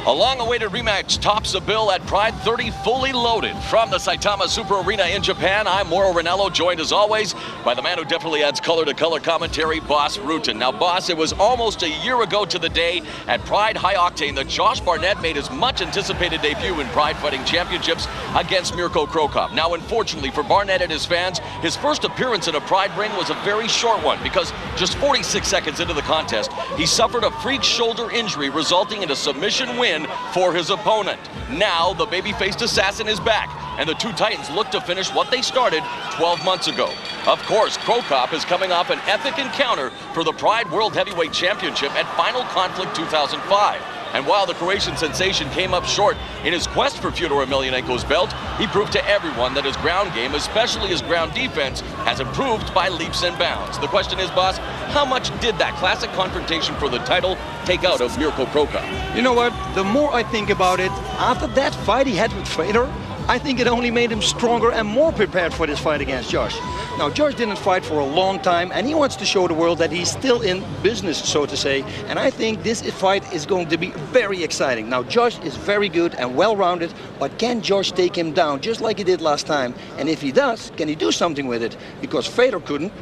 A long-awaited rematch tops the bill at Pride 30, fully loaded. From the Saitama Super Arena in Japan, I'm Mauro Ranallo, joined as always by the man who definitely adds color to color commentary, Boss Rutan. Now, Boss, it was almost a year ago to the day at Pride High Octane that Josh Barnett made his much-anticipated debut in Pride Fighting Championships against Mirko Cro Cop. Now, unfortunately for Barnett and his fans, his first appearance in a Pride ring was a very short one because just 46 seconds into the contest, he suffered a freak shoulder injury resulting in a submission win for his opponent. Now, the baby-faced assassin is back, and the two Titans look to finish what they started 12 months ago. Of course, Cro Cop is coming off an epic encounter for the Pride World Heavyweight Championship at Final Conflict 2005. And while the Croatian sensation came up short in his quest for Fyodor Emelianenko's belt, he proved to everyone that his ground game, especially his ground defense, has improved by leaps and bounds. The question is, Boss, how much did that classic confrontation for the title take out of Mirko Cro Cop? You know what? The more I think about it, after that fight he had with Fedor, I think it only made him stronger and more prepared for this fight against Josh. Now, Josh didn't fight for a long time, and he wants to show the world that he's still in business, so to say. And I think this fight is going to be very exciting. Now, Josh is very good and well-rounded, but can Josh take him down just like he did last time? And if he does, can he do something with it? Because Fedor couldn't.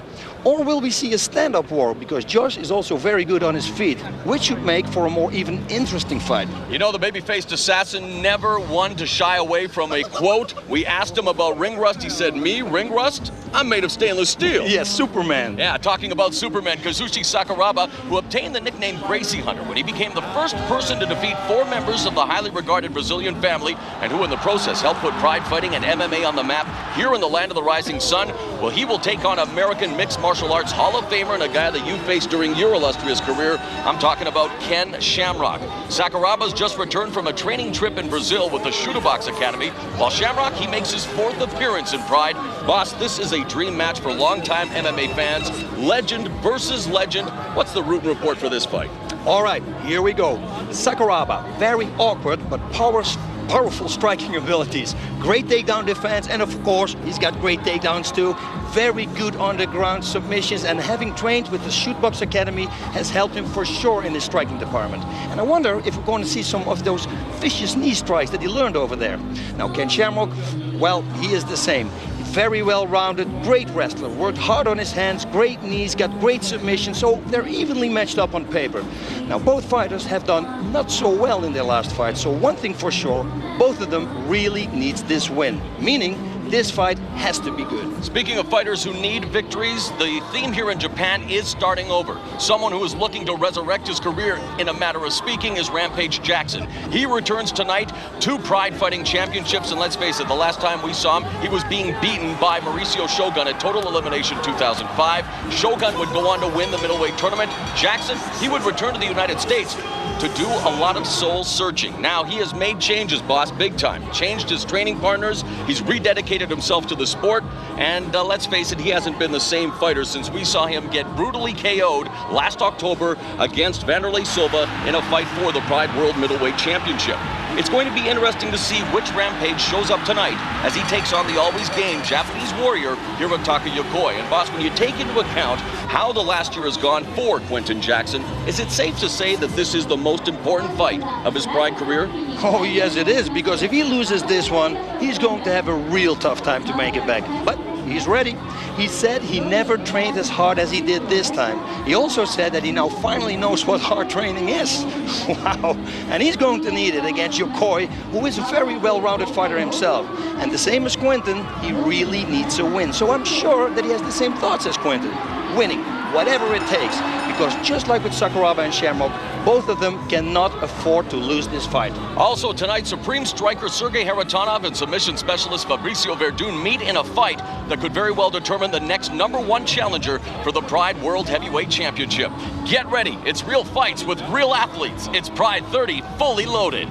Or will we see a stand-up war? Because Josh is also very good on his feet, which should make for a more even interesting fight. You know, the baby-faced assassin never one to shy away from a quote. We asked him about ring rust. He said, me, ring rust? I'm made of stainless steel. Yes, Superman. Yeah, talking about Superman, Kazushi Sakuraba, who obtained the nickname Gracie Hunter when he became the first person to defeat 4 members of the highly regarded Brazilian family, and who in the process helped put pride fighting and MMA on the map here in the land of the rising sun. Well, he will take on American mixed martial arts Hall of Famer and a guy that you faced during your illustrious career. I'm talking about Ken Shamrock. Sakuraba's just returned from a training trip in Brazil with the Shootabox Academy, while Shamrock, he makes his 4th appearance in Pride. Boss, this is a dream match for longtime MMA fans. Legend versus legend. What's the route and report for this fight? All right, here we go. Sakuraba, very awkward but powerful striking abilities. Great takedown defense, and of course, he's got great takedowns too. Very good on the ground submissions, and having trained with the Shootbox Academy has helped him for sure in his striking department. And I wonder if we're going to see some of those vicious knee strikes that he learned over there. Now, Ken Shamrock, well, he is the same. Very well-rounded, great wrestler, worked hard on his hands, great knees, got great submissions, so they're evenly matched up on paper. Now, both fighters have done not so well in their last fight, so one thing for sure, both of them really needs this win, meaning this fight has to be good. Speaking of fighters who need victories, the theme here in Japan is starting over. Someone who is looking to resurrect his career, in a matter of speaking, is Rampage Jackson. He returns tonight, 2 Pride Fighting Championships, and let's face it, the last time we saw him, he was being beaten by Mauricio Shogun at Total Elimination 2005. Shogun would go on to win the middleweight tournament. Jackson, he would return to the United States to do a lot of soul searching. Now, he has made changes, Boss, big time. Changed his training partners, he's rededicated himself to the sport, and let's face it, he hasn't been the same fighter since we saw him get brutally KO'd last October against Vanderlei Silva in a fight for the Pride World Middleweight Championship. It's going to be interesting to see which Rampage shows up tonight as he takes on the always game Japanese warrior Hirotaka Yokoi. And Boss, when you take into account how the last year has gone for Quinton Jackson, is it safe to say that this is the most important fight of his Pride career? Oh yes, it is, because if he loses this one, he's going to have a real tough time to make it back. But he's ready. He said he never trained as hard as he did this time. He also said that he now finally knows what hard training is. Wow. And he's going to need it against Yokoi, who is a very well-rounded fighter himself. And the same as Quinton, he really needs a win. So I'm sure that he has the same thoughts as Quinton. Winning, whatever it takes. Because just like with Sakuraba and Shamrock, both of them cannot afford to lose this fight. Also tonight, Supreme Striker Sergey Kharitonov and submission specialist Fabricio meet in a fight that could very well determine the next #1 challenger for the Pride World Heavyweight Championship. Get ready, it's real fights with real athletes. It's Pride 30 fully loaded.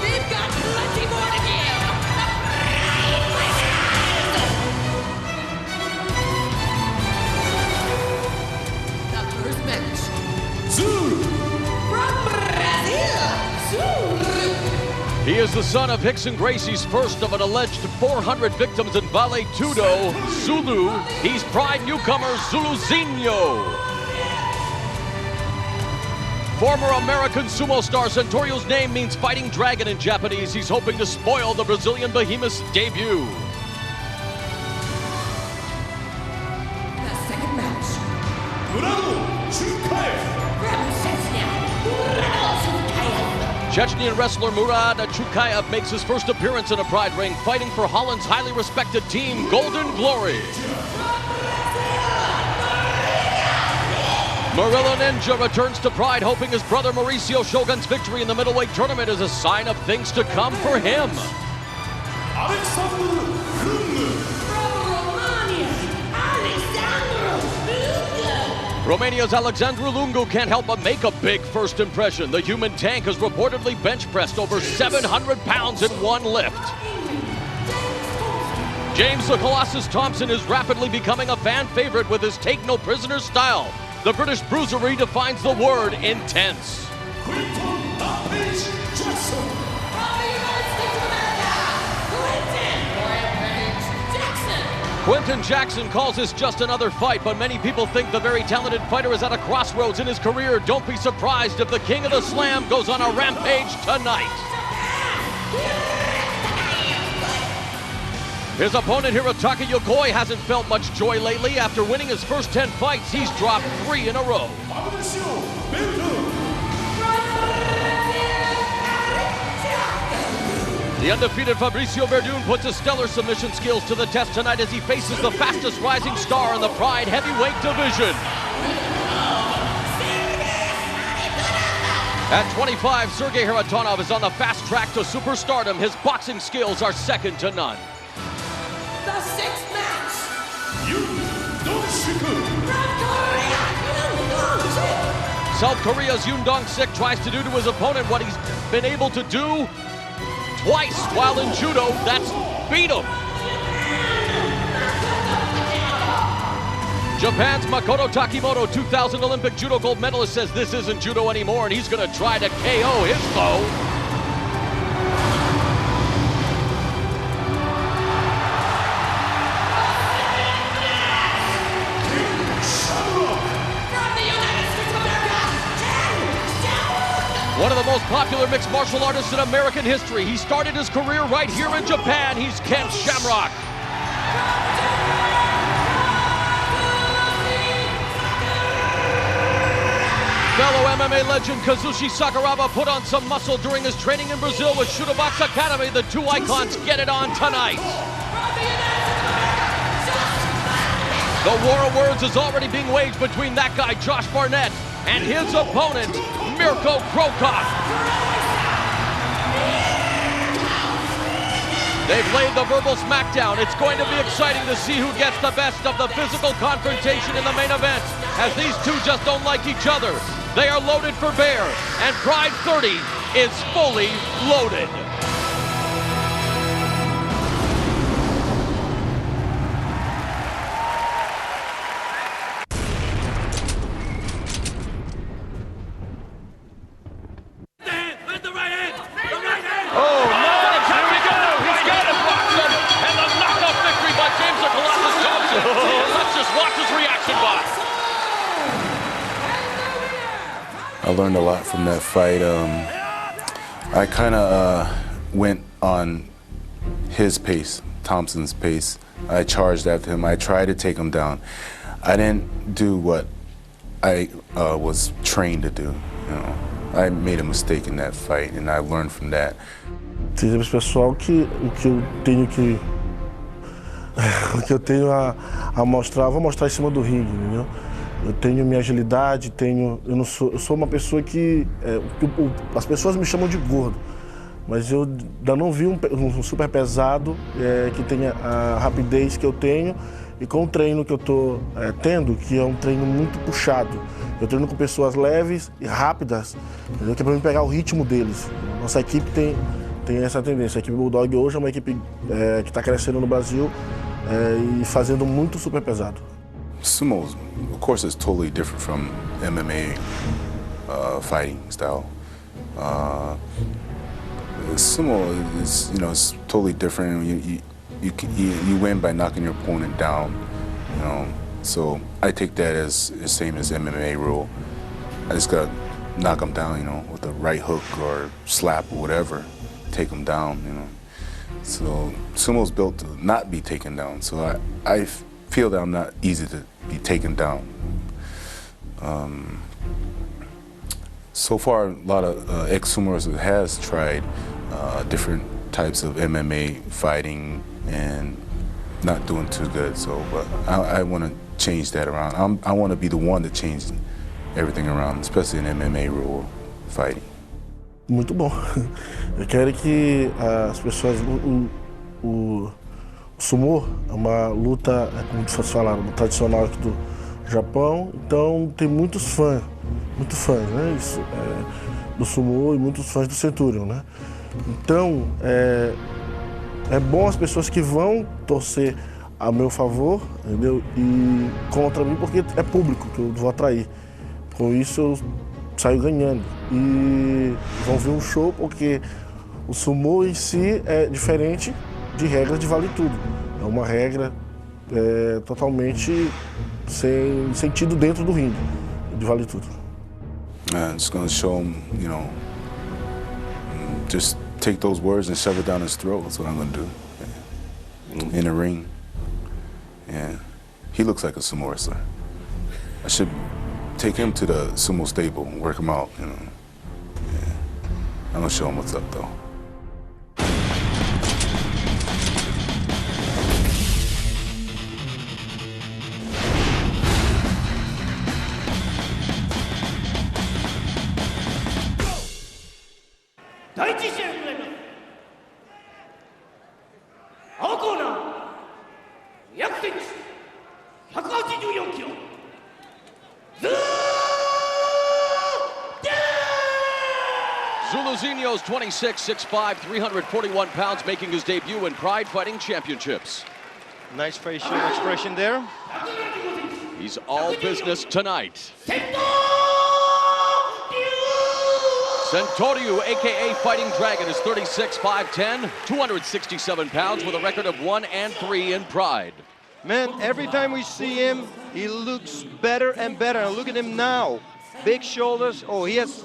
They've got plenty more to give. The first match. From Brazil, He is the son of Rickson Gracie's first of an alleged 400 victims in Vale Tudo, Zulu. He's Pride newcomer Zuluzinho. Former American sumo star Centurion's name means fighting dragon in Japanese. He's hoping to spoil the Brazilian behemoth's debut. The second match. Chukaev. From Chechnya, Chukaev. Chechnyan wrestler Murat Chukaev makes his first appearance in a Pride ring, fighting for Holland's highly respected team, Golden Glory. Murilo Ninja returns to Pride, hoping his brother Mauricio Shogun's victory in the middleweight tournament is a sign of things to come for him. Alexandru. From Romania, Alexandru. Romania's Alexandru Lungu can't help but make a big first impression. The human tank has reportedly bench pressed over 700 pounds in one lift. James the Colossus Thompson is rapidly becoming a fan favorite with his take no prisoners style. The British bruiser redefines the word intense. Quinton. Quinton Jackson calls this just another fight, but many people think the very talented fighter is at a crossroads in his career. Don't be surprised if the king of the slam goes on a rampage tonight. His opponent Hirotaka Yokoi hasn't felt much joy lately. After winning his first 10 fights, he's dropped 3 in a row. Fabricio. Mirko. The undefeated Fabricio puts his stellar submission skills to the test tonight as he faces the fastest rising star in the Pride heavyweight division. At 25, Sergey Kharitonov is on the fast track to superstardom. His boxing skills are second to none. The sixth match. Yoon. Dong-sik. From Korea, Dong-sik. South Korea's Yoon Dong-sik tries to do to his opponent what he's been able to do twice while in judo. That's beat him. Japan's Makoto Takimoto, 2000 Olympic judo gold medalist, says this isn't judo anymore and he's going to try to KO his foe. One of the most popular mixed martial artists in American history. He started his career right here in Japan. He's Ken Shamrock. Fellow MMA legend Kazushi Sakuraba put on some muscle during his training in Brazil with Shooterbox Academy. The two icons get it on tonight. The war of words is already being waged between that guy, Josh Barnett, and his opponent, Mirko Cro Cop. They've laid the verbal smackdown. It's going to be exciting to see who gets the best of the physical confrontation in the main event, as these two just don't like each other. They are loaded for bear, and Pride 30 is fully loaded. watch his reaction, boss. I learned a lot from that fight. I kind of went on his pace, Thompson's pace. I charged after him. I tried to take him down. I didn't do what I was trained to do. You know, I made a mistake in that fight, and I learned from that. Dizer para o pessoal que o que eu tenho que o que eu tenho a mostrar, vou mostrar em cima do ringue, entendeu? Eu tenho minha agilidade, eu sou uma pessoa que as pessoas me chamam de gordo, mas eu ainda não vi um super pesado que tenha a rapidez que eu tenho e com o treino que eu estou tendo, que é um treino muito puxado. Eu treino com pessoas leves e rápidas, entendeu? Que é para mim pegar o ritmo deles. Nossa equipe tem essa tendência. A equipe Bulldog hoje é uma equipe que está crescendo no Brasil e fazendo muito super pesado. Sumo, of course, is totally different from MMA fighting style. Sumo is, you know, it's totally different. You win by knocking your opponent down, you know. So I take that as the same as MMA rule. I just gotta knock them down, you know, with a right hook or slap or whatever, take them down, you know. So sumo's built to not be taken down. So I feel that I'm not easy to be taken down. So far, a lot of ex-sumoers has tried different types of MMA fighting and not doing too good. So, but I want to change that around. I want to be the one to change everything around, especially in MMA rule fighting. Muito bom. Eu quero que as pessoas... O sumo é uma luta, como vocês falaram, tradicional aqui do Japão. Então tem muitos fãs, né? Isso, do sumo e muitos fãs do Centurion, né? Então é bom as pessoas que vão torcer a meu favor, entendeu? E contra mim, porque é público que eu vou atrair. Com isso eu saio ganhando. E vão ver um show porque o sumo em si é diferente de regra de vale tudo. É uma regra totalmente sem sentido dentro do ringue, de vale tudo. I'm just gonna show him, you know, just take those words and shove it down his throat. That's what I'm gonna do. Yeah. In the ring. Yeah. He looks like a sumo wrestler. I should take him to the sumo stable and work him out, you know. Yeah. I'm gonna show him what's up though. Zuluzinho's 26, 6'5", 341 pounds, making his debut in Pride Fighting Championships. Nice facial expression there. He's all business tonight. Centurion, a.k.a. Fighting Dragon, is 36, 5'10", 267 pounds with a record of 1-3 in Pride. Man, every time we see him, he looks better and better. Look at him now. Big shoulders. Oh, he has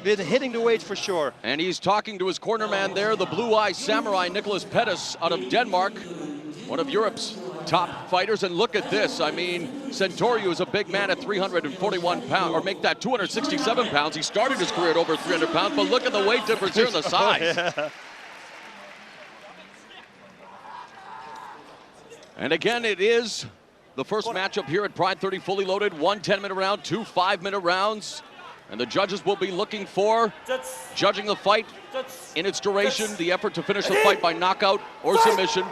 been hitting the weights for sure. And he's talking to his corner man there, the blue-eyed samurai Nicholas Pettis out of Denmark, one of Europe's top fighters. And look at this. I mean, Centurion is a big man at 341 pounds, or make that 267 pounds. He started his career at over 300 pounds, but look at the weight difference here in the size. Oh, yeah. And again, it is the first matchup here at Pride 30 fully loaded. 1 10-minute round, 2 5-minute rounds. And the judges will be looking for judging the fight in its duration, the effort to finish the fight by knockout or submission,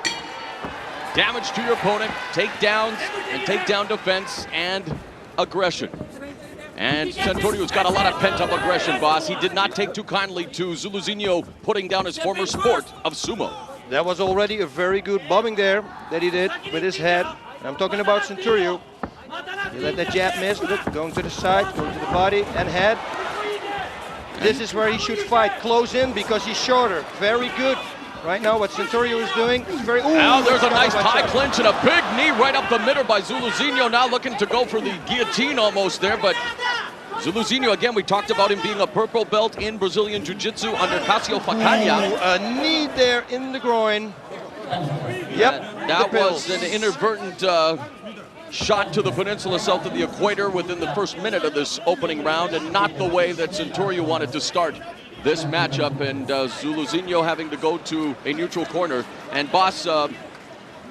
damage to your opponent, takedowns and takedown defense, and aggression. And Centurion's got a lot of pent-up aggression, boss. He did not take too kindly to Zuluzinho putting down his former sport of sumo. That was already a very good bombing there that he did with his head. I'm talking about Centurion. He let that jab miss. Look, going to the side, going to the body and head. This is where he should fight, close in, because he's shorter. Very good Right now, what Centurion is doing is very... Ooh, Now there's a nice high shot. clinch and a big knee right up the middle by Zuluzinho. Now looking to go for the guillotine almost there, but Zuluzinho, again, we talked about him being a purple belt in Brazilian Jiu-Jitsu under Cássio Facaglia. Ooh, a knee there in the groin. Yep. That was an inadvertent shot to the peninsula south of the equator within the first minute of this opening round, and not the way that Centurion wanted to start this matchup, and Zuluzinho having to go to a neutral corner. And boss,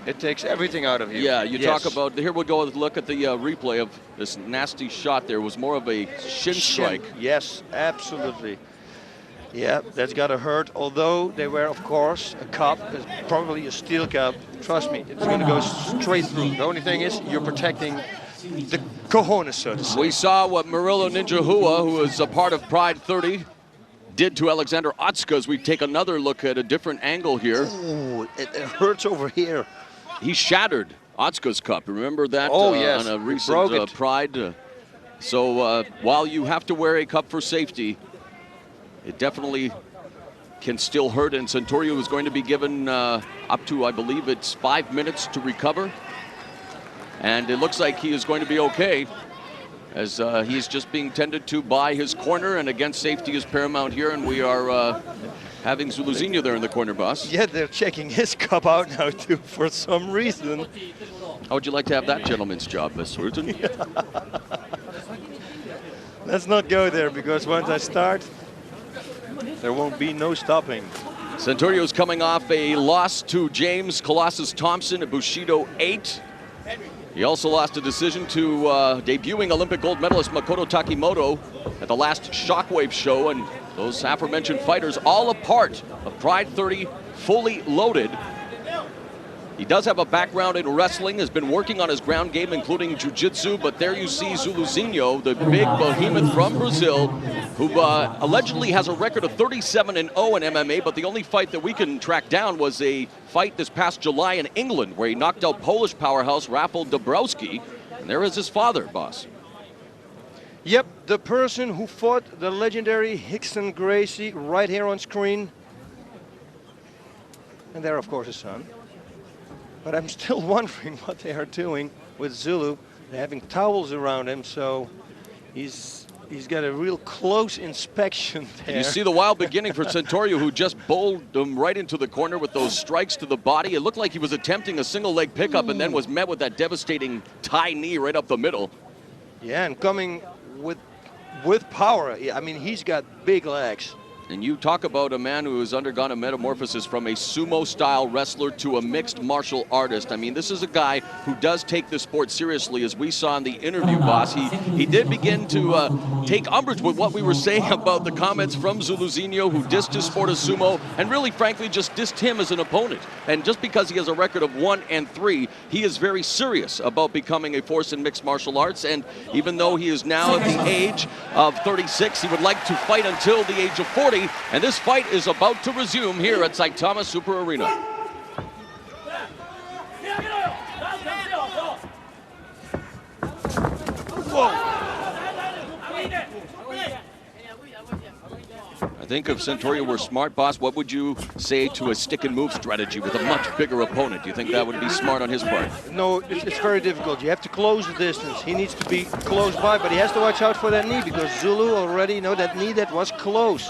it takes everything out of you. Yeah, you talk about, here we'll go look at the replay of this nasty shot there. It was more of a shin strike. Yes, absolutely. Yeah, that's gotta hurt. Although they were, of course, a cup, probably a steel cup. Trust me, it's gonna go straight through. The only thing is, you're protecting the cojones, so to say. We saw what Murilo Ninja Hua, who is a part of Pride 30, did to Alexandru Otska, as we take another look at a different angle here. Ooh, it hurts over here. He shattered Otska's cup. Remember that yes. on a recent Pride? So while you have to wear a cup for safety, it definitely can still hurt, and Centurion is going to be given up to, I believe it's 5 minutes to recover. And it looks like he is going to be okay, as he's just being tended to by his corner, and again, safety is paramount here, and we are having Zuluzinho there in the corner, boss. Yeah, they're checking his cup out now too, for some reason. How would you like to have that gentleman's job, Mr. Rutan? Let's not go there, because once I start, there won't be no stopping. Centurion's coming off a loss to James Colossus Thompson at Bushido 8. He also lost a decision to debuting Olympic gold medalist Makoto Takimoto at the last Shockwave show, and those aforementioned fighters all a part of Pride 30 fully loaded. He does have a background in wrestling, has been working on his ground game, including jiu-jitsu, but there you see Zuluzinho, the big behemoth from Brazil, who allegedly has a record of 37-0 in MMA, but the only fight that we can track down was a fight this past July in England, where he knocked out Polish powerhouse Rafał Dabrowski, and there is his father, boss. Yep, the person who fought the legendary Rickson Gracie right here on screen. And there, of course, his son. But I'm still wondering what they are doing with Zulu. They're having towels around him, so he's got a real close inspection there. You see the wild beginning for Centurion, who just bowled him right into the corner with those strikes to the body. It looked like he was attempting a single leg pickup and then was met with that devastating tie knee right up the middle. Yeah, and coming with power. I mean, he's got big legs. And you talk about a man who has undergone a metamorphosis from a sumo-style wrestler to a mixed martial artist. I mean, this is a guy who does take the sport seriously, as we saw in the interview, boss. He did begin to take umbrage with what we were saying about the comments from Zuluzinho, who dissed his sport of sumo, and really, frankly, just dissed him as an opponent. And just because he has a record of 1-3, he is very serious about becoming a force in mixed martial arts. And even though he is now at the age of 36, he would like to fight until the age of 40. And this fight is about to resume here at Saitama Super Arena. I think if Centurion were smart, boss, what would you say to a stick and move strategy with a much bigger opponent? Do you think that would be smart on his part? No, it's very difficult. You have to close the distance. He needs to be close by, but he has to watch out for that knee, because Zulu already, that knee that was close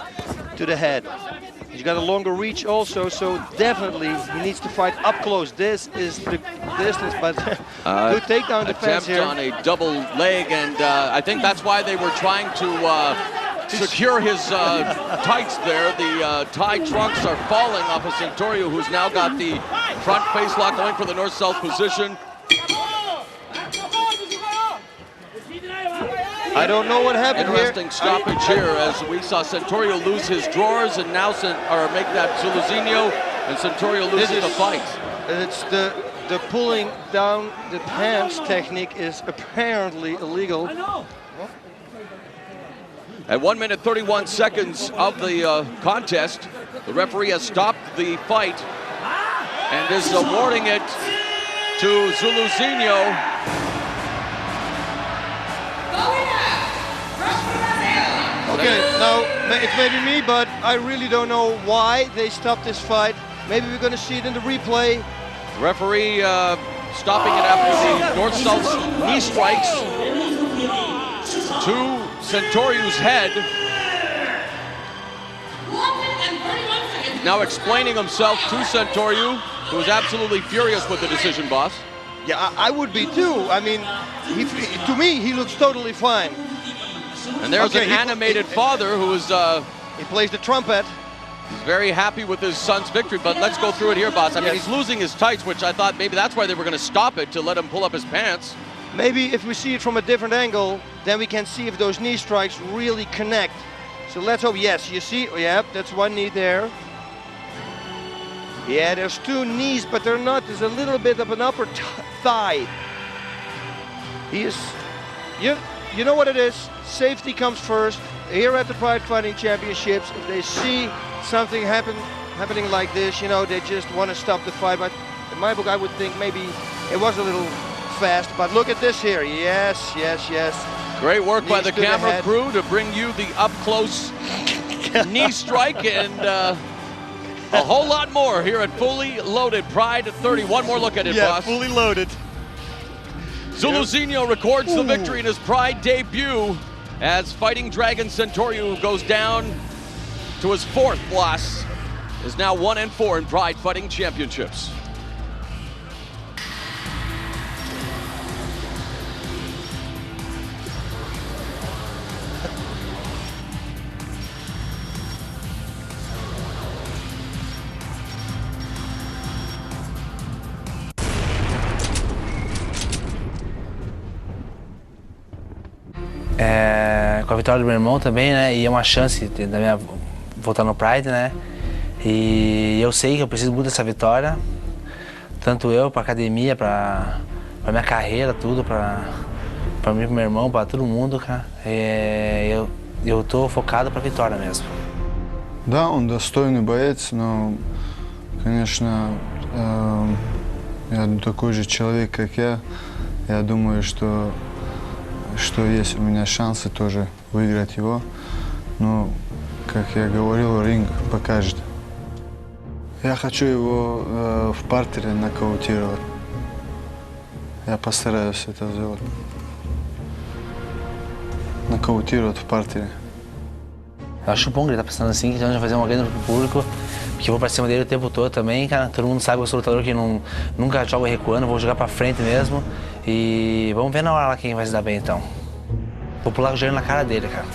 to the head. He's got a longer reach also, so definitely he needs to fight up close. This is the distance, but good takedown defense here. Attempt on a double leg, and I think that's why they were trying to secure his tights there. The tie trunks are falling off of Centurion, who's now got the front face lock going for the north-south position. I don't know what happened here. Interesting stoppage here, as we saw Centurion lose his drawers, and now make that Zuluzinho, and Centurion loses the fight. It's the pulling down the pants technique is apparently illegal. At 1 minute 31 seconds of the contest, the referee has stopped the fight and is awarding it to Zuluzinho. Okay, now it's maybe me, but I really don't know why they stopped this fight. Maybe we're going to see it in the replay. Referee stopping it after the north-south knee strikes to Centurion's head. Now explaining himself to Centurion, who was absolutely furious with the decision, boss. Yeah, I would be too. I mean, to me, he looks totally fine. And there's an animated father who is... he plays the trumpet. He's very happy with his son's victory, but let's go through it here, boss. I mean, he's losing his tights, which I thought maybe that's why they were going to stop it, to let him pull up his pants. Maybe if we see it from a different angle, then we can see if those knee strikes really connect. So let's hope. Yes, you see, yeah, that's one knee there. Yeah, there's two knees, but they're not. There's a little bit of an upper thigh. He is, you know what it is? Safety comes first. Here at the Pride Fighting Championships, if they see something happening like this, you know, they just want to stop the fight. But in my book, I would think maybe it was a little fast. But look at this here. Yes, yes, yes. Great work Knees by the to camera head. crew to bring you the up-close knee strike, and a whole lot more here at Fully Loaded Pride 30. One more look at it, boss. Fully loaded. Zuluzinho records the victory in his Pride debut as Fighting Dragon Centurion goes down to his fourth loss, is now 1-4 in Pride Fighting Championships. Com a vitória do meu irmão também, né? E é uma chance da minha voltar no Pride, né? E eu sei que eu preciso muito dessa vitória, tanto eu, para academia, para minha carreira, tudo, para mim, pro meu irmão, para todo mundo, cara. Eu tô focado para vitória mesmo. Да, он достойный боец, но, конечно, я такой же человек, как я. Я думаю, что есть у меня шансы тоже выиграть его. Но, как я говорил, ринг покажет. Я хочу его в партере нокаутировать. Я постараюсь это сделать. Nocauteiro do parterre. Eu acho bom que ele tá pensando assim, que a gente vai fazer uma grande pro público, porque eu vou pra cima dele o tempo todo também, cara. Todo mundo sabe que eu sou lutador que nunca joga recuando, vou jogar pra frente mesmo. E vamos ver na hora lá quem vai se dar bem então. Vou pular o joelho na cara dele, cara.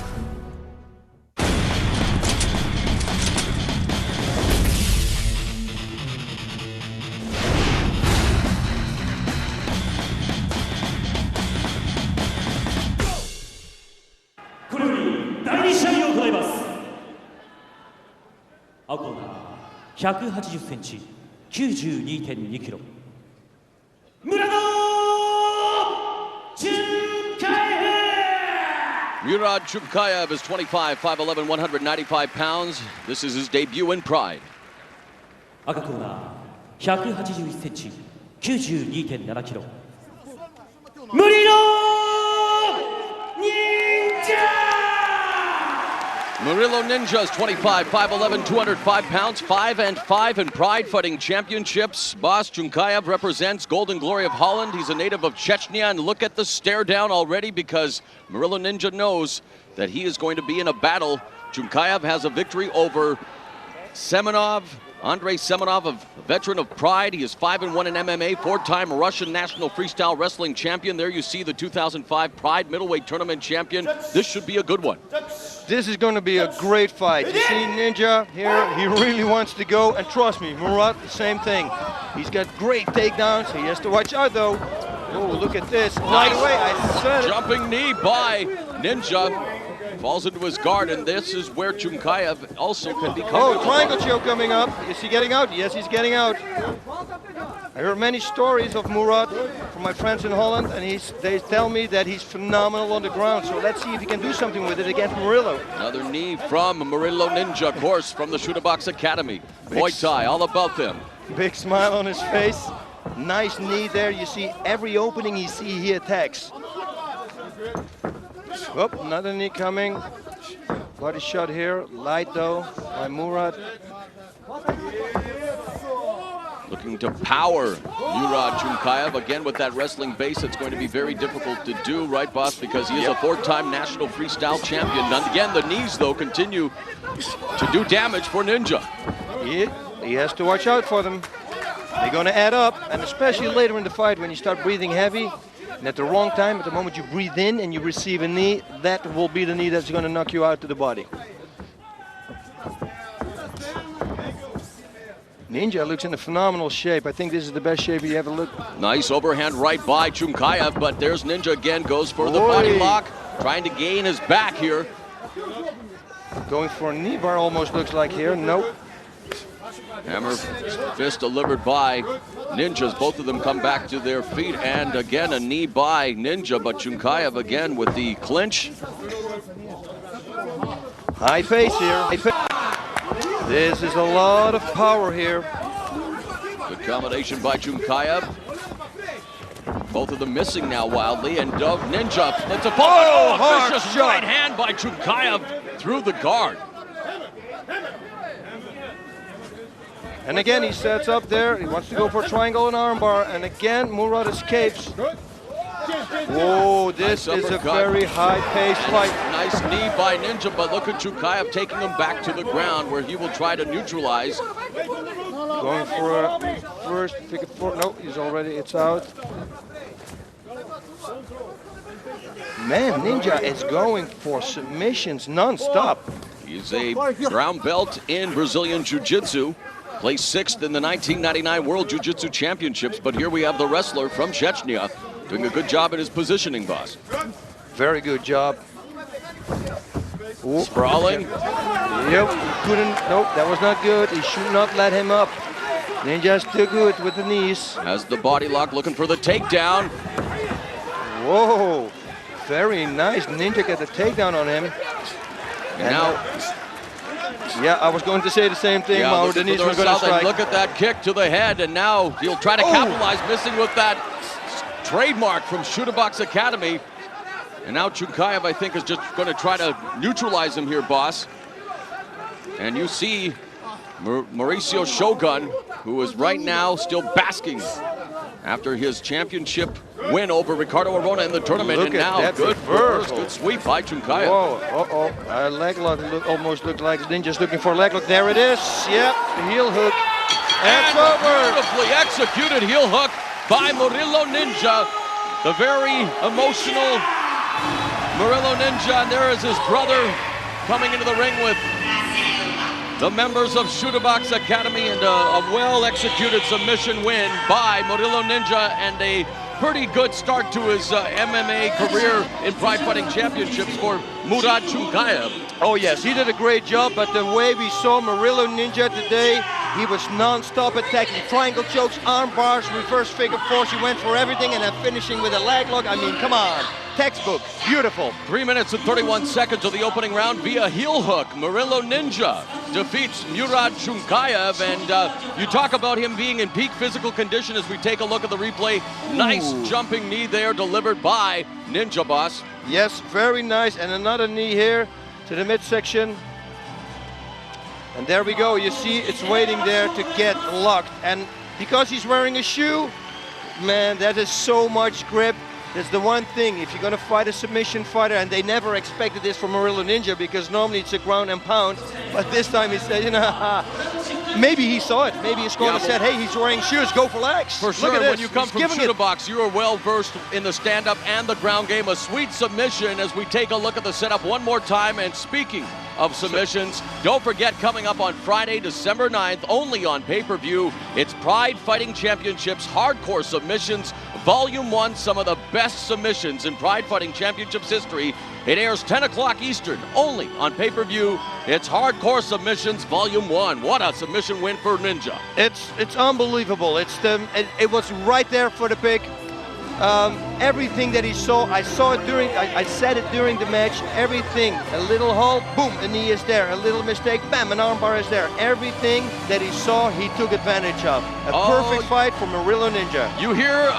Murilo, 180センチ、92.2 キロ。Murat Chukaev is 25, 5'11", 195 pounds. This is his debut in Pride. 赤コーナー、181センチ、92.7 キロ。Murilo Murilo Ninja is 25, 5'11", 205 pounds, 5-5 in Pride Fighting Championships. Boss Chukaev represents Golden Glory of Holland. He's a native of Chechnya, and look at the stare down already because Murilo Ninja knows that he is going to be in a battle. Chukaev has a victory over Andrei Semenov, a veteran of Pride. He is 5-1 in MMA, four-time Russian national freestyle wrestling champion. There you see the 2005 Pride middleweight tournament champion. This should be a good one. This is going to be a great fight. You see Ninja here, he really wants to go, and trust me, Murat, the same thing. He's got great takedowns. He has to watch out though. Oh, look at this. Right away, I said it. Jumping knee by Ninja. Falls into his guard, and this is where Chukaev also can become. Oh, triangle choke coming up. Is he getting out? Yes, he's getting out. I heard many stories of Murat from my friends in Holland, and they tell me that he's phenomenal on the ground. So let's see if he can do something with it against Murilo. Another knee from Murilo Ninja, of course, from the Shooter Box Academy. Muay Thai, all about them. Big smile on his face. Nice knee there. You see every opening he attacks. Oh, another knee coming. Body shot here. Light though by Murat. Looking to power Murat Chukaev. Again, with that wrestling base, it's going to be very difficult to do, right, boss? Because he is a four-time national freestyle champion. And again, the knees, though, continue to do damage for Ninja. He has to watch out for them. They're going to add up, and especially later in the fight when you start breathing heavy, and at the wrong time, at the moment you breathe in and you receive a knee, that will be the knee that's going to knock you out to the body. Ninja looks in a phenomenal shape. I think this is the best shape he ever looked. Nice overhand right by Chukaev, but there's Ninja again, goes for the body lock, trying to gain his back here. Going for a knee bar almost looks like here. Nope. Hammer fist delivered by Ninjas. Both of them come back to their feet, and again a knee by Ninja, but Chukaev again with the clinch. High pace here. This is a lot of power here. Good combination by Chukaev. Both of them missing now wildly, and Ninja, that's a vicious right hand by Chukaev through the guard. And again, he sets up there. He wants to go for triangle and armbar, and again, Murat escapes. Whoa, this is a very high-paced fight. Nice knee by Ninja, but look at Chukaev taking him back to the ground where he will try to neutralize. Going for a first, pick it for, no, he's already, it's out. Man, Ninja is going for submissions non-stop. He's a brown belt in Brazilian Jiu-Jitsu. Placed 6th in the 1999 World Jiu-Jitsu Championships, but here we have the wrestler from Chechnya doing a good job in his positioning, boss. Very good job. Ooh. Sprawling. Yep, he couldn't, nope, that was not good. He should not let him up. Ninja's too good with the knees. Has the body lock, looking for the takedown. Whoa, very nice. Ninja got the takedown on him. And now, yeah, I was going to say the same thing. yeah, Mauro, the knees were going to strike. Look at that kick to the head, and now he'll try to capitalize, missing with that trademark from Shootabox Academy. And now Chukaev, I think, is just going to try to neutralize him here, boss. And you see Mauricio Shogun, who is right now still basking after his championship win over Ricardo Arona in the tournament. Look and at now that good reversal. good sweep by Chukaev. Whoa, leg lock almost looked like Ninja's looking for a leg lock. There it is. Yep, heel hook. And over. Beautifully executed heel hook by Murilo Ninja. The very emotional Murilo Ninja, and there is his brother coming into the ring with the members of Shootabox Academy, and a well-executed submission win by Murilo Ninja, and a pretty good start to his MMA career in Pride Fighting Championships for Murat Chukaev. Oh yes, he did a great job, but the way we saw Murilo Ninja today, he was non-stop attacking. Triangle chokes, arm bars, reverse figure fours. He went for everything, and then finishing with a leg lock. I mean, come on. Textbook, beautiful. 3 minutes and 31 seconds of the opening round via heel hook. Murilo Ninja defeats Murat Chukaev, and you talk about him being in peak physical condition as we take a look at the replay. Nice jumping knee there delivered by Ninja, boss. Yes, very nice, and another knee here to the midsection. And there we go, you see it's waiting there to get locked. And because he's wearing a shoe, man, that is so much grip. That's the one thing, if you're going to fight a submission fighter, and they never expected this from Murilo Ninja, because normally it's a ground and pound, but this time he said, you know, maybe he saw it. Maybe his corner said, hey, he's wearing shoes, go for legs. For sure, when you come from Shootabox, you are well versed in the stand-up and the ground game. A sweet submission as we take a look at the setup one more time. And speaking of submissions, don't forget, coming up on Friday, December 9th, only on pay-per-view, it's Pride Fighting Championships Hardcore Submissions Volume 1, some of the best submissions in Pride Fighting Championships history. It airs 10 o'clock Eastern, only on pay-per-view. It's Hardcore Submissions Volume 1. What a submission win for Ninja. It's unbelievable. It was right there for the pick. Everything that he saw, I saw it during, I said it during the match, everything. A little halt, boom, a knee is there. A little mistake, bam, an armbar is there. Everything that he saw, he took advantage of. A perfect fight for Murilo Ninja. You hear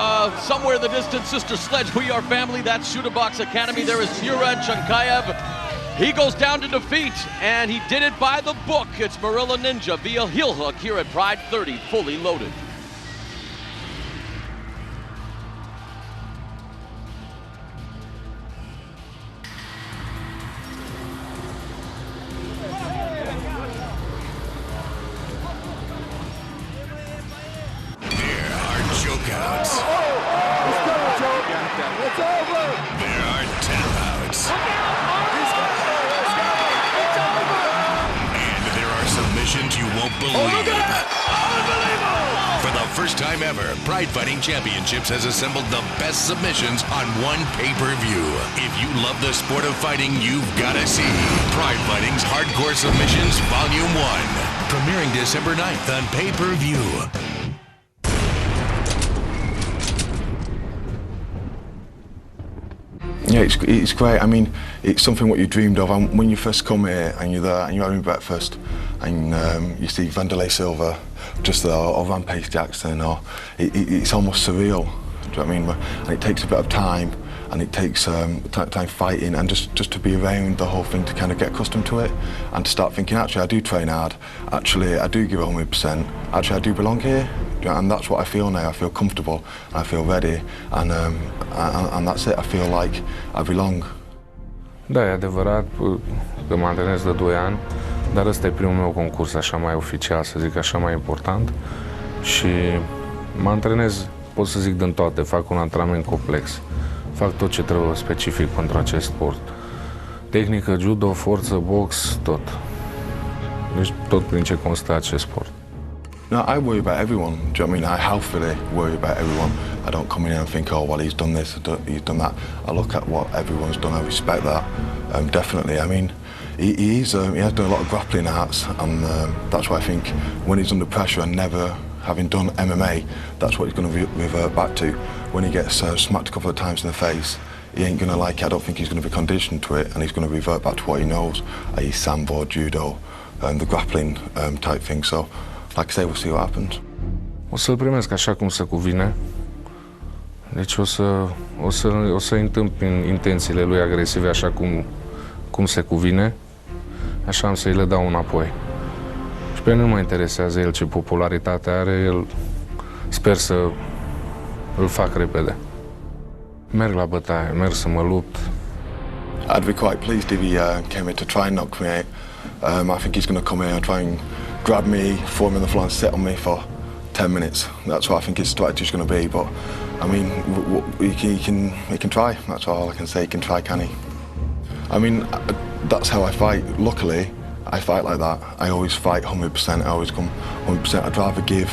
somewhere in the distance, Sister Sledge, we are family. That's Shootabox Academy. There is Murat Chukaev. He goes down to defeat, and he did it by the book. It's Murilo Ninja via heel hook here at Pride 30, fully loaded. There are tap outs. And there are submissions you won't believe. For the first time ever, Pride Fighting Championships has assembled the best submissions on one pay-per-view. If you love the sport of fighting, you've got to see Pride Fighting's Hardcore Submissions Volume 1, premiering December 9th on pay-per-view. Yeah, it's great. I mean, it's something what you dreamed of. And when you first come here and you're there and you're having breakfast and you see Vanderlei Silva just there, or Rampage Jackson, or it's almost surreal. Do you know what I mean? And it takes a bit of time, and it takes time fighting, and just to be around the whole thing, to kind of get accustomed to it, and to start thinking, actually, I do train hard. Actually, I do give 100%. Actually, I do belong here. And that's what I feel now. I feel comfortable, I feel ready, and that's it. I feel like I belong. Da, e adevărat că mă antrenez de 2 ani, dar ăsta e primul meu concurs așa mai oficial, să zic așa, mai important. Și mă antrenez, pot să zic, din toate. Fac un antrenament complex. Fac tot ce trebuie specific pentru acest sport. Tehnică, judo, forță, box, tot. Deci tot prin ce constă acest sport. No, I worry about everyone. Do you know what I mean? I healthily worry about everyone. I don't come in here and think, oh, well, he's done this, he's done that. I look at what everyone's done. I respect that, definitely. I mean, he has done a lot of grappling arts, and that's why I think when he's under pressure and never having done MMA, that's what he's going to revert back to. When he gets smacked a couple of times in the face, he ain't going to like it. I don't think he's going to be conditioned to it, and he's going to revert back to what he knows, i.e. sambo, judo, the grappling type thing. So, like I say, we'll see what happens. O să-l primesc așa cum se cuvine. Deci o să întâmpin intențiile lui agresive așa cum se cuvine. Așa am să-i le dau înapoi. Și pe mine nu mă interesează el ce popularitate are, el sper să îl fac repede. Merg la bătaie, merg să mă lupt. I'd be quite pleased if he came here to try and knock me out. I think he's going to come here and try and grab me, throw me on the floor and sit on me for 10 minutes. That's what I think his strategy is going to be. But I mean, he can try. That's all I can say. He can try, can he? I mean, that's how I fight. Luckily, I fight like that. I always fight 100%. I always come 100%. I'd rather give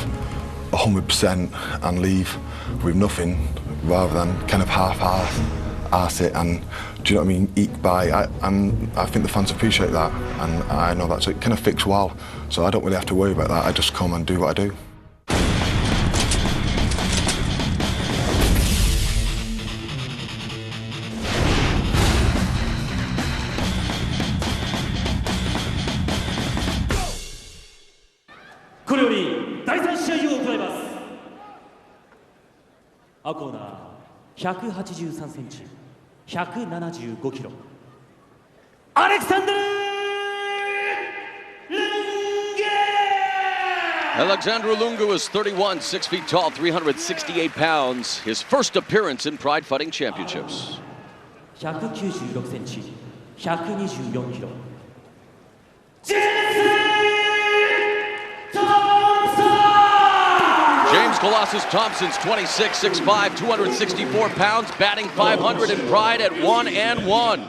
100% and leave with nothing rather than kind of half-arse it and, do you know what I mean, eke by. And I think the fans appreciate that, and I know that. So it kind of fits well. So I don't really have to worry about that. I just come and do what I do. Alexandru Lungu is 31, 6 feet tall, 368 pounds. His first appearance in Pride Fighting Championships. 196センチ、124キロ。James Colossus Thompson's 26, 6'5", 264 pounds, batting 500 in Pride at 1-1.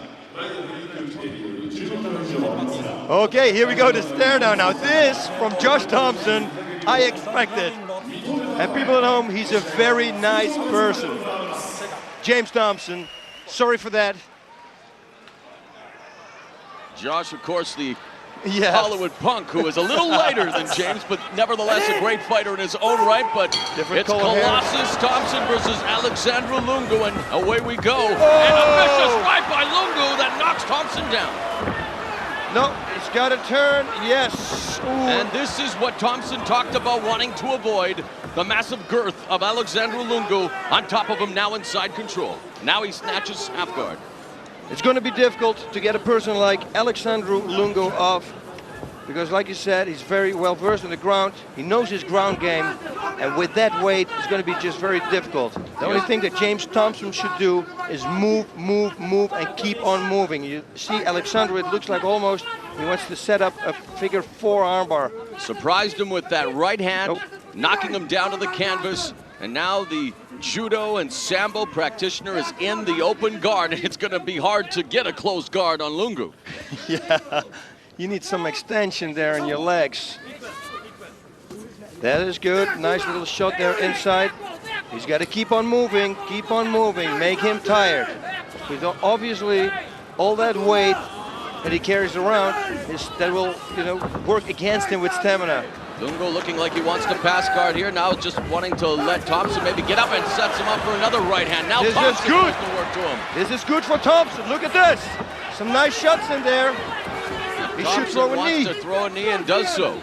Okay, here we go to stare down. Now this, from Josh Thompson, I expected. And people at home, he's a very nice person. James Thompson, sorry for that. Josh, of course, the Hollywood punk, who is a little lighter than James, but nevertheless a great fighter in his own right. But it's Colossus Thompson versus Alexandru Lungu, and away we go. And a vicious right by Lungu that knocks Thompson down. No, it's got to turn, yes. Ooh. And this is what Thompson talked about wanting to avoid, the massive girth of Alexandru Lungu on top of him, now inside control. Now he snatches half guard. It's going to be difficult to get a person like Alexandru Lungu off, because like you said, he's very well versed on the ground. He knows his ground game, and with that weight, it's going to be just very difficult. The only thing that James Thompson should do is move, and keep on moving. You see Alexandru, it looks like almost he wants to set up a figure 4 armbar. Surprised him with that right hand, knocking him down to the canvas, and now the judo and sambo practitioner is in the open guard. It's going to be hard to get a closed guard on Lungu. Yeah, you need some extension there in your legs. That is good. Nice little shot there inside. He's got to keep on moving, make him tired. Because obviously, all that weight that he carries around that will, work against him with stamina. Lungu looking like he wants to pass guard here. Now just wanting to let Thompson maybe get up and sets him up for another right hand. Now this Thompson is good. tries to work to him. This is good for Thompson. Look at this. Some nice shots in there. He should throw a knee. Wants to throw a knee and does so.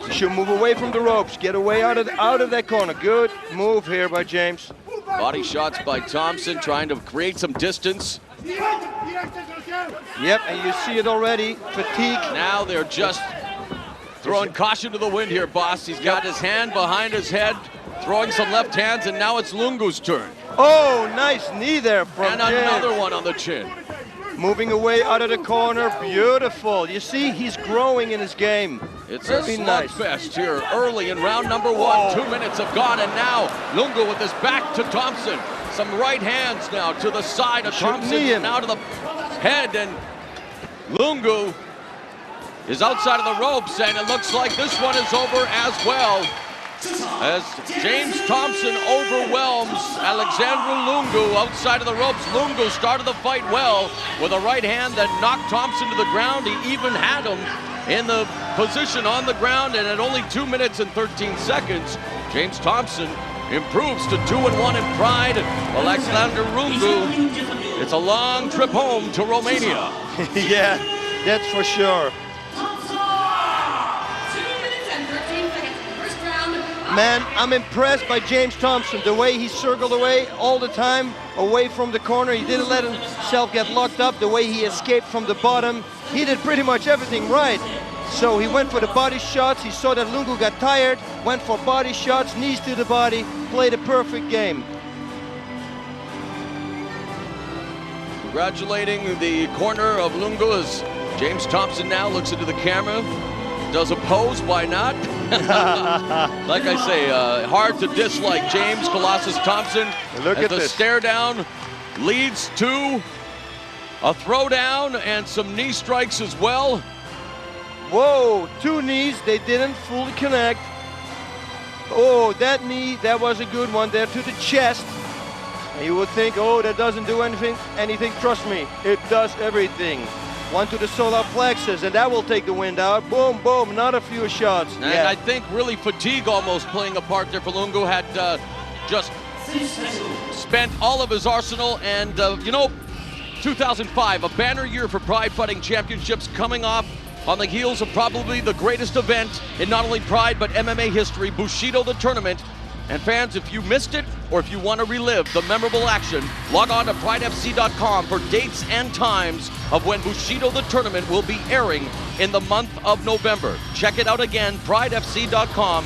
He should move away from the ropes. Get away out of that corner. Good move here by James. Body shots by Thompson trying to create some distance. Yep, and you see it already. Fatigue. Now they're just throwing caution to the wind here, boss. He's got his hand behind his head, throwing some left hands, and now it's Lungu's turn. Oh, nice knee there from And James. another one on the chin. Moving away out of the corner. Beautiful. You see, he's growing in his game. It's very a nice. slugfest here early in round number one. 2 minutes have gone, and now Lungu with his back to Thompson. Some right hands now to the side of Thompson, now to the head, and Lungu is outside of the ropes, and it looks like this one is over as well, as James Thompson overwhelms Alexandru Lungu outside of the ropes. Lungu started the fight well with a right hand that knocked Thompson to the ground. He even had him in the position on the ground, and at only 2 minutes and 13 seconds, James Thompson improves to 2-1 in Pride. Alexandru Lungu, it's a long trip home to Romania. Yeah, that's for sure. 2 minutes and 13 seconds. First round. Man, I'm impressed by James Thompson. The way he circled away all the time, away from the corner. He didn't let himself get locked up. The way he escaped from the bottom. He did pretty much everything right. So he went for the body shots. He saw that Lungu got tired, went for body shots, knees to the body, played a perfect game. Congratulating the corner of Lungu as James Thompson now looks into the camera, does a pose, why not? Like I say, hard to dislike James Colossus Thompson. Look as at the this. stare down leads to a throwdown and some knee strikes as well. Whoa, 2 knees, they didn't fully connect. Oh, that knee, that was a good one there to the chest. And you would think, oh, that doesn't do anything. Trust me, it does everything. One to the solar plexus, and that will take the wind out. Boom, boom, not a few shots. And I think really fatigue almost playing a part there for Lungu. Had just spent all of his arsenal, and 2005, a banner year for Pride Fighting Championships, coming off on the heels of probably the greatest event in not only Pride but MMA history, Bushido the Tournament. And fans, if you missed it or if you want to relive the memorable action, log on to pridefc.com for dates and times of when Bushido the Tournament will be airing in the month of November. Check it out again, pridefc.com.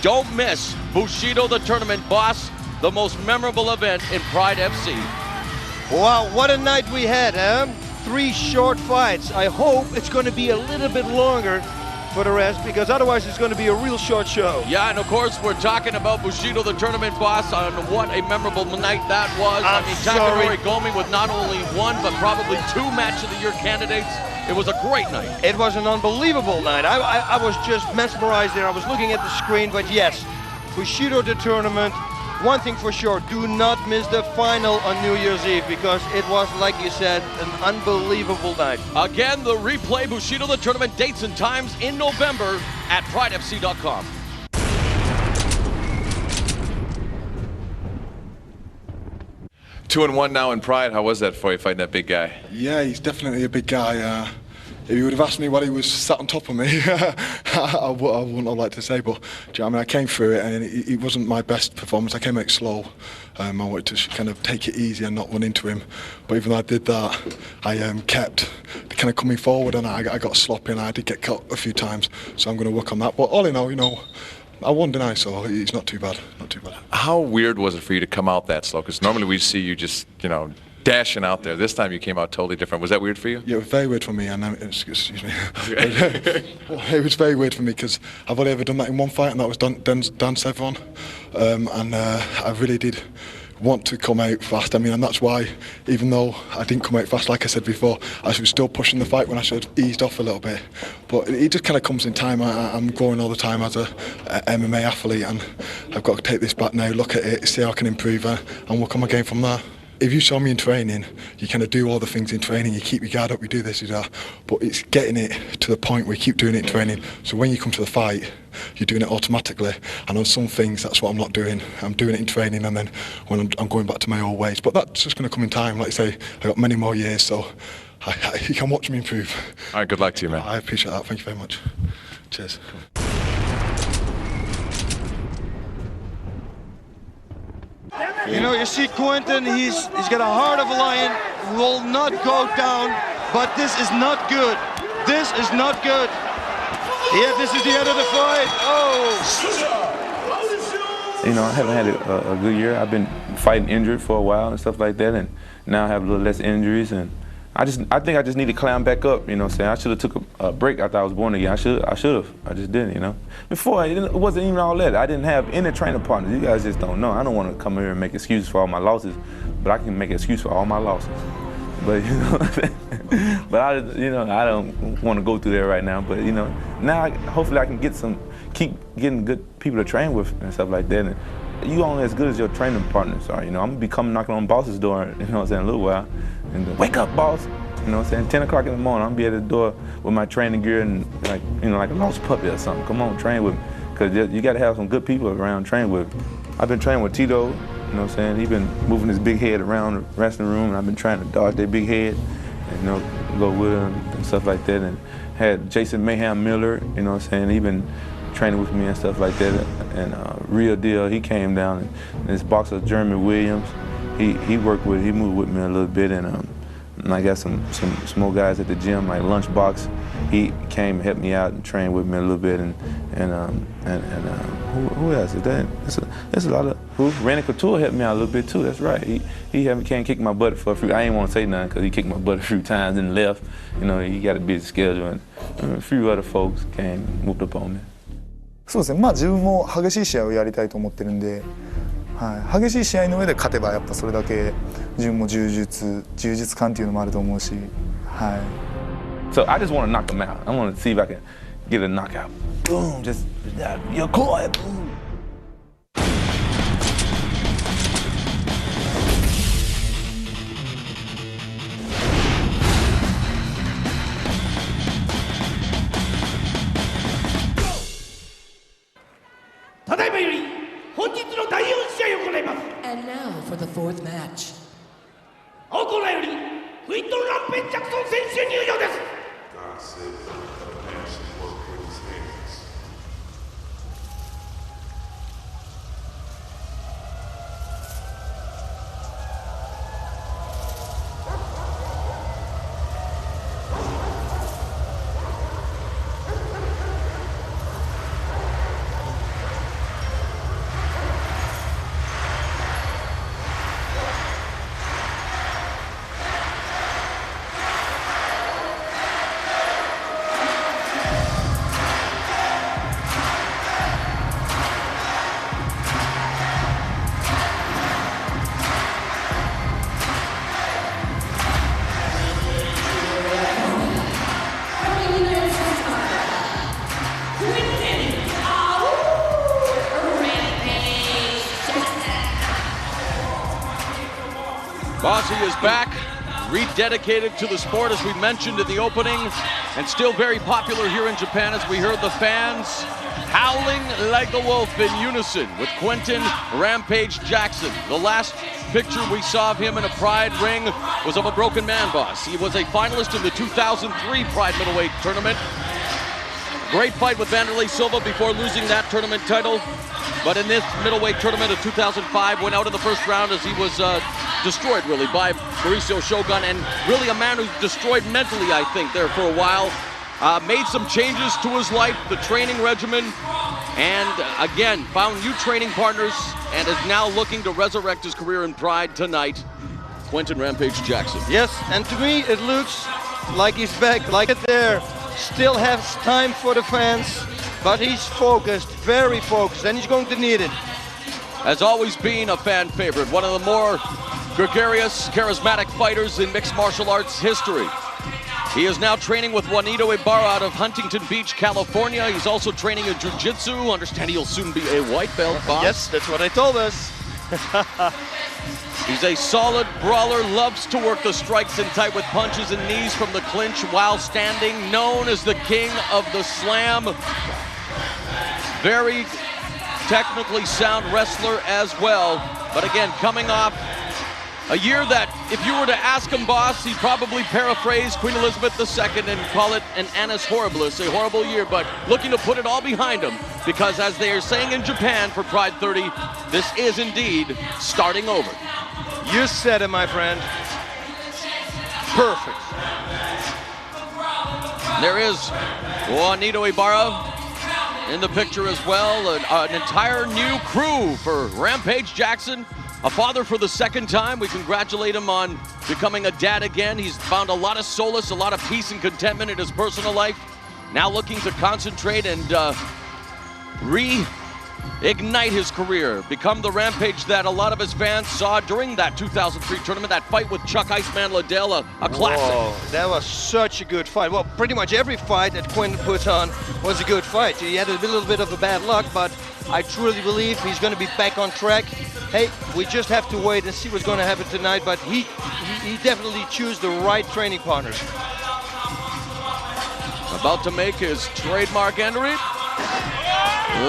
Don't miss Bushido the Tournament, boss, the most memorable event in Pride FC. Wow, what a night we had, huh? 3 short fights. I hope it's going to be a little bit longer for the rest, because otherwise it's going to be a real short show. Yeah, and of course we're talking about Bushido the Tournament, boss, on what a memorable night that was. Takanori Gomi with not only 1 but probably 2 Match of the Year candidates. It was a great night. It was an unbelievable night. I was just mesmerized there. I was looking at the screen, but yes, Bushido the Tournament. One thing for sure, do not miss the final on New Year's Eve, because it was, like you said, an unbelievable night. Again, the replay, Bushido the Tournament, dates and times in November at pridefc.com. Two and one now in Pride. How was that for you, fighting that big guy? Yeah, he's definitely a big guy. If you would have asked me while he was sat on top of me, I wouldn't have liked to say, but do you know what I mean? I came through it, and it wasn't my best performance. I came out slow. I wanted to kind of take it easy and not run into him. But even though I did that, I kept kind of coming forward, and I got sloppy, and I did get caught a few times. So I'm going to work on that. But all in all, I won tonight, so it's not too bad. Not too bad. How weird was it for you to come out that slow? Because normally we see you just, dashing out there. This time you came out totally different. Was that weird for you? Yeah, it was very weird for me, and excuse me. It was very weird for me because I've only ever done that in one fight, and that was Dan Sevron, and I really did want to come out fast. I mean, and that's why, even though I didn't come out fast, like I said before, I was still pushing the fight when I should have eased off a little bit. But it just kind of comes in time. I'm growing all the time as a MMA athlete, and I've got to take this back now, look at it, see how I can improve, and work on my game from there. If you saw me in training, you kind of do all the things in training, you keep your guard up, you do this, you do that, but it's getting it to the point where you keep doing it in training. So when you come to the fight, you're doing it automatically. And on some things, that's what I'm not doing. I'm doing it in training, and then when I'm going back to my old ways. But that's just going to come in time. Like I say, I've got many more years, so you can watch me improve. All right, good luck to you, man. I appreciate that. Thank you very much. Cheers. You know, you see Quinton, he's got a heart of a lion, will not go down, but this is not good. This is not good. Yeah, this is the end of the fight. Oh! You know, I haven't had a good year. I've been fighting injured for a while and stuff like that, and now I have a little less injuries, and I think I just need to climb back up, you know what I'm saying? I should have took a break after I was born again. I should have. I just didn't, you know? Before, it wasn't even all that. I didn't have any training partners. You guys just don't know. I don't want to come here and make excuses for all my losses, but I can make an excuse for all my losses. But, you know, but I don't want to go through there right now. But, you know, now hopefully I can keep getting good people to train with and stuff like that. And you only as good as your training partners are, you know? I'm going to be coming knocking on boss's door, you know what I'm saying, in a little while. And wake up, boss. You know what I'm saying? 10 o'clock in the morning, I'm gonna be at the door with my training gear and like a lost puppy or something. Come on, train with me. Cause you gotta have some good people around train with. I've been training with Tito, you know what I'm saying? He's been moving his big head around the wrestling room, and I've been trying to dodge that big head and, you know, go with him and stuff like that. And had Jason Mayhem Miller, you know what I'm saying? He been training with me and stuff like that. And Real Deal, he came down, and this boxer Jeremy Williams, he moved with me a little bit, and I got some more guys at the gym, like Lunchbox. He came and helped me out and trained with me a little bit, and who else? There's a lot of Randy Couture helped me out a little bit too. That's right. He came kick my butt for a few. I ain't want to say nothing because he kicked my butt a few times and left. You know, he got a busy schedule, and a few other folks came and moved up on me. そうですね。まあ自分も激しい試合をやりたいと思ってるんで。はい、激しい試合の上で勝てばやっぱそれだけ自分も充実感っていうのもあると思うし、はい。So I just want to knock him out. I want to see if I can get a knockout. Boom, just Yokoi, boom. ただいまより本日の第4試合を行います。 And now for the fourth match. 青コーナーよりクイントン・ランペン・ジャクソン選手入場です。Bossy is back, rededicated to the sport as we mentioned in the opening, and still very popular here in Japan as we heard the fans howling like a wolf in unison with Quinton Rampage Jackson. The last picture we saw of him in a Pride ring was of a broken man, boss. He was a finalist in the 2003 Pride middleweight tournament. Great fight with Vanderlei Silva before losing that tournament title. But in this middleweight tournament of 2005, went out in the first round as he was destroyed, really, by Fabricio Shogun, and really a man who's destroyed mentally, I think, there for a while. Made some changes to his life, the training regimen, and again, found new training partners, and is now looking to resurrect his career in Pride tonight. Quinton Rampage Jackson. Yes, and to me it looks like he's back, like it there. Still has time for the fans, but he's focused, very focused, and he's going to need it. Has always been a fan favorite, one of the more gregarious, charismatic fighters in mixed martial arts history. He is now training with Juanito Ibarra out of Huntington Beach, California. He's also training in jiu-jitsu. Understand he'll soon be a white belt, boss. Yes, that's what they told us. He's a solid brawler, loves to work the strikes in tight with punches and knees from the clinch while standing, known as the king of the slam. Very technically sound wrestler as well. But again, coming off a year that, if you were to ask him, boss, he'd probably paraphrase Queen Elizabeth II and call it an annus horribilis, a horrible year, but looking to put it all behind him, because as they are saying in Japan for Pride 30, this is indeed starting over. You said it, my friend. Perfect. There is Juanito Ibarra in the picture as well, an entire new crew for Rampage Jackson. A father for the second time. We congratulate him on becoming a dad again. He's found a lot of solace, a lot of peace and contentment in his personal life. Now looking to concentrate and reignite his career. Become the Rampage that a lot of his fans saw during that 2003 tournament. That fight with Chuck Iceman Liddell, a classic. Whoa, that was such a good fight. Well, pretty much every fight that Quinton put on was a good fight. He had a little bit of a bad luck, but I truly believe he's going to be back on track. Hey, we just have to wait and see what's going to happen tonight, but he definitely chose the right training partners. About to make his trademark entry.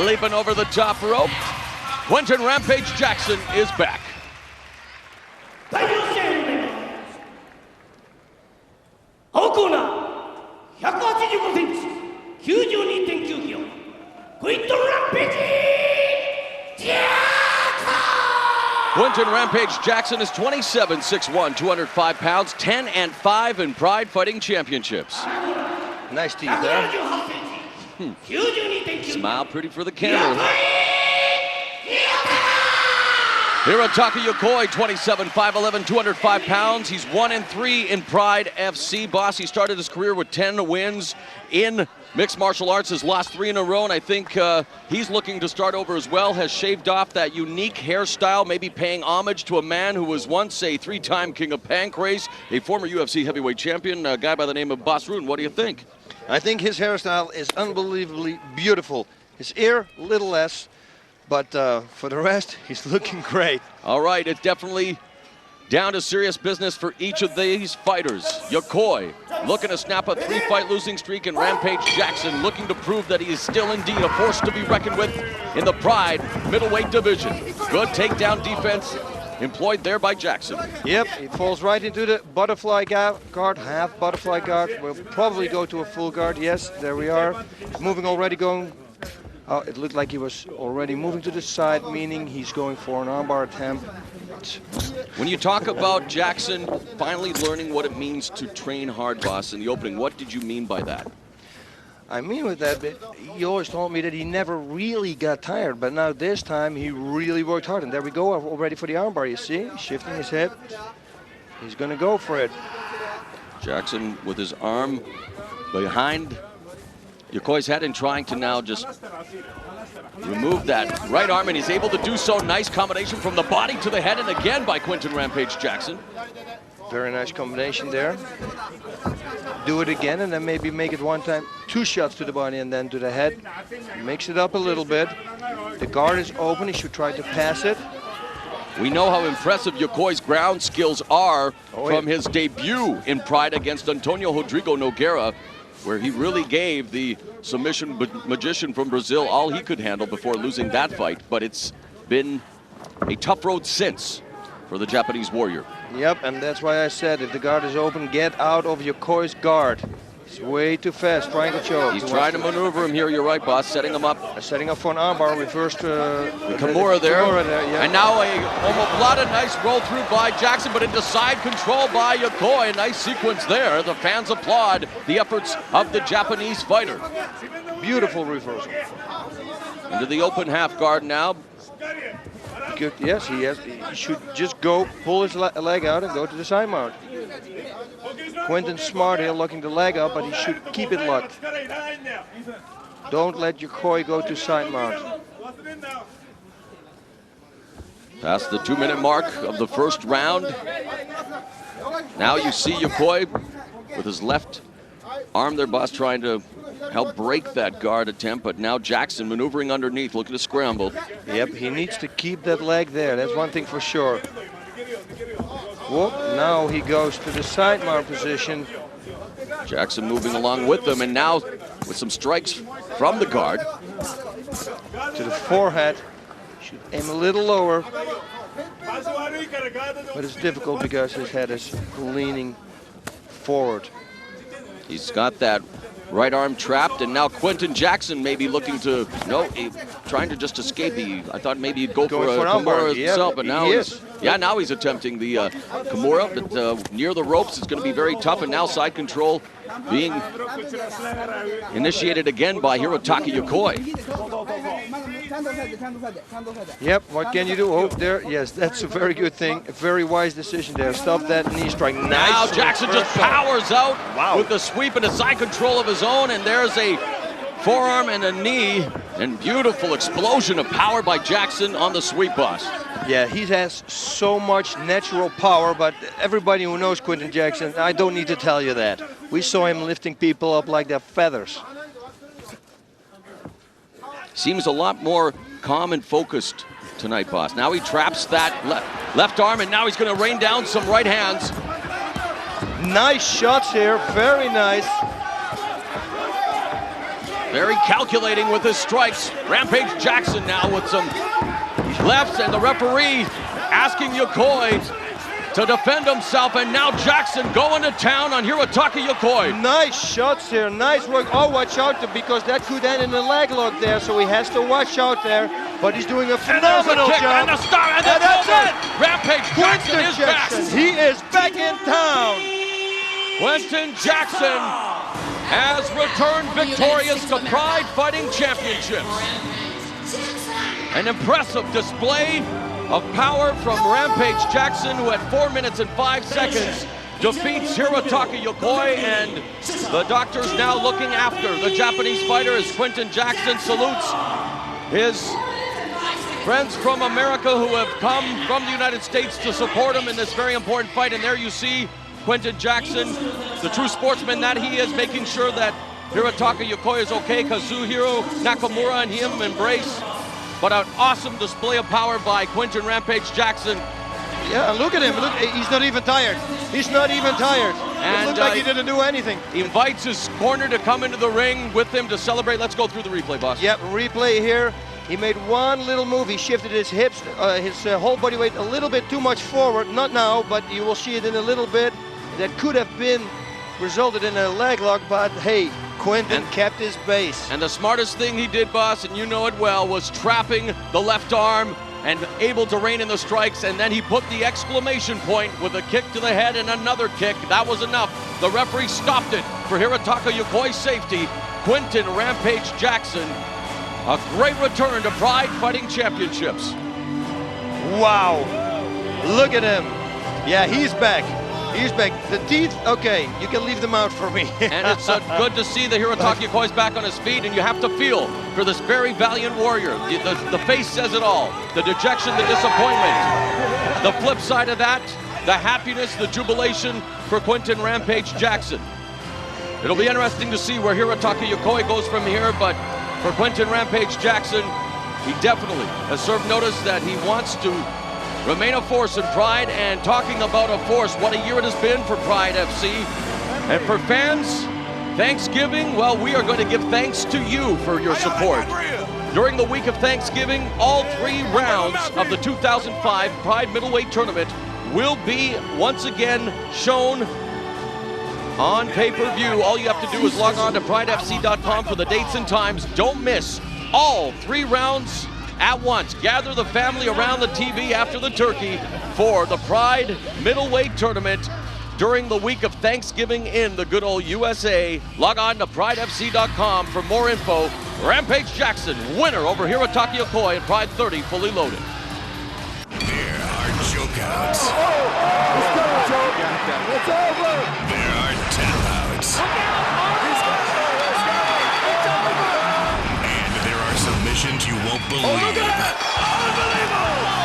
Leaping over the top rope. Quinton Rampage Jackson is back. 青コーナー185センチ 92.9 キロクイントン・ランページ Quinton Rampage Jackson is 27, 6'1", 205 pounds, 10-5 in Pride Fighting Championships. Nice teeth there. Smile pretty for the camera. Hirotaka Yokoi, 27, 5'11", 205 pounds. He's 1-3 in Pride FC. Boss, he started his career with 10 wins in mixed martial arts, has lost 3 in a row, and I think he's looking to start over as well. Has shaved off that unique hairstyle, maybe paying homage to a man who was once a 3-time king of Pancrase, a former UFC heavyweight champion, a guy by the name of Boss Rutten. What do you think? I think his hairstyle is unbelievably beautiful. His ear, a little less, but for the rest, he's looking great. All right, it's definitely down to serious business for each of these fighters. Yokoi looking to snap a 3-fight losing streak, and Rampage Jackson looking to prove that he is still indeed a force to be reckoned with in the Pride middleweight division. Good takedown defense employed there by Jackson. Yep, he falls right into the butterfly guard, half butterfly guard. We'll probably go to a full guard. Yes, there we are. Moving already, going. Oh, it looked like he was already moving to the side, meaning he's going for an armbar attempt. When you talk about Jackson finally learning what it means to train hard, boss, in the opening, what did you mean by that? I mean with that, he always told me that he never really got tired, but now this time he really worked hard. And there we go, already for the armbar, you see? Shifting his head. He's gonna go for it. Jackson with his arm behind Yokoi's head and trying to now just remove that right arm, and he's able to do so. Nice combination from the body to the head, and again by Quinton Rampage Jackson. Very nice combination there. Do it again, and then maybe make it one time. 2 shots to the body and then to the head. Mix it up a little bit. The guard is open, he should try to pass it. We know how impressive Yokoi's ground skills are from his debut in Pride against Antonio Rodrigo Nogueira, where he really gave the submission magician from Brazil all he could handle before losing that fight. But it's been a tough road since for the Japanese warrior. Yep, and that's why I said if the guard is open, get out of Yokoi's guard. He's way too fast, triangle choke. He's trying to maneuver him here, you're right, boss, setting him up. Setting up for an armbar, reversed Kimura there. Yeah. And now a omoplata, nice roll through by Jackson, but into side control by Yokoi. A nice sequence there. The fans applaud the efforts of the Japanese fighter. Beautiful reversal. Into the open half guard now. Yes, he has. He should just go, pull his leg out and go to the side mount. Quinton's smart here, locking the leg up, but he should keep it locked. Don't let Yokoi go to side mount. Past the 2-minute mark of the first round. Now you see Yokoi with his left arm there, boss, trying to help break that guard attempt, but now Jackson maneuvering underneath, looking to scramble. Yep, he needs to keep that leg there. That's one thing for sure. Whoop, now he goes to the side mount position. Jackson moving along with them, and now with some strikes from the guard. To the forehead. Should aim a little lower. But it's difficult because his head is leaning forward. He's got that right arm trapped, and now Quinton Jackson may be looking to, trying to just escape. I thought maybe he'd go for a Kimura himself, but now now he's attempting the Kimura, but near the ropes. It's going to be very tough, and now side control being initiated again by Hirotaka Yokoi. Yep, what can you do? Oh, there, yes, that's a very good thing. A very wise decision there. Stop that knee strike. Nice. Now Jackson just powers out with the sweep and a side control of his own, and there's a forearm and a knee, and beautiful explosion of power by Jackson on the sweep, boss. Yeah, he has so much natural power, but everybody who knows Quinton Jackson, I don't need to tell you that. We saw him lifting people up like they're feathers. Seems a lot more calm and focused tonight, boss. Now he traps that left arm, and now he's going to rain down some right hands. Nice shots here, very nice. Very calculating with his strikes. Rampage Jackson now with some lefts, and the referee asking Yokoi to defend himself, and now Jackson going to town on Hirotaka Yokoi. Nice shots here, nice work. Oh, watch out, because that could end in a leg lock there, so he has to watch out there. But he's doing a phenomenal job. And the star, and that's it. Rampage Jackson is back. He is back in town. Quinton Jackson has returned victorious to Pride Fighting Championships. An impressive display of power from Rampage Jackson, who at 4 minutes and 5 seconds defeats Hirotaka Yokoi, and the doctor's now looking after the Japanese fighter as Quinton Jackson salutes his friends from America who have come from the United States to support him in this very important fight. And there you see Quinton Jackson, the true sportsman that he is, making sure that Hirotaka Yokoi is okay. Kazuhiro Nakamura and him embrace. But an awesome display of power by Quinton Rampage Jackson. Yeah, look at him. Look, he's not even tired. He's not even tired. And it looks like he didn't do anything. He invites his corner to come into the ring with him to celebrate. Let's go through the replay, boss. Yep, replay here. He made one little move. He shifted his hips, his whole body weight a little bit too much forward. Not now, but you will see it in a little bit. That could have been resulted in a leg lock, but hey, Quinton kept his base. And the smartest thing he did, boss, and you know it well, was trapping the left arm and able to rein in the strikes, and then he put the exclamation point with a kick to the head and another kick. That was enough. The referee stopped it for Hirotaka Yokoi's safety. Quinton Rampage Jackson, a great return to Pride Fighting Championships. Wow, look at him. Yeah, he's back. He's back. The teeth, okay, you can leave them out for me. And it's good to see that Hirotaka Yokoi's back on his feet, and you have to feel for this very valiant warrior. The face says it all. The dejection, the disappointment. The flip side of that, the happiness, the jubilation for Quinton Rampage Jackson. It'll be interesting to see where Hirotaka Yokoi goes from here, but for Quinton Rampage Jackson, he definitely has served notice that he wants to remain a force in Pride. And talking about a force, what a year it has been for Pride FC. And for fans, Thanksgiving, well, we are going to give thanks to you for your support. During the week of Thanksgiving, all 3 rounds of the 2005 Pride Middleweight Tournament will be once again shown on pay-per-view. All you have to do is log on to pridefc.com for the dates and times. Don't miss all 3 rounds at once. Gather the family around the TV after the turkey for the Pride Middleweight Tournament during the week of Thanksgiving in the good old USA. Log on to pridefc.com for more info. Rampage Jackson, winner over Hirotaka Yokoi in Pride 30, fully loaded. outs. There are tap outs. And there are submissions you won't believe.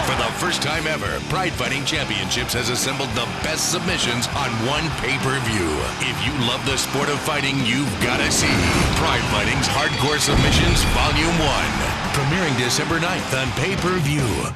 For the first time ever, Pride Fighting Championships has assembled the best submissions on one pay-per-view. If you love the sport of fighting, you've got to see Pride Fighting's Hardcore Submissions Volume 1. Premiering December 9th on pay-per-view.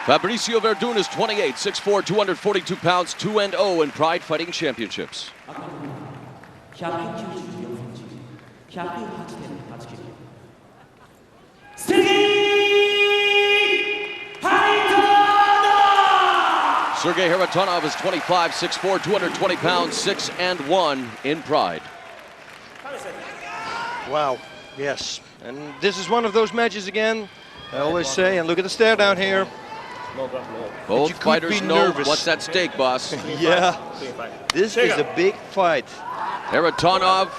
Fabricio Verdun is 28, 6'4", 242 pounds, 2-0 in Pride Fighting Championships. Sergey Kharitonov is 25, 6'4", 220 pounds, 6-1 in Pride. Wow, yes. And this is one of those matches again, I always say, and look at the stare down here. Both fighters know what's at stake, boss. Yeah, this is a big fight. Kharitonov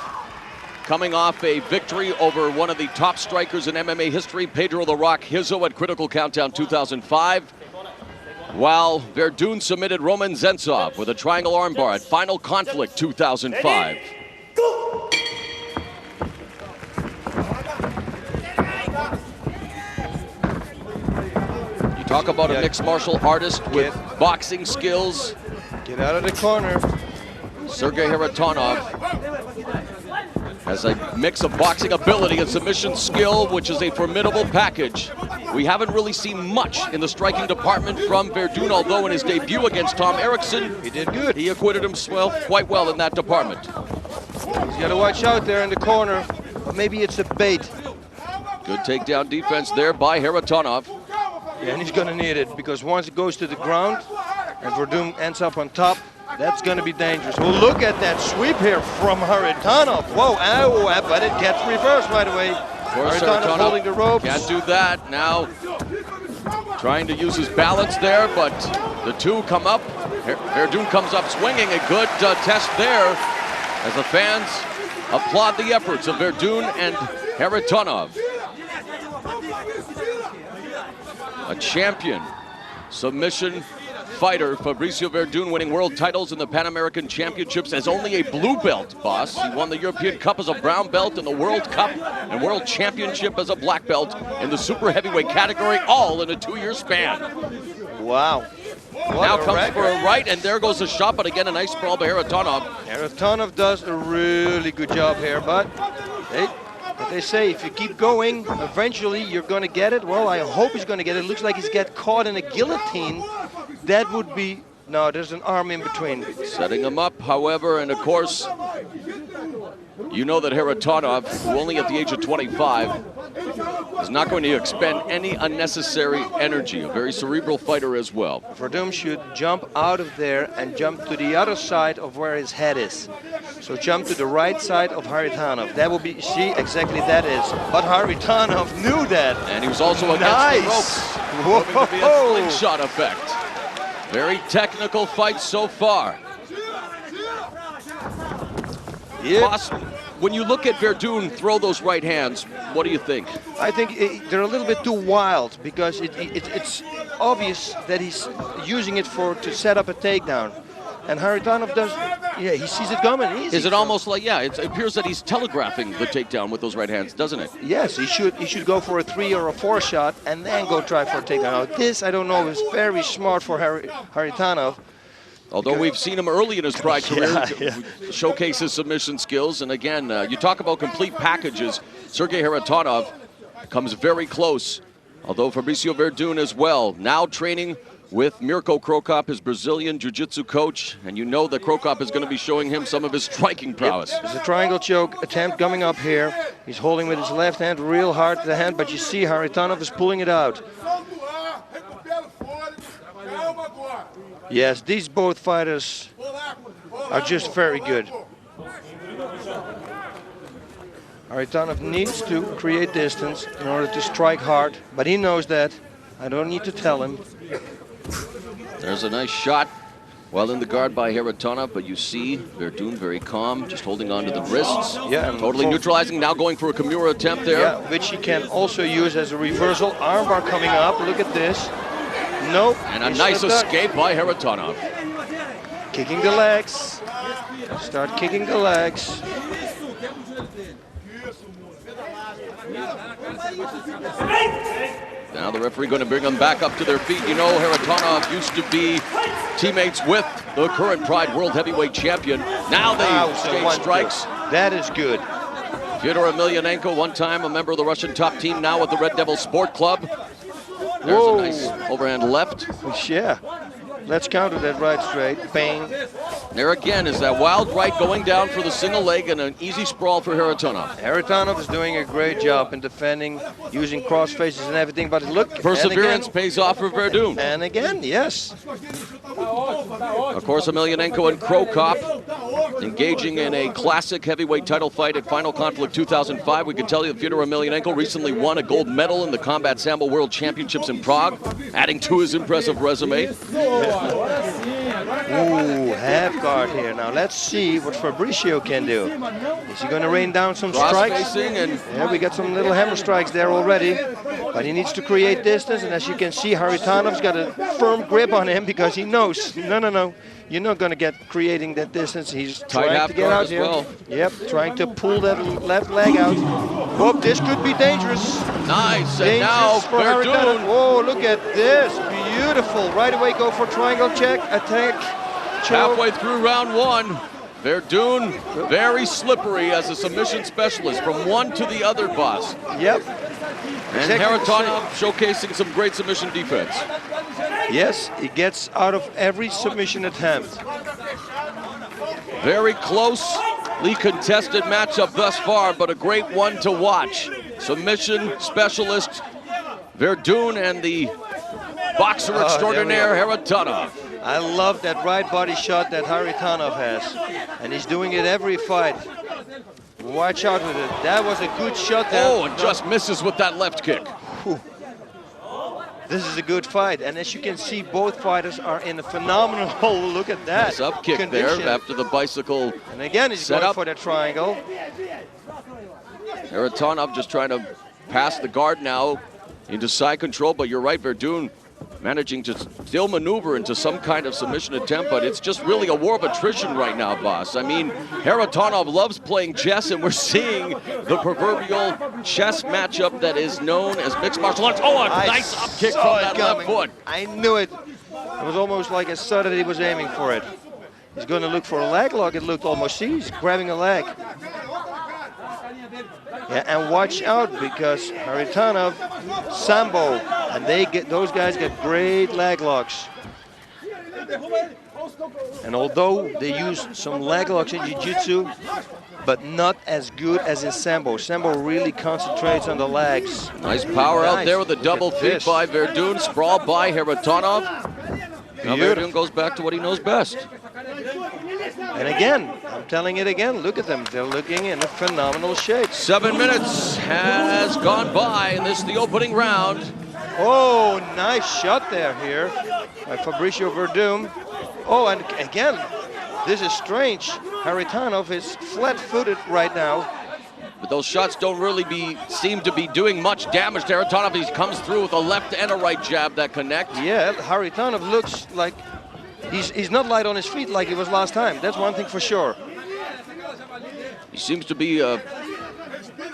coming off a victory over one of the top strikers in MMA history, Pedro the Rock Hizzo, at Critical Countdown 2005. While Verdun submitted Roman Zentsov with a triangle armbar at Final Conflict 2005. You talk about a mixed martial artist with boxing skills. Get out of the corner. Sergey Kharitonov has a mix of boxing ability and submission skill, which is a formidable package. We haven't really seen much in the striking department from Verdun, although in his debut against Tom Erickson, he did good. He acquitted himself quite well in that department. He's got to watch out there in the corner, but maybe it's a bait. Good takedown defense there by Kharitonov. Yeah, and he's going to need it, because once it goes to the ground and Verdun ends up on top, that's going to be dangerous. Well, look at that sweep here from Kharitonov. Whoa, ow, but it gets reversed right away. Kharitonov holding the ropes. Can't do that. Now trying to use his balance there, but the two come up. Verdun comes up swinging. A good test there as the fans applaud the efforts of Verdun and Kharitonov. A champion submission fighter, Fabricio Verdun, winning world titles in the Pan American Championships as only a blue belt, boss. He won the European Cup as a brown belt and the World Cup and World Championship as a black belt in the super heavyweight category, all in a 2-year span. Wow. Now comes for a right, and there goes a shot, but again, a nice sprawl by Kharitonov. Kharitonov does a really good job here, but they say if you keep going, eventually you're going to get it. Well, I hope he's going to get it. It looks like he's got caught in a guillotine. That would be, no, there's an arm in between. Setting him up, however, and of course, you know that Kharitonov, who only at the age of 25, is not going to expend any unnecessary energy. A very cerebral fighter as well. Verdun should jump out of there and jump to the other side of where his head is. So jump to the right side of Kharitonov. That will be, see, exactly that is. But Kharitonov knew that. And he was also against the ropes. Whoa. To be a slingshot effect. Very technical fight so far. Yeah. Boss, when you look at Verdun throw those right hands, what do you think? I think they're a little bit too wild, because it's obvious that he's using it to set up a takedown. And Kharitonov does, yeah, he sees it coming easy. Is it almost like, yeah, it appears that he's telegraphing the takedown with those right hands, doesn't it? Yes, he should go for a 3 or a 4 shot and then go try for a takedown. Now this, I don't know, is very smart for Kharitonov. Although we've seen him early in his Pride career showcase his submission skills. And again, you talk about complete packages. Sergey Kharitonov comes very close, although Fabricio Verdun as well. Now training with Mirko Cro Cop, his Brazilian jiu-jitsu coach. And you know that Cro Cop is going to be showing him some of his striking prowess. There's a triangle choke attempt coming up here. He's holding with his left hand real hard to the hand, but you see Kharitonov is pulling it out. Yes, these both fighters are just very good. Kharitonov needs to create distance in order to strike hard, but he knows that. I don't need to tell him. There's a nice shot. Well in the guard by Kharitonov, but you see Verdun very calm, just holding on to the wrists. Yeah, totally neutralizing, now going for a Kimura attempt there. Yeah, which he can also use as a reversal. Armbar coming up, look at this. Nope. And a nice escape by Kharitonov. Kicking the legs. Start kicking the legs. Now the referee going to bring them back up to their feet. You know, Kharitonov used to be teammates with the current Pride World Heavyweight Champion. Now they exchange strikes. That is good. Fyodor Emelianenko, one time a member of the Russian top team, now with the Red Devil Sport Club. There's a nice overhand left. Yeah. Let's counter that right straight. Bang. There again is that wild right going down for the single leg and an easy sprawl for Kharitonov. Kharitonov is doing a great job in defending, using cross faces and everything, but look. Perseverance pays off for Verdun. And again, yes. Of course, Emelianenko and Cro Cop engaging in a classic heavyweight title fight at Final Conflict 2005. We can tell you that Fyodor Emelianenko recently won a gold medal in the Combat Sambo World Championships in Prague, adding to his impressive resume. Ooh, half guard here. Now let's see what Fabricio can do. Is he going to rain down some strikes? And yeah, we got some little hammer strikes there already. But he needs to create distance, and as you can see, Kharitonov's got a firm grip on him because he knows, no, you're not going to get creating that distance. He's trying to get out here. Well. Yep, trying to pull that left leg out. Oh, this could be dangerous. Nice, dangerous and now for Verdun. Whoa, look at this. Beautiful. Right away, go for triangle check, attack. Choke. Halfway through round one, Verdun very slippery as a submission specialist from one to the other, boss. Yep. And Kharitonov showcasing some great submission defense. Yes, he gets out of every submission attempt. Very closely contested matchup thus far, but a great one to watch. Submission specialist Verdun and the boxer extraordinaire Kharitonov. I love that right body shot that Kharitonov has, and he's doing it every fight. Watch out with it. That was a good shot there. Oh, and just misses with that left kick. Whew. This is a good fight, and as you can see, both fighters are in a phenomenal hole. Look at that. Nice up kick there after the bicycle. And again, he's going for that triangle. Kharitonov just trying to pass the guard now into side control, but you're right, Verdun managing to still maneuver into some kind of submission attempt, but it's just really a war of attrition right now, boss. I mean, Kharitonov loves playing chess, and we're seeing the proverbial chess matchup that is known as mixed martial arts. Oh, a nice up kick from that left foot. I knew it. It was almost like I saw that he was aiming for it. He's going to look for a leg lock. It looked almost, see, he's grabbing a leg. Yeah, and watch out because Kharitonov, Sambo, and those guys get great leg locks. And although they use some leg locks in jiu-jitsu, but not as good as in Sambo. Sambo really concentrates on the legs. Nice power out there with a double feed by Verdun, sprawl by Kharitonov. Now Verdun goes back to what he knows best. And again, I'm telling it again, look at them. They're looking in a phenomenal shape. 7 minutes has gone by, and this is the opening round. Oh, nice shot there here by Fabricio Verdun. Oh, and again, this is strange. Kharitonov is flat-footed right now. But those shots don't really seem to be doing much damage to Kharitonov. He comes through with a left and a right jab that connect. Yeah, Kharitonov looks like he's not light on his feet like he was last time. That's one thing for sure. He seems to be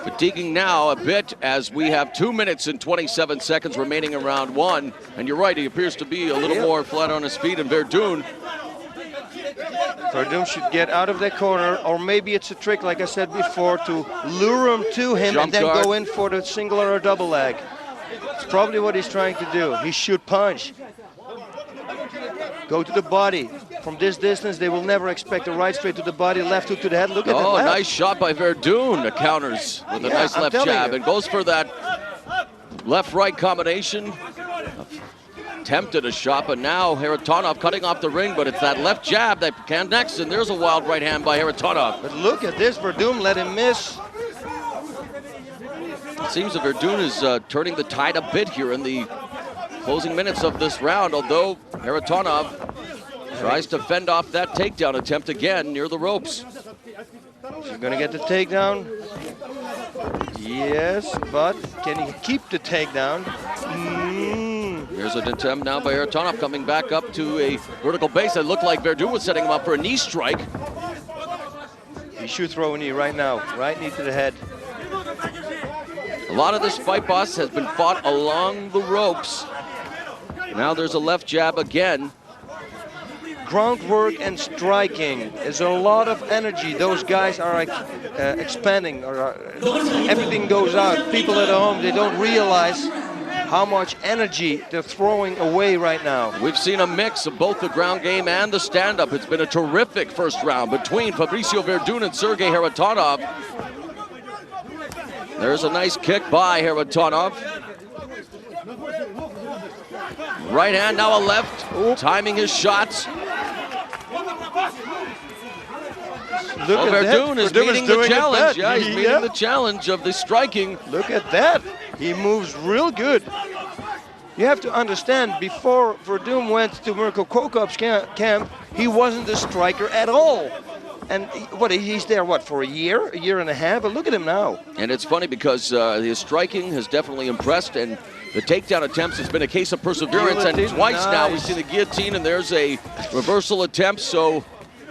fatiguing now a bit as we have 2 minutes and 27 seconds remaining in round one. And you're right, he appears to be a little more flat on his feet. And Verdun should get out of that corner, or maybe it's a trick, like I said before, to lure him to him and then go in for the single or double leg. It's probably what he's trying to do. He should punch. Go to the body. From this distance, they will never expect a right straight to the body, left hook to the head. Look at that. Oh, nice shot by Verdun. The counters with a nice left jab and goes for that left-right combination. Attempted a shot, but now Kharitonov cutting off the ring, but it's that left jab that connects, and there's a wild right hand by Kharitonov. But look at this, Verdun let him miss. It seems that Verdun is turning the tide a bit here in the closing minutes of this round, although Kharitonov tries to fend off that takedown attempt again near the ropes. Is he gonna get the takedown? Yes, but can he keep the takedown? Here's an attempt now by Kharitonov coming back up to a vertical base. It looked like Verdun was setting him up for a knee strike. He should throw a knee right now, right knee to the head. A lot of this fight, boss, has been fought along the ropes. Now there's a left jab again. Groundwork and striking is a lot of energy. Those guys are expanding, or everything goes out. People at home, they don't realize how much energy they're throwing away right now. We've seen a mix of both the ground game and the stand-up. It's been a terrific first round between Fabricio Verdun and Sergey Kharitonov. There's a nice kick by Kharitonov. Right hand, now a left. Timing his shots. Look at Verdun is meeting the challenge. Yeah, he's meeting Yeah. the challenge of the striking. Look at that. He moves real good. You have to understand, before Verdun went to Mirko Cro Cop's camp, he wasn't a striker at all. And he's there, for a year and a half? But look at him now. And it's funny because his striking has definitely impressed, and the takedown attempts has been a case of perseverance. And twice now we've seen the guillotine, and there's a reversal attempt. So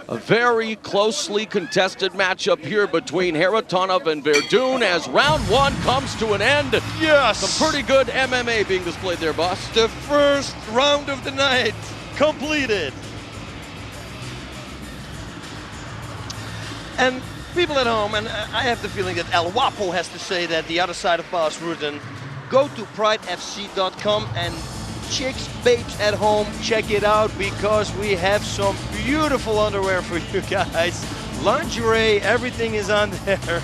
a very closely contested matchup here between Kharitonov and Verdun as round one comes to an end. Yes! Some pretty good MMA being displayed there, boss. The first round of the night completed. And people at home, and I have the feeling that El Guapo has to say that the other side of Boss Rutten, go to pridefc.com and chicks, babes at home, check it out because we have some beautiful underwear for you guys. Lingerie, everything is on there.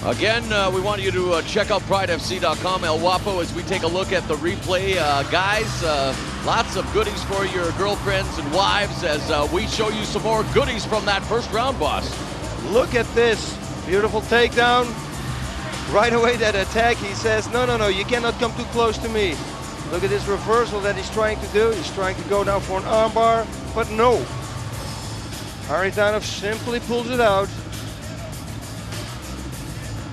Again, we want you to check out pridefc.com, El Guapo, as we take a look at the replay. Guys, lots of goodies for your girlfriends and wives as we show you some more goodies from that first round, boss. Look at this. Beautiful takedown. Right away, that attack, he says, no, you cannot come too close to me. Look at this reversal that he's trying to do. He's trying to go down for an armbar, but no. Kharitonov simply pulls it out.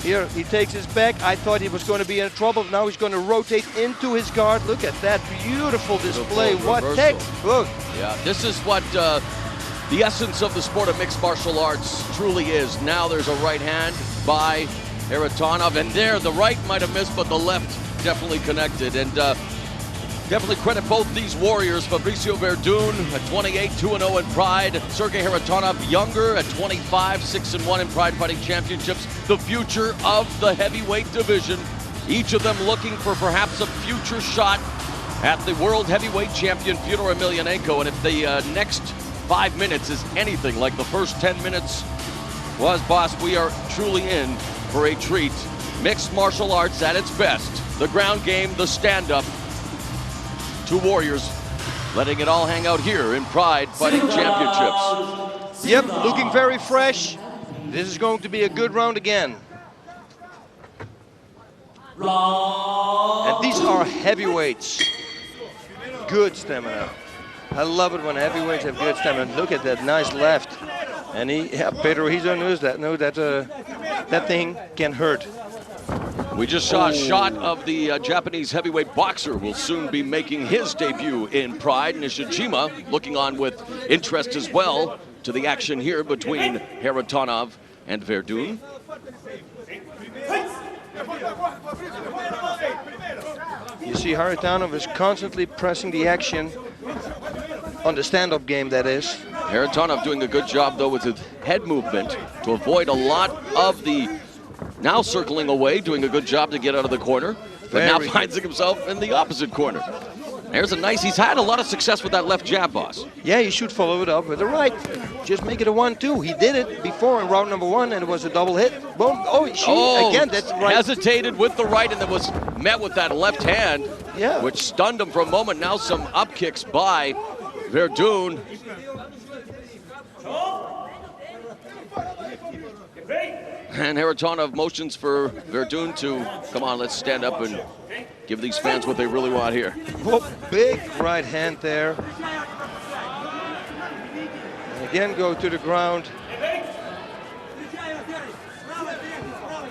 Here, he takes his back. I thought he was going to be in trouble. Now he's going to rotate into his guard. Look at that beautiful display. What textbook. Yeah, this is what the essence of the sport of mixed martial arts truly is. Now there's a right hand by Kharitonov, and there the right might have missed, but the left definitely connected. And definitely credit both these warriors. Fabricio Verdun at 28, 2-0 in Pride. Sergey Kharitonov, younger at 25, 6-1 in Pride Fighting Championships. The future of the heavyweight division. Each of them looking for perhaps a future shot at the world heavyweight champion Fyodor Emelianenko. And if the next 5 minutes is anything like the first 10 minutes was, boss, we are truly in for a treat. Mixed martial arts at its best. The ground game, the stand-up. Two warriors letting it all hang out here in Pride Fighting Championships. Yep, looking very fresh. This is going to be a good round again. And these are heavyweights. Good stamina. I love it when heavyweights have good stamina. Look at that nice left. And Pedro Hizo knows that. That thing can hurt. We just saw a shot of the Japanese heavyweight boxer will soon be making his debut in Pride. Nishijima looking on with interest as well to the action here between Kharitonov and Verdun. You see Kharitonov is constantly pressing the action on the stand-up game, that is. Kharitonov doing a good job though with his head movement to avoid a lot of the now circling away, doing a good job to get out of the corner, but now finds himself in the opposite corner. There's a nice, he's had a lot of success with that left jab, boss. Yeah, you should follow it up with the right. Just make it a 1-2. He did it before in round number 1, and it was a double hit. Boom. Again, that's right. Hesitated with the right, and then was met with that left hand, which stunned him for a moment. Now some up kicks by Verdun. And Kharitonov motions for Verdun to, come on, let's stand up and give these fans what they really want here. Whoop, big right hand there. And again, go to the ground.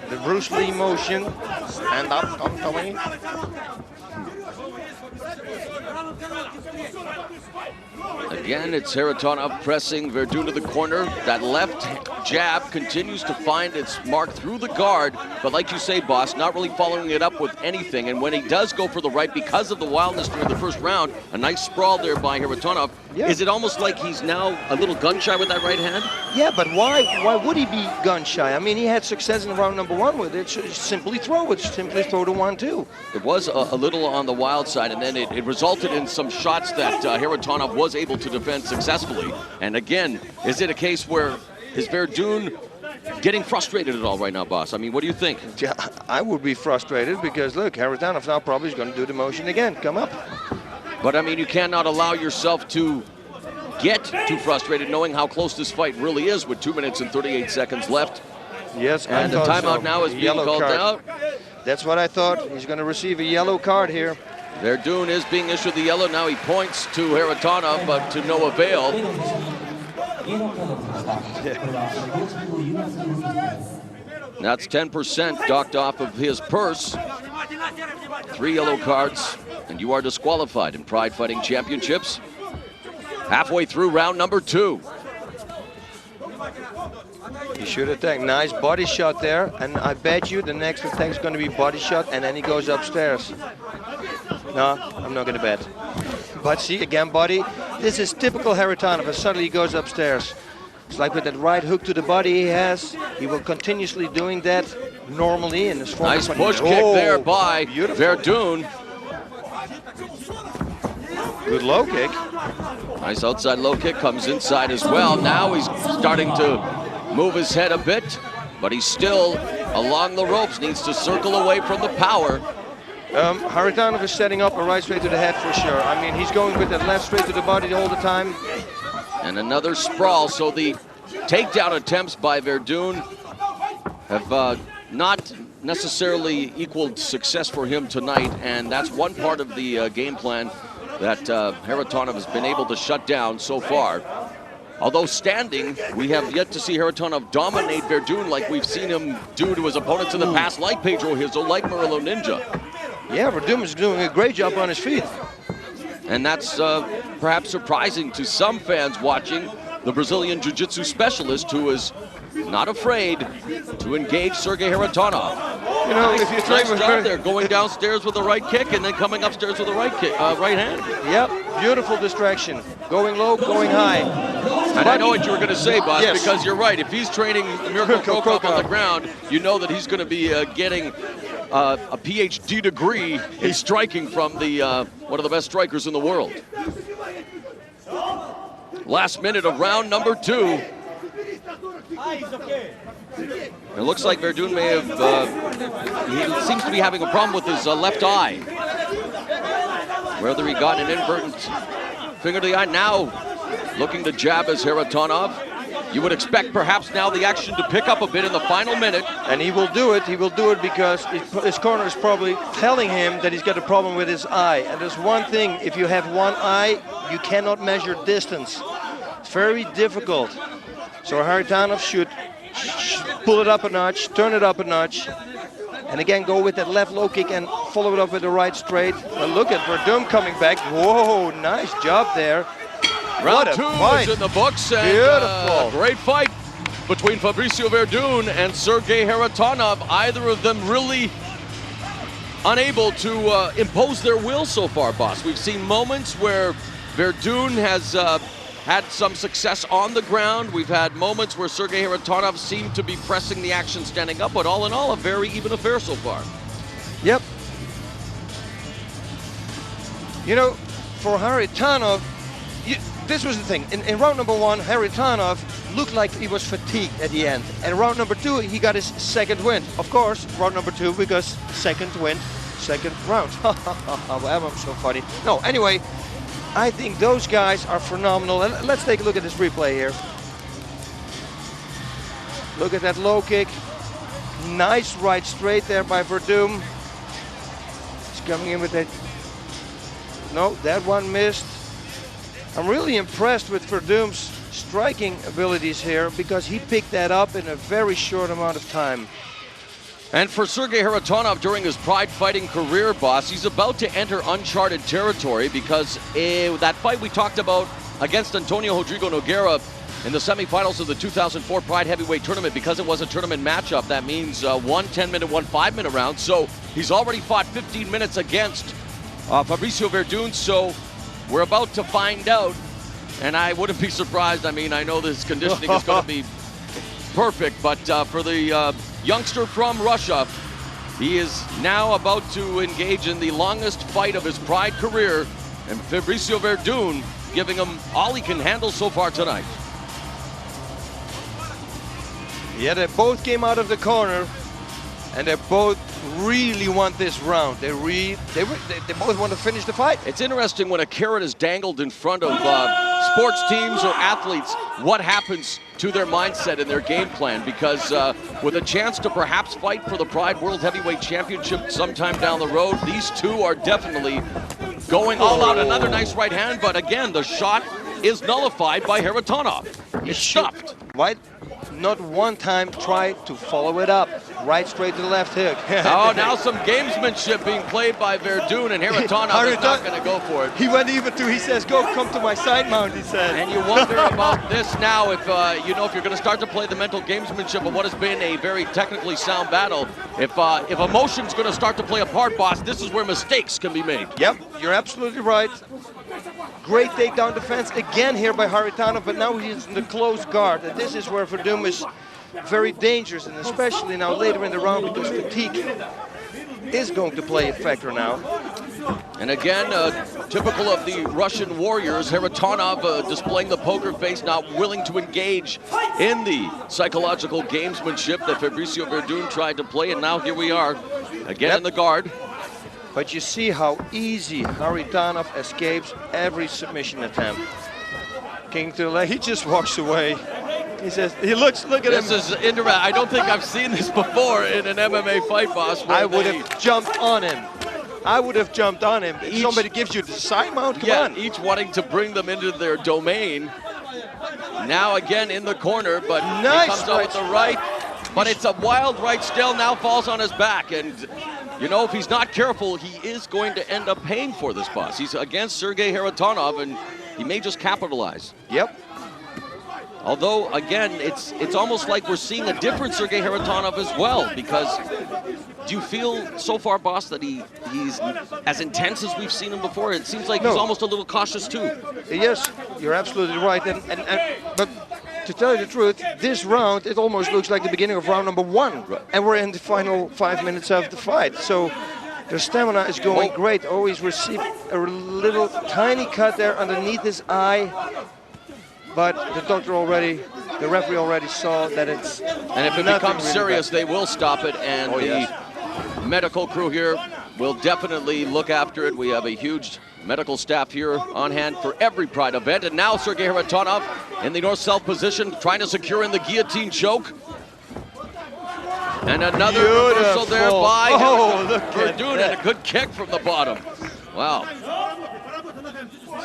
The Bruce Lee motion. Stand up, Tommy. Again, it's Kharitonov pressing Verdun to the corner. That left jab continues to find its mark through the guard, but like you say, boss, not really following it up with anything. And when he does go for the right, because of the wildness during the first round, a nice sprawl there by Kharitonov. Yeah. Is it almost like he's now a little gun-shy with that right hand? Yeah, but why would he be gun-shy? I mean, he had success in round number one with it. Simply throw it. Simply throw the 1-2. It was a little on the wild side, and then it resulted in some shots that Kharitonov was able to defend successfully. And again, is it a case where is Verdun getting frustrated at all right now, boss? I mean, what do you think? Yeah, I would be frustrated because, look, Kharitonov now probably is going to do the motion again. Come up. But, I mean, you cannot allow yourself to get too frustrated knowing how close this fight really is with 2 minutes and 38 seconds left. Yes, and the timeout now is being called out. That's what I thought. He's going to receive a yellow card here. Verdun is being issued the yellow. Now he points to Kharitonov, but to no avail. That's 10% docked off of his purse. 3 yellow cards, and you are disqualified in Pride Fighting Championships. Halfway through round number 2. He should attack. Nice body shot there, and I bet you the next attack is going to be body shot, and then he goes upstairs. No, I'm not going to bet. But see, again, body. This is typical Kharitonov, and suddenly he goes upstairs. It's like with that right hook to the body he has. He will continuously doing that normally in his form. Nice push kick there by Verdun. Good low kick. Nice outside low kick, comes inside as well. Now he's starting to move his head a bit, but he's still along the ropes, needs to circle away from the power. Kharitonov is setting up a right straight to the head for sure. I mean, he's going with that left straight to the body all the time. And another sprawl, so the takedown attempts by Verdun have not necessarily equaled success for him tonight, and that's one part of the game plan that Kharitonov has been able to shut down so far. Although standing, we have yet to see Kharitonov dominate Verdun like we've seen him do to his opponents in the past, like Pedro Hizo, like Murilo Ninja. Yeah, Verdun is doing a great job on his feet. And that's perhaps surprising to some fans watching the Brazilian Jiu-Jitsu specialist who is not afraid to engage Sergey Kharitonov. You know, if you train with her, they're going downstairs with the right kick and then coming upstairs with the right kick, right hand. Yep, beautiful distraction. Going low, going high. And I know what you were going to say, boss, yes, because you're right. If he's training Mirko Cro Cop on the ground, you know that he's going to be getting a PhD degree in striking from the one of the best strikers in the world. Last minute of round number 2. It looks like Verdun may have, he seems to be having a problem with his left eye. Whether he got an inadvertent finger to the eye. Now looking to jab as Kharitonov. You would expect perhaps now the action to pick up a bit in the final minute. And he will do it. He will do it because his corner is probably telling him that he's got a problem with his eye. And there's one thing, if you have one eye, you cannot measure distance. It's very difficult. So Kharitonov should pull it up a notch, turn it up a notch, and again go with that left low kick and follow it up with the right straight. And look at Verdun coming back. Whoa, nice job there. Round 2 is in the books, and beautiful. Great fight between Fabricio Verdun and Sergey Kharitonov. Either of them really unable to impose their will so far, boss. We've seen moments where Verdun has had some success on the ground. We've had moments where Sergey Kharitonov seemed to be pressing the action standing up, but all in all, a very even affair so far. Yep. You know, for Kharitonov, this was the thing. In round number 1, Kharitonov looked like he was fatigued at the end. And round number 2, he got his second win. Of course, round number 2, because second win, second round. I'm so funny. No, anyway, I think those guys are phenomenal. And let's take a look at this replay here. Look at that low kick. Nice right straight there by Verdum. He's coming in with that. No, that one missed. I'm really impressed with Verdum's striking abilities here because he picked that up in a very short amount of time. And for Sergey Kharitonov during his Pride fighting career, boss, he's about to enter uncharted territory because that fight we talked about against Antonio Rodrigo Nogueira in the semifinals of the 2004 Pride Heavyweight Tournament, because it was a tournament matchup, that means one 10-minute, one 5-minute round. So he's already fought 15 minutes against Fabricio Verdun, so we're about to find out. And I wouldn't be surprised. I mean, I know this conditioning is going to be perfect, but for the youngster from Russia, he is now about to engage in the longest fight of his Pride career, and Fabricio Verdun giving him all he can handle so far tonight. Yeah, they both came out of the corner, and they both really want this round. They both want to finish the fight. It's interesting when a carrot is dangled in front of sports teams or athletes, what happens to their mindset and their game plan, because with a chance to perhaps fight for the Pride World Heavyweight Championship sometime down the road, these two are definitely going all out. Another nice right hand, but again, the shot is nullified by Kharitonov. It's stuffed. Why not one time try to follow it up? Right straight to the left hook. Oh, now some gamesmanship being played by Verdun, and Kharitonov is not going to go for it. He went even to, he says, go, come to my side mount, he said. And you wonder about this now, if you know, if you're going to start to play the mental gamesmanship of what has been a very technically sound battle, if emotion's going to start to play a part, boss, this is where mistakes can be made. Yep, you're absolutely right. Great takedown defense again here by Kharitonov, but now he's in the close guard. And this is where Verdum is very dangerous, and especially now later in the round, because fatigue is going to play a factor now. And again, typical of the Russian warriors, Kharitonov displaying the poker face, not willing to engage in the psychological gamesmanship that Fabricio Verdun tried to play, and now here we are, again in the guard. But you see how easy Kharitonov escapes every submission attempt. King to the leg, he just walks away. He says, look at him. This is interesting. I don't think I've seen this before in an MMA fight, boss. I would have jumped on him. I would have jumped on him. If somebody gives you the side mount, come on. Each wanting to bring them into their domain. Now again in the corner, but nice, he comes out with the right. But it's a wild right still, now falls on his back. And you know, if he's not careful, he is going to end up paying for this, boss. He's against Sergey Kharitonov, and he may just capitalize. Yep. Although, again, it's almost like we're seeing a different Sergey Kharitonov as well, because do you feel so far, boss, that he's as intense as we've seen him before? It seems like he's almost a little cautious too. Yes, you're absolutely right. But to tell you the truth, this round, it almost looks like the beginning of round number 1. Right. And we're in the final 5 minutes of the fight. So their stamina is going great. Always received a little tiny cut there underneath his eye. But the referee already saw that it's. And if it becomes serious, they will stop it. And the medical crew here will definitely look after it. We have a huge medical staff here on hand for every Pride event. And now Sergey Kharitonov in the north-south position, trying to secure in the guillotine choke. And another reversal there by Verdun, and a good kick from the bottom. Wow.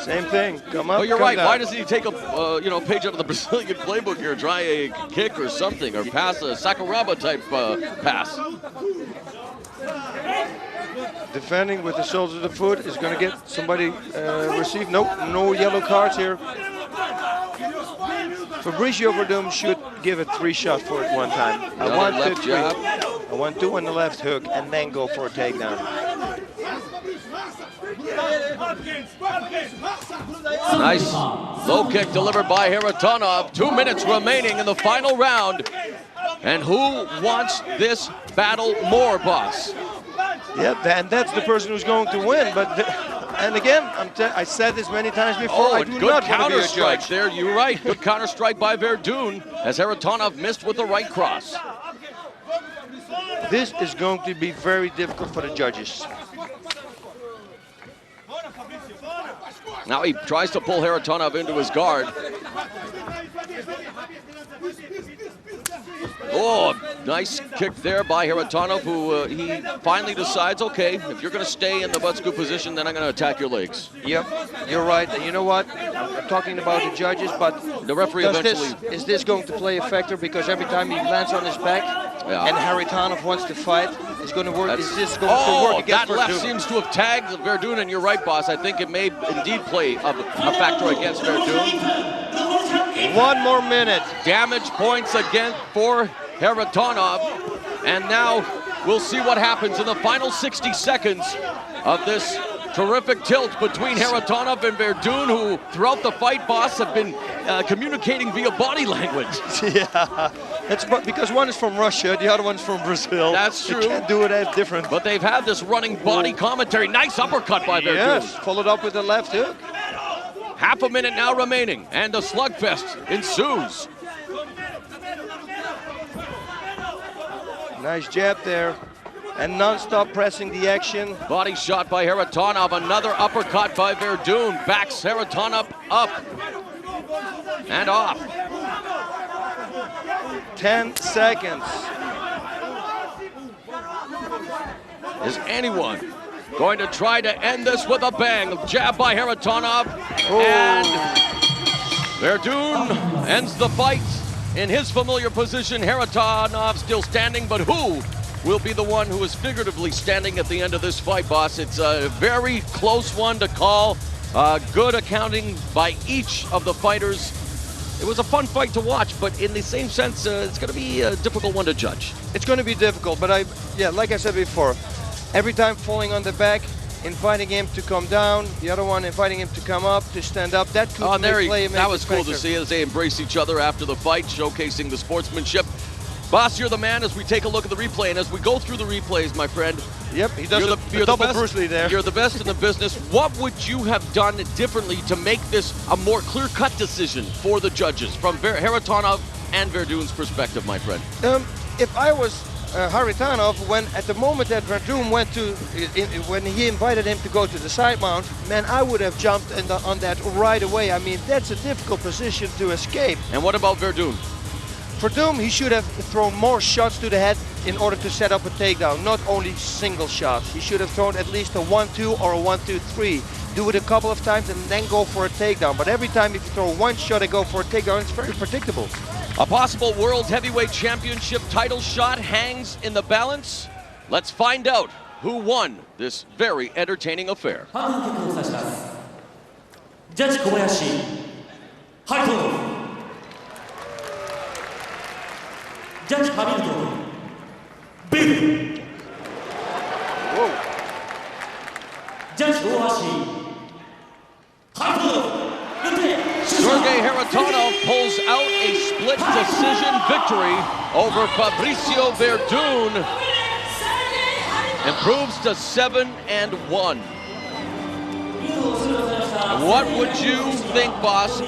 Same thing. Come up. Oh, you're right. Down. Why doesn't he take a page out of the Brazilian playbook here, try a kick or something, or pass a Sakuraba type pass? Defending with the soles of the foot is going to get somebody received. Nope, no yellow cards here. Fabricio Verdun should give a 3-shot for it one time. I want 2 on the left hook and then go for a takedown. Nice low kick delivered by Kharitonov. 2 minutes remaining in the final round. And who wants this battle more, boss? Yep, and that's the person who's going to win. But and again, I said this many times before. I do not want to be a judge. There, you're right. Good counter strike by Verdun as Kharitonov missed with the right cross. This is going to be very difficult for the judges. Now he tries to pull Kharitonov into his guard. Oh, nice kick there by Kharitonov, who he finally decides, okay, if you're going to stay in the butt scoop position, then I'm going to attack your legs. Yep, you're right. And you know what? I'm talking about the judges, but the referee eventually... Is this going to play a factor? Because every time he lands on his back and Kharitonov wants to fight, it's going to work. Is this going to work against that left Verdun? seems to have tagged Verdun, and you're right, boss. I think it may indeed play a factor against Verdun. 1 more minute. Damage points again for Kharitonov. And now we'll see what happens in the final 60 seconds of this terrific tilt between Kharitonov and Verdun, who throughout the fight, boss, have been communicating via body language. Yeah, that's because one is from Russia, the other one's from Brazil. That's true. You can't do it as different. But they've had this running body commentary. Nice uppercut by Verdun. Yes, followed up with the left hook. Half a minute now remaining, and a slugfest ensues. Nice jab there, and non-stop pressing the action. Body shot by Kharitonov, another uppercut by Verdun. Backs Kharitonov up and off. 10 seconds. Is anyone going to try to end this with a bang? Jab by Kharitonov, and Verdun ends the fight in his familiar position. Kharitonov still standing, but who will be the one who is figuratively standing at the end of this fight, boss? It's a very close one to call. Good accounting by each of the fighters. It was a fun fight to watch, but in the same sense, it's going to be a difficult one to judge. It's going to be difficult, but like I said before, every time falling on the back, inviting him to come down, the other one inviting him to come up, to stand up. That could that was cool to see as they embrace each other after the fight, showcasing the sportsmanship. Boss, you're the man as we take a look at the replay, and as we go through the replays, my friend. Yep, he does a double Bruce Lee there. You're the best in the business. What would you have done differently to make this a more clear-cut decision for the judges from Kharitonov and Verdun's perspective, my friend? If I was Kharitonov, at the moment that Verdun went to, when he invited him to go to the side mount, man, I would have jumped on that right away. I mean, that's a difficult position to escape. And what about Verdun? Verdun, he should have thrown more shots to the head in order to set up a takedown, not only single shots. He should have thrown at least a 1-2 or a 1-2-3. Do it a couple of times and then go for a takedown. But every time if you throw one shot and go for a takedown, it's very predictable. A possible World Heavyweight Championship title shot hangs in the balance. Let's find out who won this very entertaining affair. Judge Kobayashi, Kharitonov. Judge Hamilton, Bill. Whoa. Judge Ohashi, Kharitonov. Sergey Kharitonov pulls out a split decision victory over Fabricio Verdun. Improves to 7-1. What would you think, boss,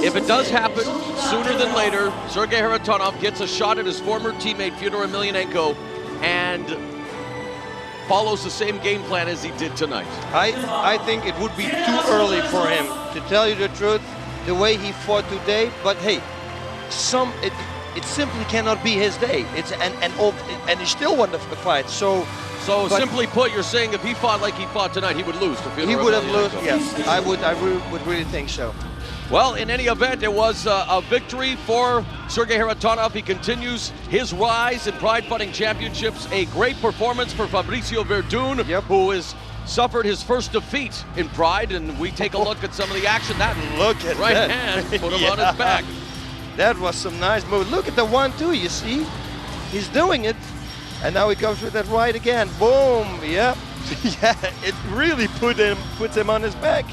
if it does happen sooner than later, Sergey Kharitonov gets a shot at his former teammate Fyodor Emelianenko and follows the same game plan as he did tonight? I think it would be too early for him, to tell you the truth, the way he fought today. But hey, it simply cannot be his day. And he still won the fight. So simply put, you're saying if he fought like he fought tonight, he would lose to Fyodor Emelianenko? He would have lost. Yes, I would really think so. Well, in any event, it was a victory for Sergey Kharitonov. He continues his rise in Pride Fighting Championships. A great performance for Fabricio Verdun, who has suffered his first defeat in Pride. And we take a look at some of the action. Look at right that. hand put him on his back. That was some nice move. Look at the 1-2, you see? He's doing it. And now he comes with that right again. Boom, yep. Yeah, it really puts him on his back.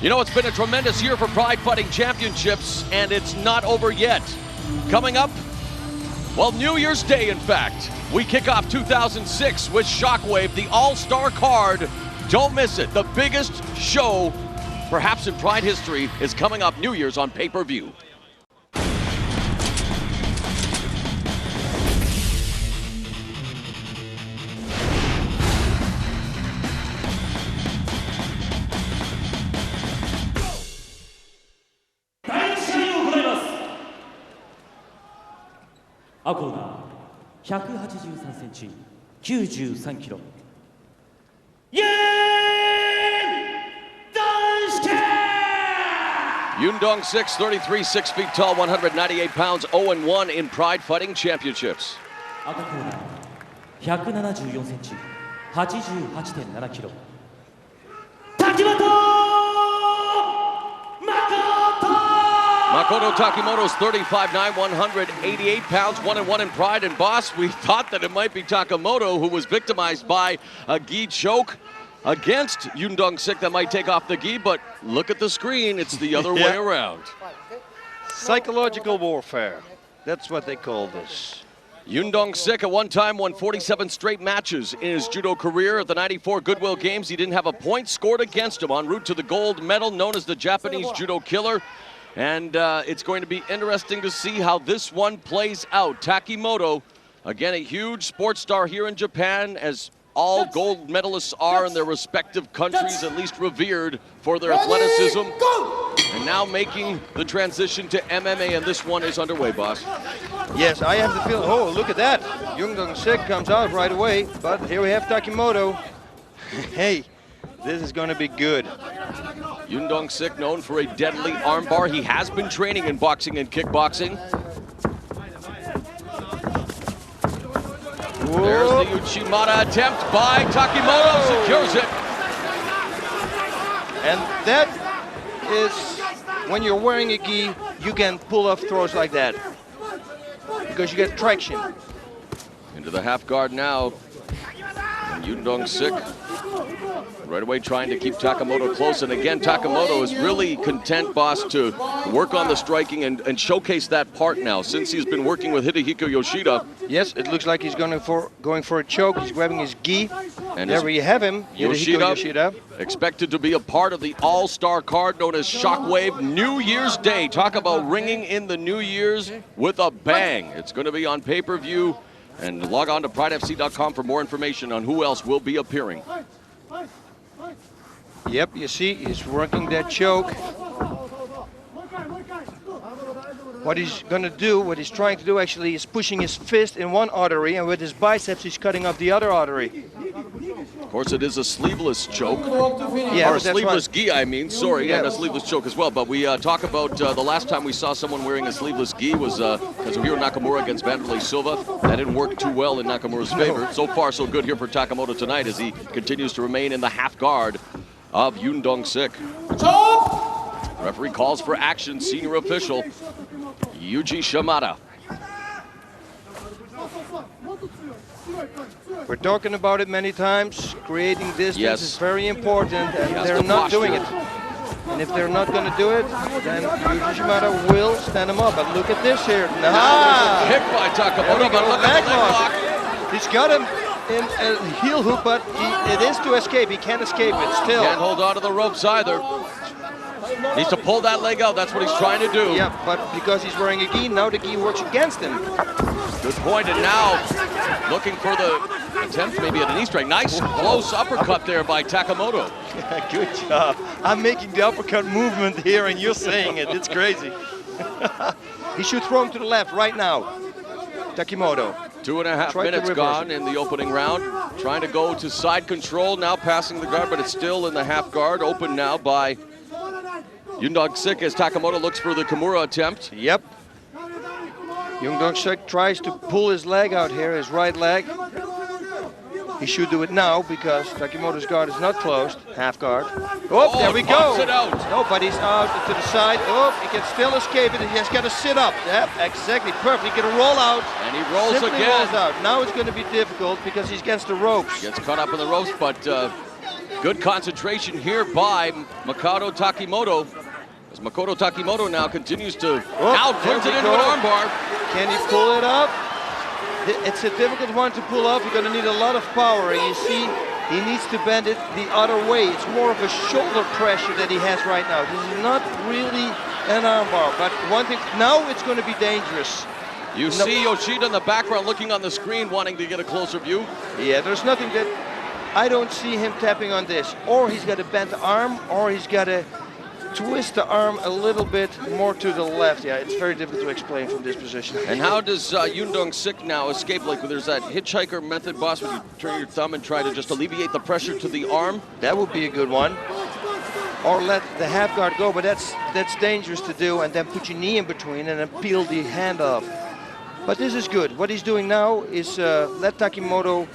You know, it's been a tremendous year for Pride Fighting Championships, and it's not over yet. Coming up, well, New Year's Day, in fact, we kick off 2006 with Shockwave, the all-star card. Don't miss it. The biggest show, perhaps in Pride history, is coming up New Year's on pay-per-view. 青コーナー183センチ93キロユン・ドンシケ Yoon Dong-sik, 33, 6 feet tall, 198 pounds, 0-1 in Pride Fighting Championships. 赤コーナー174センチ88.7キロ滝本Makoto Takimoto's 35'9", 188 pounds, 1-1 in Pride. And boss, we thought that it might be Takimoto who was victimized by a gi choke against Yoon Dong-sik that might take off the gi, but look at the screen, it's the other way around. Psychological warfare, that's what they call this. Yoon Dong-sik at one time won 47 straight matches in his judo career. At the 94 Goodwill Games, he didn't have a point scored against him, en route to the gold medal, known as the Japanese Judo Killer. And it's going to be interesting to see how this one plays out. Takimoto, again, a huge sports star here in Japan, as all gold medalists are in their respective countries, at least revered for their athleticism. And now making the transition to MMA, and this one is underway, boss. Yes, I have the feeling. Oh, look at that. Yoon Dong-sik comes out right away, but here we have Takimoto. Hey, this is going to be good. Yoon Dong-sik, known for a deadly armbar. He has been training in boxing and kickboxing. Whoa. There's the Uchimata attempt by Takimoto, secures it. And that is, when you're wearing a gi, you can pull off throws like that, because you get traction. Into the half guard now. And Yoon Dong-sik right away trying to keep Takimoto close. And again, Takimoto is really content, boss, to work on the striking and showcase that part now, since he's been working with Hidehiko Yoshida. Yes, it looks like he's going for a choke. He's grabbing his gi. And there we have him, Yoshida. Expected to be a part of the all-star card known as Shockwave New Year's Day. Talk about ringing in the New Year's with a bang. It's going to be on pay-per-view. And log on to pridefc.com for more information on who else will be appearing. Yep, you see, he's working that choke. What he's gonna do, what he's trying to do actually, is pushing his fist in one artery, and with his biceps he's cutting up the other artery. Of course, it is a sleeveless choke. Yeah, or a sleeveless gi, I mean. Sorry, and a sleeveless choke as well. But we talk about the last time we saw someone wearing a sleeveless gi was Kazuhiro Nakamura against Vanderlei Silva. That didn't work too well in Nakamura's favor. So far, so good here for Takimoto tonight, as he continues to remain in the half guard of Yoon Dong-sik. Referee calls for action, senior official Yuji Shimada. We're talking about it many times. Creating distance is very important, and Yes, they're the not doing posture. it. And if they're not going to do it, then Yuji Shimada will stand him up. But look at this here. Now there's a kick by Takimoto, but look at the leg lock. He's got him in a heel hook, but it is to escape. He can't escape it still. Can't hold on to the ropes either. Needs to pull that leg out. That's what he's trying to do. Yeah, but because he's wearing a gi, now the gi works against him. Good point, and now looking for the attempt maybe at a knee strike. Nice close uppercut there by Takimoto. Good job. I'm making the uppercut movement here and you're saying it. It's crazy. He should throw him to the left right now. Takimoto. 2.5 minutes gone in the opening round. Trying to go to side control, now passing the guard, but it's still in the half guard. Open now by Yoon Dong-sik as Takimoto looks for the Kimura attempt. Yep. Yoon Dong-sik tries to pull his leg out here, his right leg. He should do it now because Takimoto's guard is not closed. Half guard. Oh, there we go. It out. No, but he's out to the side. Oh, he can still escape it. He has got to sit up. Yep, exactly. Perfect. He can roll out. And he rolls Simply again. rolls out. Now it's going to be difficult because he's against the ropes. Gets caught up in the ropes, but good concentration here by Makoto Takimoto. As Makoto Takimoto now continues to now turns it into an armbar. Can he pull it up? It's a difficult one to pull off. You're going to need a lot of power. And you see, he needs to bend it the other way. It's more of a shoulder pressure that he has right now. This is not really an armbar. But one thing, now it's going to be dangerous. You see Yoshida in the background looking on the screen, wanting to get a closer view. Yeah, there's nothing that I don't see him tapping on this. Or he's got a bent arm, or he's got a twist the arm a little bit more to the left. Yeah, it's very difficult to explain from this position. And how does Yoon Dong-sik now escape? Like, there's that hitchhiker method, boss, when you turn your thumb and try to just alleviate the pressure to the arm? That would be a good one. Or let the half guard go, but that's dangerous to do, and then put your knee in between and then peel the hand off. But this is good. What he's doing now is let Takimoto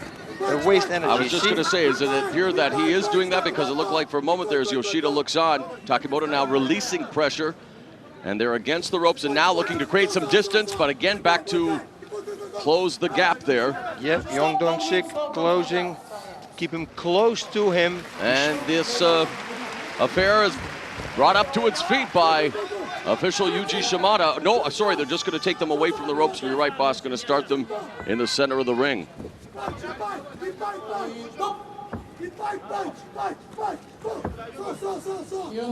waste energy. I was just going to say, is it appear that he is doing that? Because it looked like for a moment there as Yoshida looks on, Takimoto now releasing pressure, and they're against the ropes and now looking to create some distance, but again back to close the gap there. Yep, Yoon Dong-sik closing, keep him close to him. And this affair is brought up to its feet by official Yuji Shimada. No, sorry, they're just going to take them away from the ropes. You're right, boss, going to start them in the center of the ring.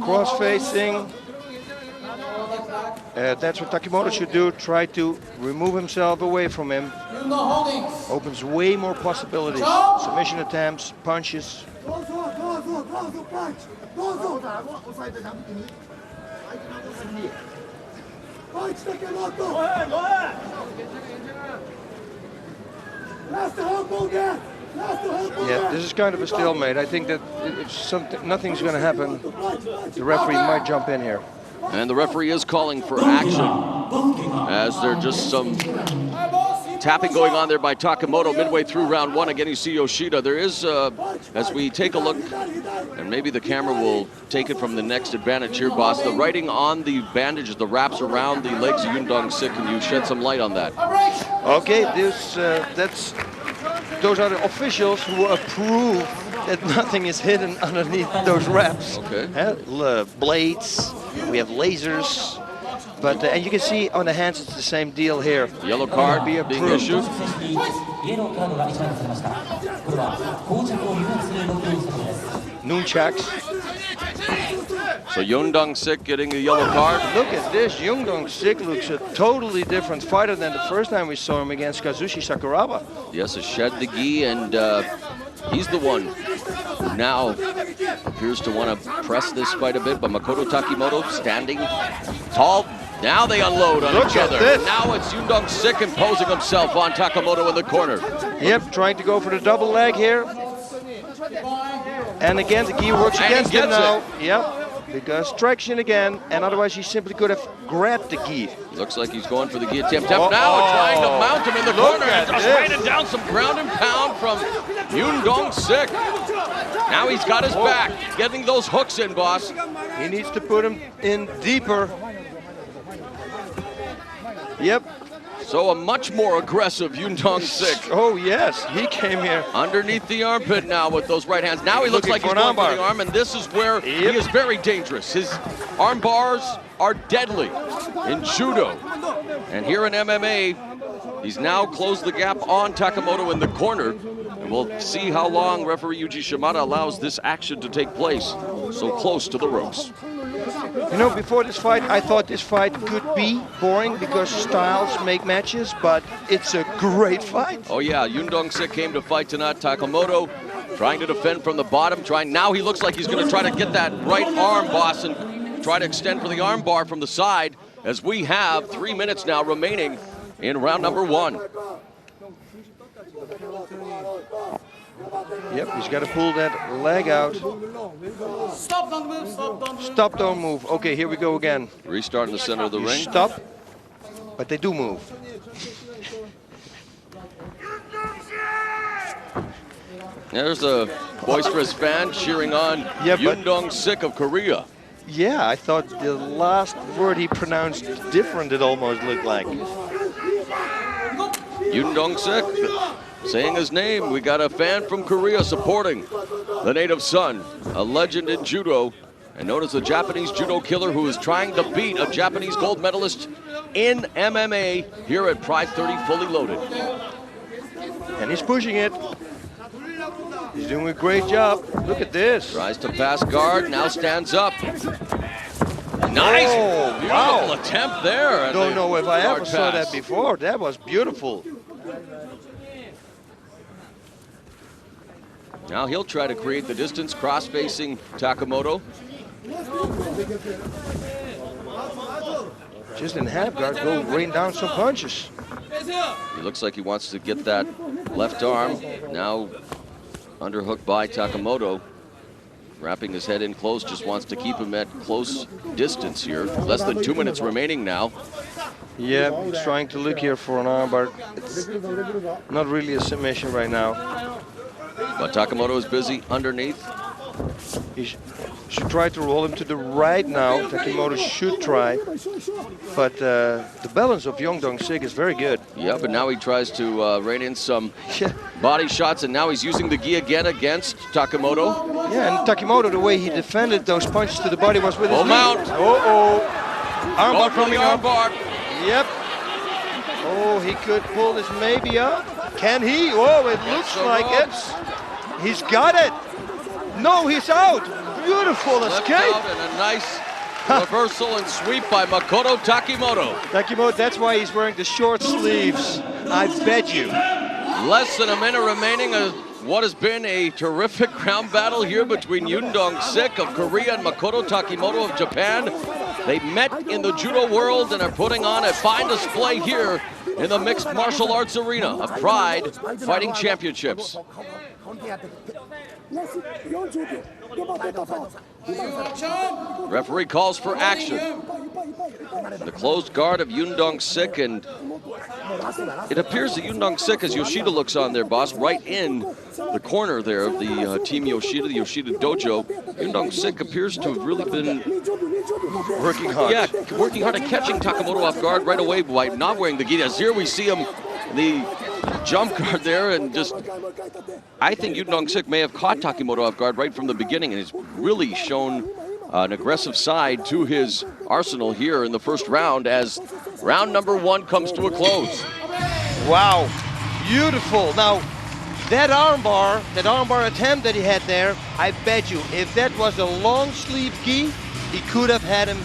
Cross-facing. That's what Takimoto should do. Try to remove himself away from him. Opens way more possibilities. Submission attempts, punches. Yeah, this is kind of a stalemate. I think that if nothing's going to happen, the referee might jump in here. And the referee is calling for action as there's just some tapping going on there by Takimoto midway through round one. Again, you see Yoshida. There is, as we take a look, and maybe the camera will take it from the next advantage here, boss, the writing on the bandages, the wraps around the legs of Yoon Dong-sik. Can you shed some light on that? Okay, those are the officials who approve that nothing is hidden underneath those wraps. Okay. Blades, we have lasers, but and you can see on the hands it's the same deal here. Yellow card being issued. Nunchucks. So Yoon Dong-sik getting a yellow card. Look at this, Yoon Dong-sik looks a totally different fighter than the first time we saw him against Kazushi Sakuraba. Yes, has shed the gi, and he's the one who now appears to want to press this fight a bit, but Makoto Takimoto standing tall. Now they unload on each other. Now it's Yoon Dong-sik imposing himself on Takimoto in the corner. Yep, trying to go for the double leg here. And again, the gi works against him now. Yep. Because traction again, and otherwise he simply could have grabbed the gi. Looks like he's going for the gi attempt. Now trying to mount him in the corner and just raining down some ground and pound from Yoon Dong-sik. Now he's got his back, getting those hooks in, boss. He needs to put him in deeper. Yep. So a much more aggressive Yoon Dong-sik. Oh yes, he came here. Underneath the armpit now with those right hands. Now he looks like he's going for the arm, and this is where he is very dangerous. His arm bars are deadly in judo. And here in MMA, he's now closed the gap on Takimoto in the corner. And we'll see how long referee Yuji Shimada allows this action to take place so close to the ropes. You know, before this fight, I thought this fight could be boring because styles make matches, but it's a great fight. Oh yeah, Yoon Dong-sik came to fight tonight. Takimoto trying to defend from the bottom. Now he looks like he's going to try to get that right arm, boss, and try to extend for the arm bar from the side, as we have 3 minutes now remaining in round number one. Yep, he's got to pull that leg out. Stop, don't move, stop, don't move. Stop, don't move. Okay, here we go again. Restart in the center of the ring. Stop, but they do move. There's a boisterous fan cheering on Yoon Dong-sik of Korea. Yeah, I thought the last word he pronounced different, it almost looked like. Yoon Dong-sik saying his name. We got a fan from Korea supporting the native son, a legend in judo, and known as the Japanese judo killer, who is trying to beat a Japanese gold medalist in MMA here at Pride 30 fully loaded. And he's pushing it. He's doing a great job. Look at this. Tries to pass guard, now stands up. Nice, beautiful attempt there. I don't know if I ever saw that before. That was beautiful. Now he'll try to create the distance, cross-facing Takimoto. Just in half guard, go rain down some punches. He looks like he wants to get that left arm. Now underhooked by Takimoto. Wrapping his head in close, just wants to keep him at close distance here. Less than 2 minutes remaining now. Yeah, he's trying to look here for an arm, but it's not really a submission right now. But Takimoto is busy underneath. He should try to roll him to the right now. Takimoto should try. But the balance of Yoon Dong-sik is very good. Yeah, but now he tries to rein in some body shots, and now he's using the gi again against Takimoto. Yeah, and Takimoto, the way he defended those punches to the body was with his knee. Mount. Armbar coming up. Armbar. Yep. Oh, he could pull this maybe up. Can he? Oh, it looks like it. He's got it. No, he's out. Beautiful escape. Out and a nice reversal and sweep by Makoto Takimoto. Takimoto, that's why he's wearing the short sleeves. I bet you. Less than a minute remaining of what has been a terrific ground battle here between Yoon Dong-sik of Korea and Makoto Takimoto of Japan. They met in the judo world and are putting on a fine display here in the mixed martial arts arena of Pride Fighting Championships. Referee calls for action. The closed guard of Yoon Dong-sik, and it appears that Yoon Dong-sik, as Yoshida looks on there, boss, right in the corner there of the Team Yoshida, the Yoshida Dojo. Yoon Dong-sik appears to have really been working hard. Yeah, working hard at catching Takimoto off guard right away by not wearing the gi. As here we see him, the jump guard there, and just, I think Yoon Dong-sik may have caught Takimoto off guard right from the beginning, and he's really shown an aggressive side to his arsenal here in the first round as round number 1 comes to a close. Wow, beautiful. Now, that armbar attempt that he had there, I bet you, if that was a long sleeve gi, he could have had him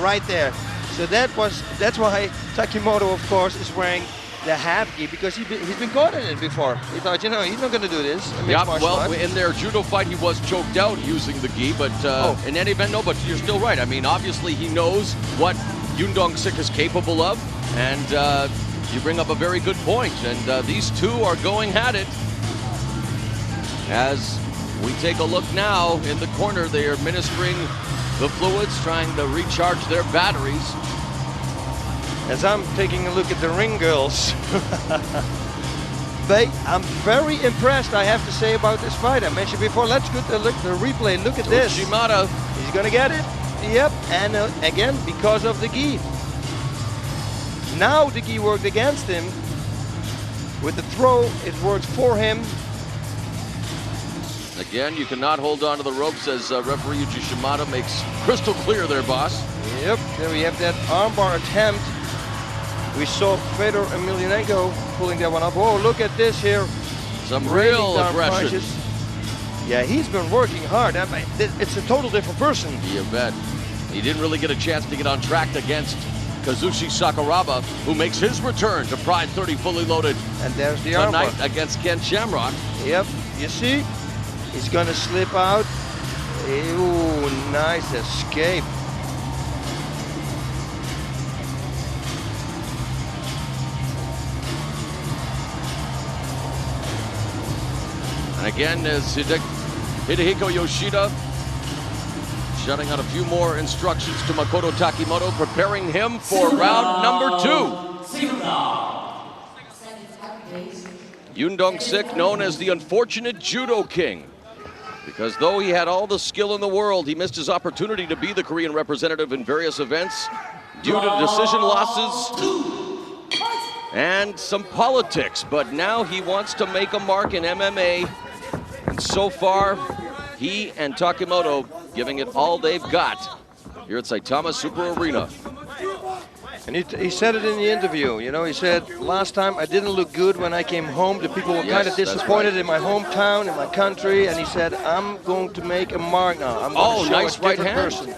right there. So that's why Takimoto, of course, is wearing the half gi, because he's been caught in it before. He thought, you know, he's not going to do this. Yeah, well, in their judo fight, he was choked out using the gi, but in any event, no, but you're still right. I mean, obviously, he knows what Yoon Dong-sik is capable of, and you bring up a very good point, and these two are going at it. As we take a look now in the corner, they are administering the fluids, trying to recharge their batteries. As I'm taking a look at the ring girls, I'm very impressed, I have to say, about this fight. I mentioned before, let's go to look the replay. Look at this. Shimada. He's gonna get it. Yep, and again, because of the gi. Now the gi worked against him. With the throw, it worked for him. Again, you cannot hold on to the ropes, as referee Yuji Shimada makes crystal clear there, boss. Yep, there we have that armbar attempt. We saw Fedor Emelianenko pulling that one up. Oh, look at this here. Some real aggression. Punches. Yeah, he's been working hard. I mean, it's a total different person. You bet. He didn't really get a chance to get on track against Kazushi Sakuraba, who makes his return to Pride 30 fully loaded. And there's the tonight armbar against Ken Shamrock. Yep, you see? He's gonna slip out. Ooh, nice escape. And again, as Hidehiko Yoshida shutting out a few more instructions to Makoto Takimoto, preparing him for round number 2. Yoon Dong-sik, known as the unfortunate Judo King, because though he had all the skill in the world, he missed his opportunity to be the Korean representative in various events due to decision losses and some politics. But now he wants to make a mark in MMA. And so far, he and Takimoto giving it all they've got here at Saitama Super Arena. And he said it in the interview, you know, he said, last time I didn't look good when I came home. The people were kind of disappointed in my hometown, in my country, and he said, I'm going to make a mark now. I'm going to show nice a right different hand. person.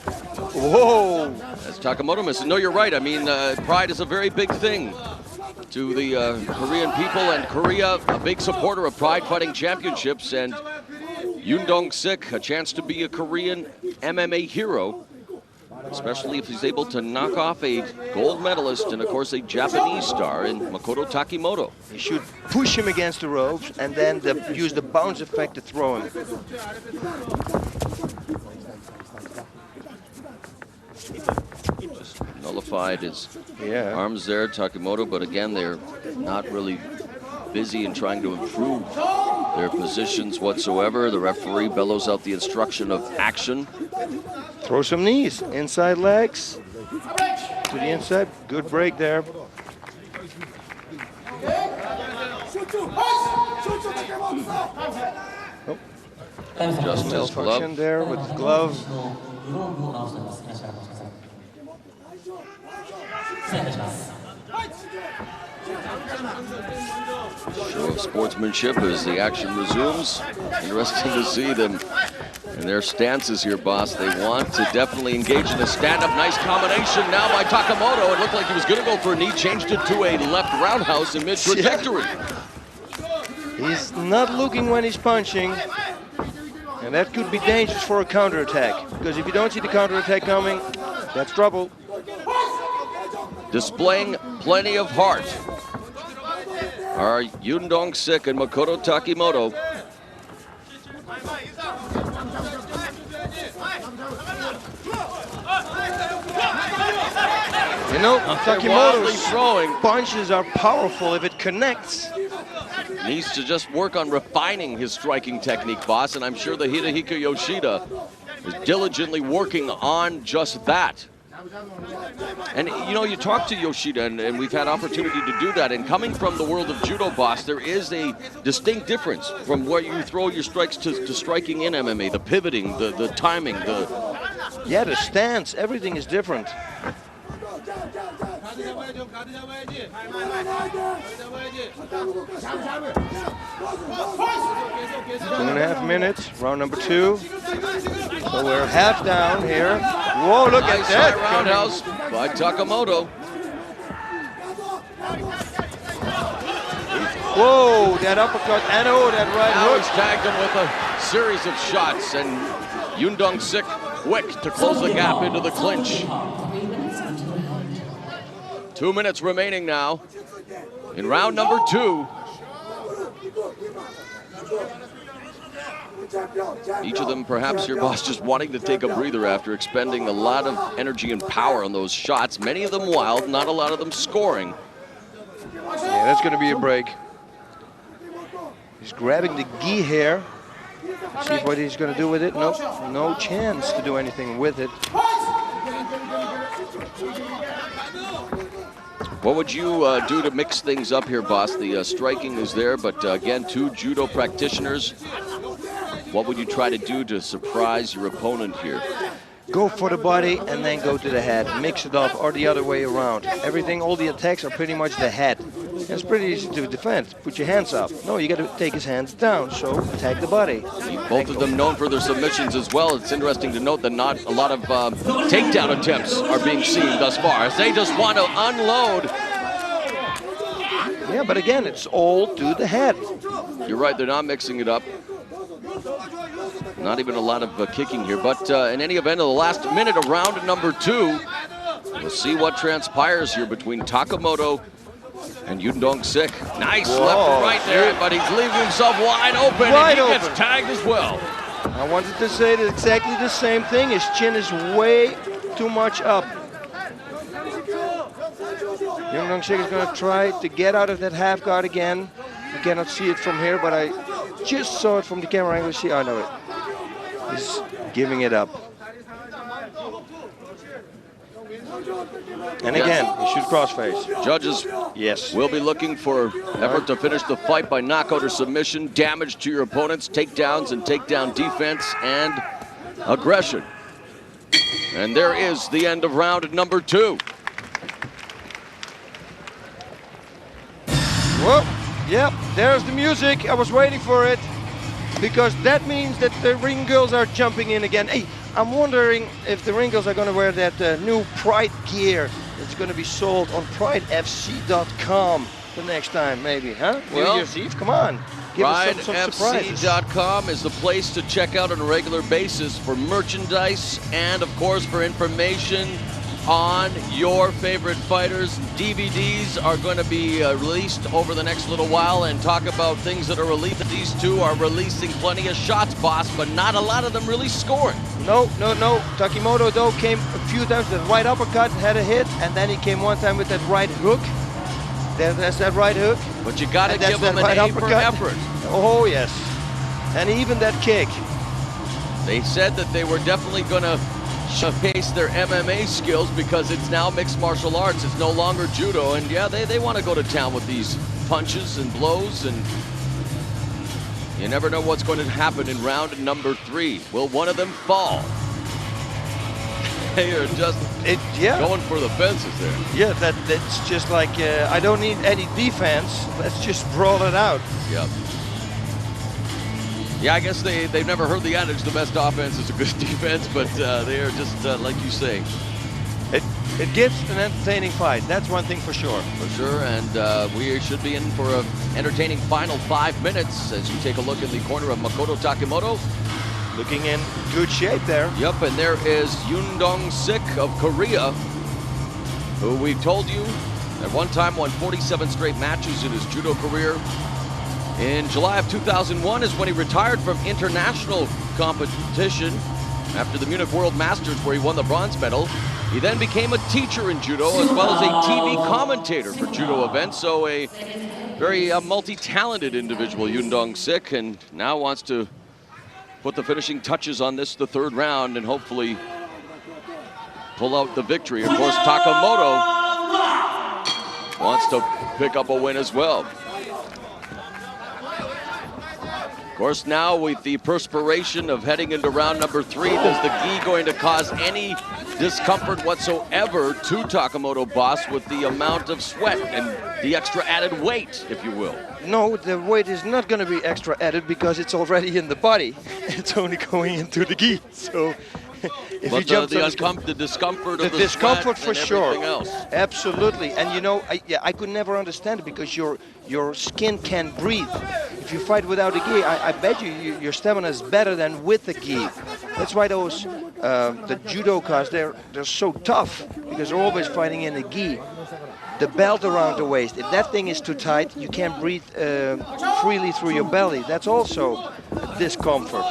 Whoa! As Takimoto misses. No, you're right. I mean, pride is a very big thing to the Korean people, and Korea, a big supporter of Pride Fighting Championships, and Yoon Dong-sik, a chance to be a Korean MMA hero, especially if he's able to knock off a gold medalist and, of course, a Japanese star in Makoto Takimoto. He should push him against the ropes and then use the bounce effect to throw him. Just nullified his arms there, Takimoto, but again, they're not really busy in trying to improve their positions whatsoever. The referee bellows out the instruction of action. Throw some knees, inside legs to the inside. Good break there. Just his glove there with the glove. Show of sportsmanship as the action resumes. Interesting to see them in their stances here, boss. They want to definitely engage in a stand-up. Nice combination now by Takimoto. It looked like he was going to go for a knee, changed it to a left roundhouse in mid-trajectory. He's not looking when he's punching, and that could be dangerous for a counterattack, because if you don't see the counterattack coming, that's trouble. Displaying plenty of heart are Yoon Dong-sik and Makoto Takimoto. You know, Takimoto's throwing punches are powerful if it connects. Needs to just work on refining his striking technique, boss, and I'm sure the Hidehiko Yoshida is diligently working on just that. And you know, you talk to Yoshida, and we've had opportunity to do that, and coming from the world of judo, boss, there is a distinct difference from where you throw your strikes to striking in MMA, the pivoting, the timing, Yeah, the stance, everything is different. 2.5 minutes, round number 2. So we're half down here. Whoa, look nice at that. Roundhouse by Takimoto. Whoa, that uppercut, and oh, that right hook. He's tagged him with a series of shots, and Yoon Dong-sik quick to close the gap into the clinch. 2 minutes remaining now in round number 2. Each of them, perhaps your boss, just wanting to take a breather after expending a lot of energy and power on those shots. Many of them wild, not a lot of them scoring. Yeah, that's going to be a break. He's grabbing the gi here. See what he's going to do with it. Nope, no chance to do anything with it. What would you do to mix things up here, boss? The striking is there, but again, 2 judo practitioners. What would you try to do to surprise your opponent here? Go for the body and then go to the head. Mix it up, or the other way around. Everything, all the attacks are pretty much the head. It's pretty easy to defend. Put your hands up. No, you got to take his hands down, so attack the body. Both of them known for their submissions as well. It's interesting to note that not a lot of takedown attempts are being seen thus far, as they just want to unload. Yeah, but again, it's all to the head. You're right, they're not mixing it up. Not even a lot of kicking here, but in any event, in the last minute of round number 2, we'll see what transpires here between Takimoto and Yoon Dong-sik. Nice left and right there, but he's leaving himself wide open, and he gets tagged as well. I wanted to say exactly the same thing. His chin is way too much up. Yoon Dong-sik is going to try to get out of that half guard again. You cannot see it from here, but I just saw it from the camera angle. See, I know it. He's giving it up. And again, he should crossface. Judges will be looking for effort to finish the fight by knockout or submission, damage to your opponents, takedowns and takedown defense, and aggression. And there is the end of round number 2. Whoa, yep, there's the music. I was waiting for it, because that means that the ring girls are jumping in again. Hey, I'm wondering if the ring girls are going to wear that new Pride gear that's going to be sold on pridefc.com the next time, maybe, huh? New Year's Eve, come on. give us some surprises. PrideFC.com is the place to check out on a regular basis for merchandise and, of course, for information on your favorite fighters. DVDs are going to be released over the next little while, and talk about things that are released. These two are releasing plenty of shots, boss, but not a lot of them really scoring. No. Takimoto, though, came a few times with the right uppercut, had a hit, and then he came one time with that right hook. That's that right hook. But you got to give him an A for effort. Oh, yes. And even that kick. They said that they were definitely going to showcase their MMA skills because it's now mixed martial arts. It's no longer judo. And yeah, they want to go to town with these punches and blows. And you never know what's going to happen in round number 3. Will one of them fall? They are just going for the fences there. Yeah, that's just like, I don't need any defense. Let's just brawl it out. Yep. Yeah, I guess they've never heard the adage, the best offense is a good defense, but they are just, like you say. It gives an entertaining fight. That's one thing for sure. For sure, and we should be in for an entertaining final 5 minutes as you take a look in the corner of Makoto Takimoto. Looking in good shape there. Yep, and there is Yoon Dong-sik of Korea, who we've told you at one time won 47 straight matches in his judo career. In July of 2001 is when he retired from international competition after the Munich World Masters, where he won the bronze medal. He then became a teacher in judo as well as a TV commentator for judo events. So a very multi-talented individual, Yoon Dong-sik, and now wants to put the finishing touches on this, the 3rd round, and hopefully pull out the victory. Of course, Takimoto wants to pick up a win as well. Of course, now with the perspiration of heading into round number 3, is the gi going to cause any discomfort whatsoever to Takimoto, boss, with the amount of sweat and the extra added weight, if you will? No, the weight is not going to be extra added because it's already in the body. It's only going into the gi. So if but you jump the discomfort of the discomfort sweat for and sure. everything else. Absolutely. And you know, I could never understand it because your skin can't breathe. If you fight without a gi, I bet your stamina is better than with the gi. That's why those the judokas, they're so tough because they're always fighting in a gi. The belt around the waist, if that thing is too tight, you can't breathe freely through your belly. That's also discomfort.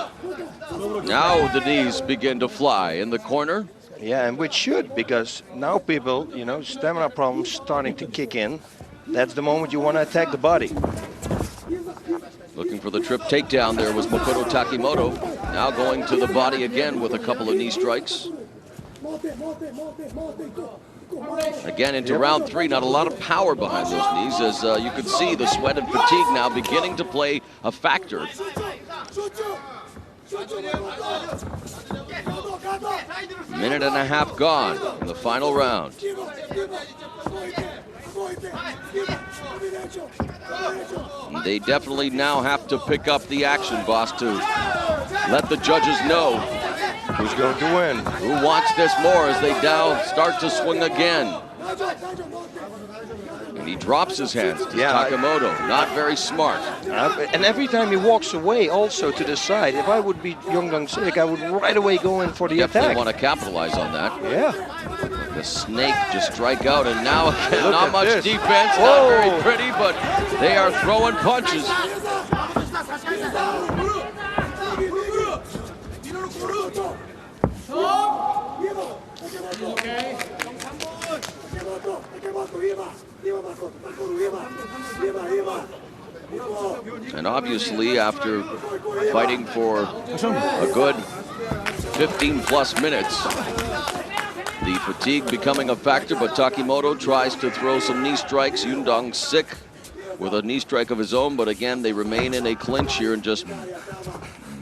Now the knees begin to fly in the corner. Yeah, and which should, because now people, you know, stamina problems starting to kick in. That's the moment you want to attack the body. Looking for the trip takedown there was Makoto Takimoto. Now going to the body again with a couple of knee strikes. Again into round 3, not a lot of power behind those knees, as you can see the sweat and fatigue now beginning to play a factor. Minute and a half gone in the final round. They definitely now have to pick up the action, boss, to let the judges know who's going to win. Who wants this more as they now start to swing again. And he drops his hands to Takimoto. Not very smart. And every time he walks away also to the side, if I would be Yoon Dong-sik, I would right away go in for the Definitely attack. Want to capitalize on that. Yeah. The snake just strike out, and now not much this. defense, Whoa. not very pretty, but they are throwing punches. And obviously, after fighting for a good 15+ minutes, the fatigue becoming a factor, but Takimoto tries to throw some knee strikes. Yoon Dong-sik with a knee strike of his own, but again, they remain in a clinch here and just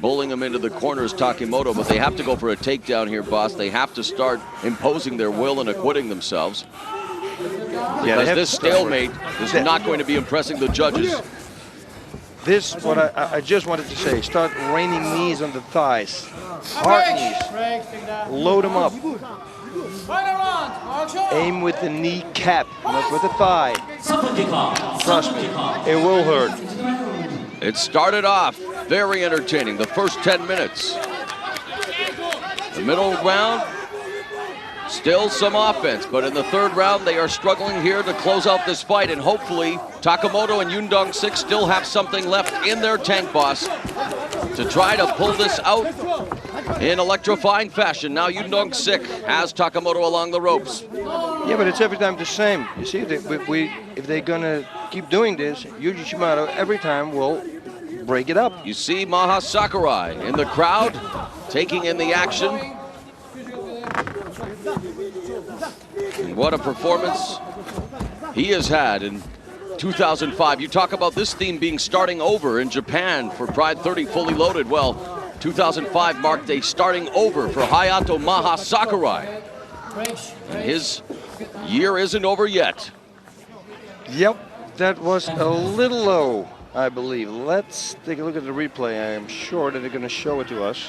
bullying him into the corners, Takimoto, but they have to go for a takedown here, boss. They have to start imposing their will and acquitting themselves. Because this stalemate is not going to be impressing the judges. This, what I just wanted to say, start raining knees on the thighs. Hard knees. Load them up. Aim with the knee cap, not with the thigh. Trust me, it will hurt. It started off very entertaining, the first 10 minutes. The middle round, still some offense, but in the third round, they are struggling here to close out this fight, and hopefully Takimoto and Yoon Dong-sik still have something left in their tank, boss, to try to pull this out in electrifying fashion. Now Yoon Dong-sik has Takimoto along the ropes. Yeah, but it's every time the same. You see, if they're gonna keep doing this, Yuji Shimano every time will break it up. You see Maha Sakurai in the crowd, taking in the action. And what a performance he has had in 2005. You talk about this theme being starting over in Japan for Pride 30 Fully Loaded. Well, 2005 marked a starting over for Hayato Maha Sakurai. And his year isn't over yet. Yep, that was a little low, I believe. Let's take a look at the replay. I am sure that they're going to show it to us.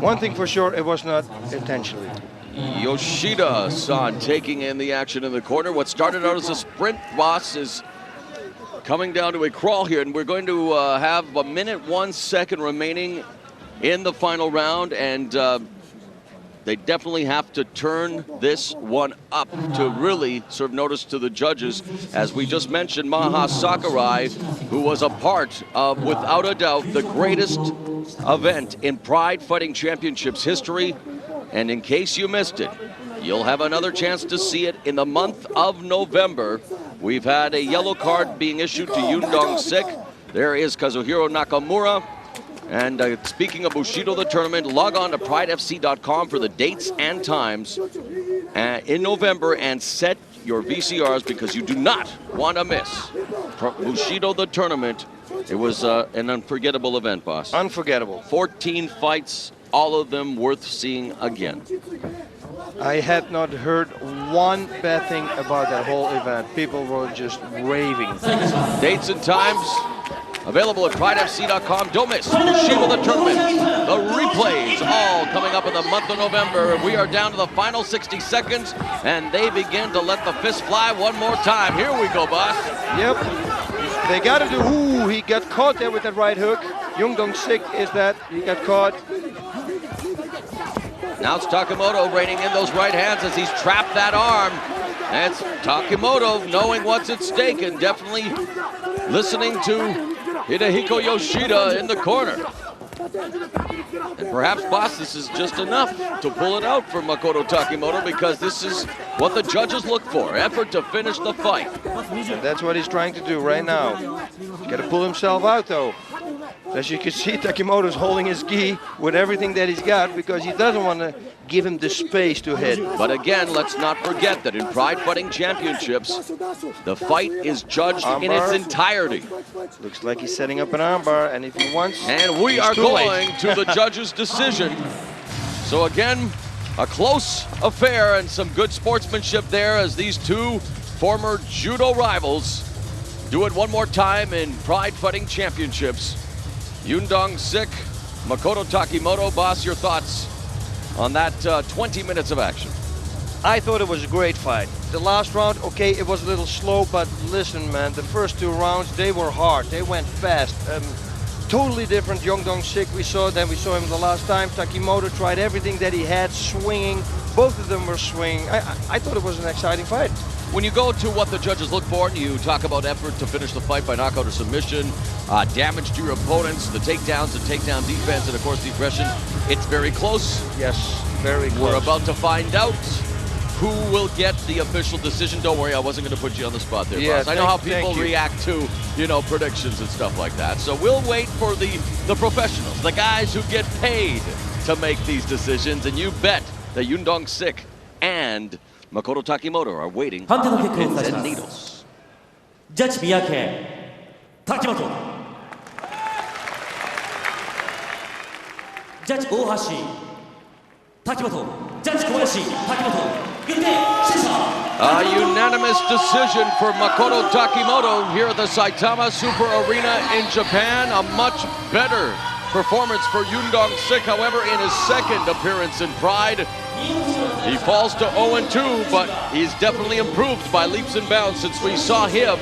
One thing for sure, it was not intentionally. Yoshida-san taking in the action in the corner. What started out as a sprint, boss, is coming down to a crawl here, and we're going to have a minute 1 second remaining in the final round, and they definitely have to turn this one up to really serve notice to the judges. As we just mentioned, Maha Sakurai, who was a part of, without a doubt, the greatest event in Pride Fighting Championships history. And in case you missed it, you'll have another chance to see it in the month of November. We've had a yellow card being issued to Yoon Dong-sik. There is Kazuhiro Nakamura. And speaking of Bushido, the tournament, log on to pridefc.com for the dates and times in November and set your VCRs because you do not want to miss Bushido, the tournament. It was an unforgettable event, boss. Unforgettable. 14 fights, all of them worth seeing again. I had not heard one bad thing about that whole event. People were just raving. Dates and times available at pridefc.com. Don't miss Bushido the tournament. The replays all coming up in the month of November. We are down to the final 60 seconds, and they begin to let the fist fly one more time. Here we go, boss. Yep. They got to do, ooh, he got caught there with that right hook. Yoon Dong-sik is that, he got caught. Now it's Takimoto raining in those right hands as he's trapped that arm. And it's Takimoto knowing what's at stake and definitely listening to Hidehiko Yoshida in the corner. And perhaps, boss, this is just enough to pull it out for Makoto Takimoto because this is what the judges look for, effort to finish the fight. And that's what he's trying to do right now. He's got to pull himself out, though. As you can see, Takimoto's holding his gi with everything that he's got because he doesn't want to give him the space to hit. But again, let's not forget that in Pride Fighting Championships, the fight is judged in its entirety. Looks like he's setting up an armbar, and if he wants... And we are going to the judge's decision. So again, a close affair and some good sportsmanship there as these two former judo rivals do it one more time in Pride Fighting Championships. Yoon Dong-sik, Makoto Takimoto, boss, your thoughts on that 20 minutes of action? I thought it was a great fight. The last round, okay, it was a little slow, but listen, man, the first two rounds, they were hard. They went fast. Totally different Yoon Dong-sik we saw than we saw him the last time. Takimoto tried everything that he had, swinging. Both of them were swinging. I thought it was an exciting fight. When you go to what the judges look for, and you talk about effort to finish the fight by knockout or submission, damage to your opponents, the takedowns, the takedown defense, and of course the aggression, it's very close. Yes, very close. We're about to find out who will get the official decision. Don't worry, I wasn't going to put you on the spot there, boss. I know how people react to, you know, predictions and stuff like that. So we'll wait for the professionals, the guys who get paid to make these decisions, and you bet that Yoon Dong-sik and Makoto Takimoto are waiting on pins and needles. Judge Miyake, Takimoto. Judge Ohashi, Takimoto. Judge Kobayashi, Takimoto. A unanimous decision for Makoto Takimoto here at the Saitama Super Arena in Japan. A much better performance for Yoon Dong-sik. However, in his second appearance in Pride, he falls to 0-2, but he's definitely improved by leaps and bounds since we saw him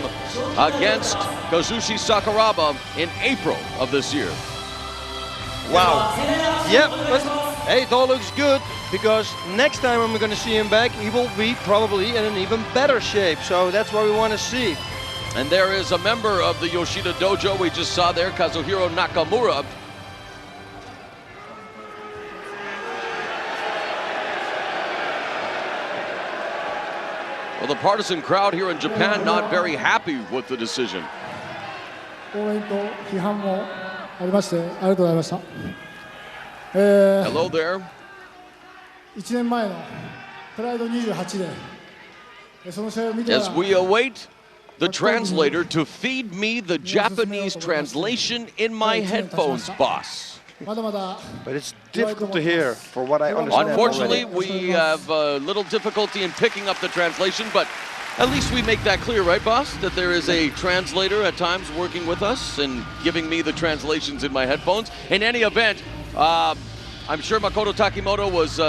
against Kazushi Sakuraba in April of this year. Wow. Yep, but hey, it all looks good, because next time I'm going to see him back, he will be probably in an even better shape. So that's what we want to see. And there is a member of the Yoshida Dojo we just saw there, Kazuhiro Nakamura. Well, the partisan crowd here in Japan not very happy with the decision. Hello there. As we await the translator to feed me the Japanese translation in my headphones, boss. But it's difficult to hear, for what I understand. Unfortunately, we have a little difficulty in picking up the translation, but at least we make that clear, right, boss? That there is a translator at times working with us and giving me the translations in my headphones. In any event, I'm sure Makoto Takimoto was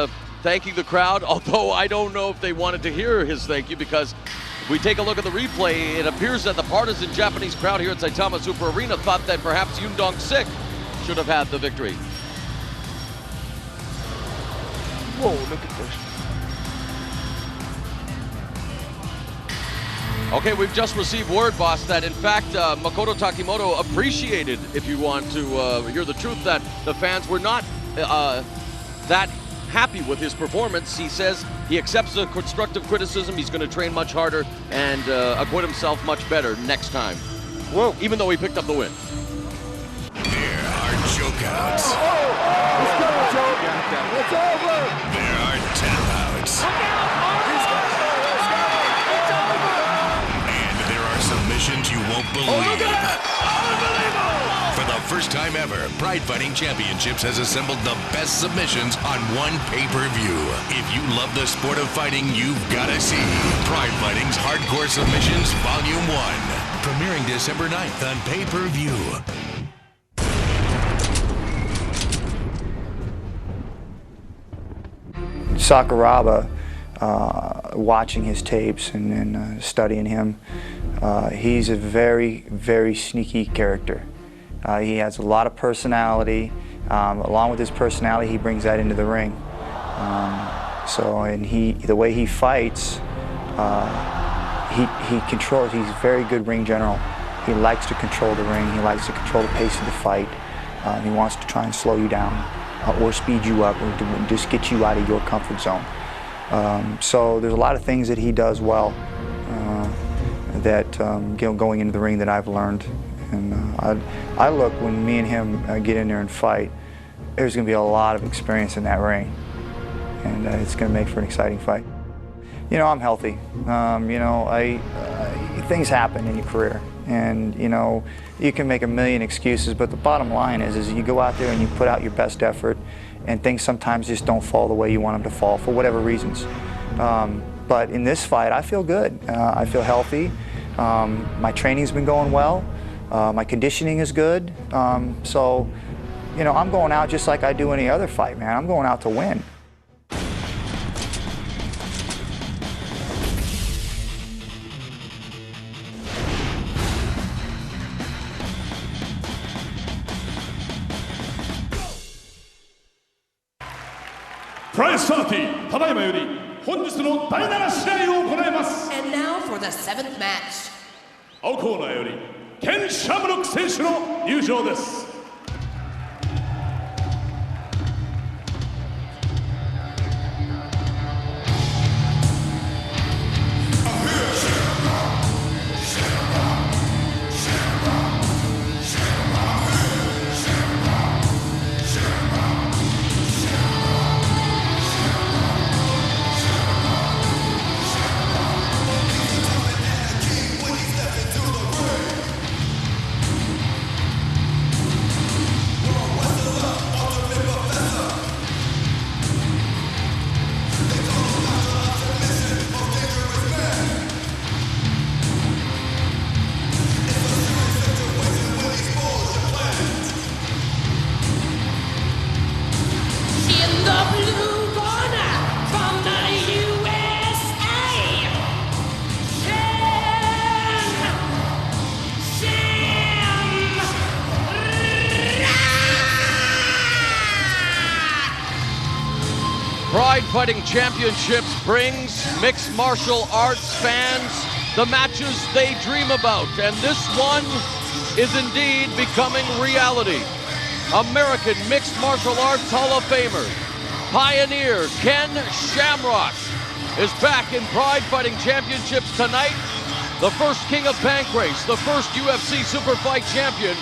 thanking the crowd, although I don't know if they wanted to hear his thank you, because if we take a look at the replay, it appears that the partisan Japanese crowd here at Saitama Super Arena thought that perhaps Yoon Dong-sik should have had the victory. Whoa, look at this. Okay, we've just received word, boss, that in fact Makoto Takimoto appreciated, if you want to hear the truth, that the fans were not that happy with his performance. He says he accepts the constructive criticism. He's going to train much harder and acquit himself much better next time. Whoa. Even though he picked up the win. There are chokeouts. It's over. There are tap-outs. And there are submissions you won't believe. For the first time ever, Pride Fighting Championships has assembled the best submissions on one pay-per-view. If you love the sport of fighting, you've got to see Pride Fighting's Hardcore Submissions Volume 1, premiering December 9th on pay-per-view. Sakuraba, watching his tapes and studying him, he's a very, very sneaky character. He has a lot of personality. Along with his personality, he brings that into the ring. The way he fights, he controls. He's a very good ring general. He likes to control the ring. He likes to control the pace of the fight. He wants to try and slow you down, or speed you up, or to just get you out of your comfort zone. So there's a lot of things that he does well that going into the ring that I've learned. And I look, when me and him get in there and fight, there's going to be a lot of experience in that ring, and it's going to make for an exciting fight. You know, I'm healthy. Things happen in your career, and you can make a million excuses, but the bottom line is you go out there and you put out your best effort, and things sometimes just don't fall the way you want them to fall for whatever reasons. But in this fight, I feel good. I feel healthy. My training's been going well. My conditioning is good. So, I'm going out just like I do any other fight, man. I'm going out to win. Prize 30、ただいまより本日の第7試合を行います。 And now for the 7th match. 青コーナーよりケン・シャムロック選手の入場です。Fighting Championships brings mixed martial arts fans the matches they dream about, and this one is indeed becoming reality. American Mixed Martial Arts Hall of Famer, pioneer Ken Shamrock is back in Pride Fighting Championships tonight. The first King of Pancrase, the first UFC Super Fight champion,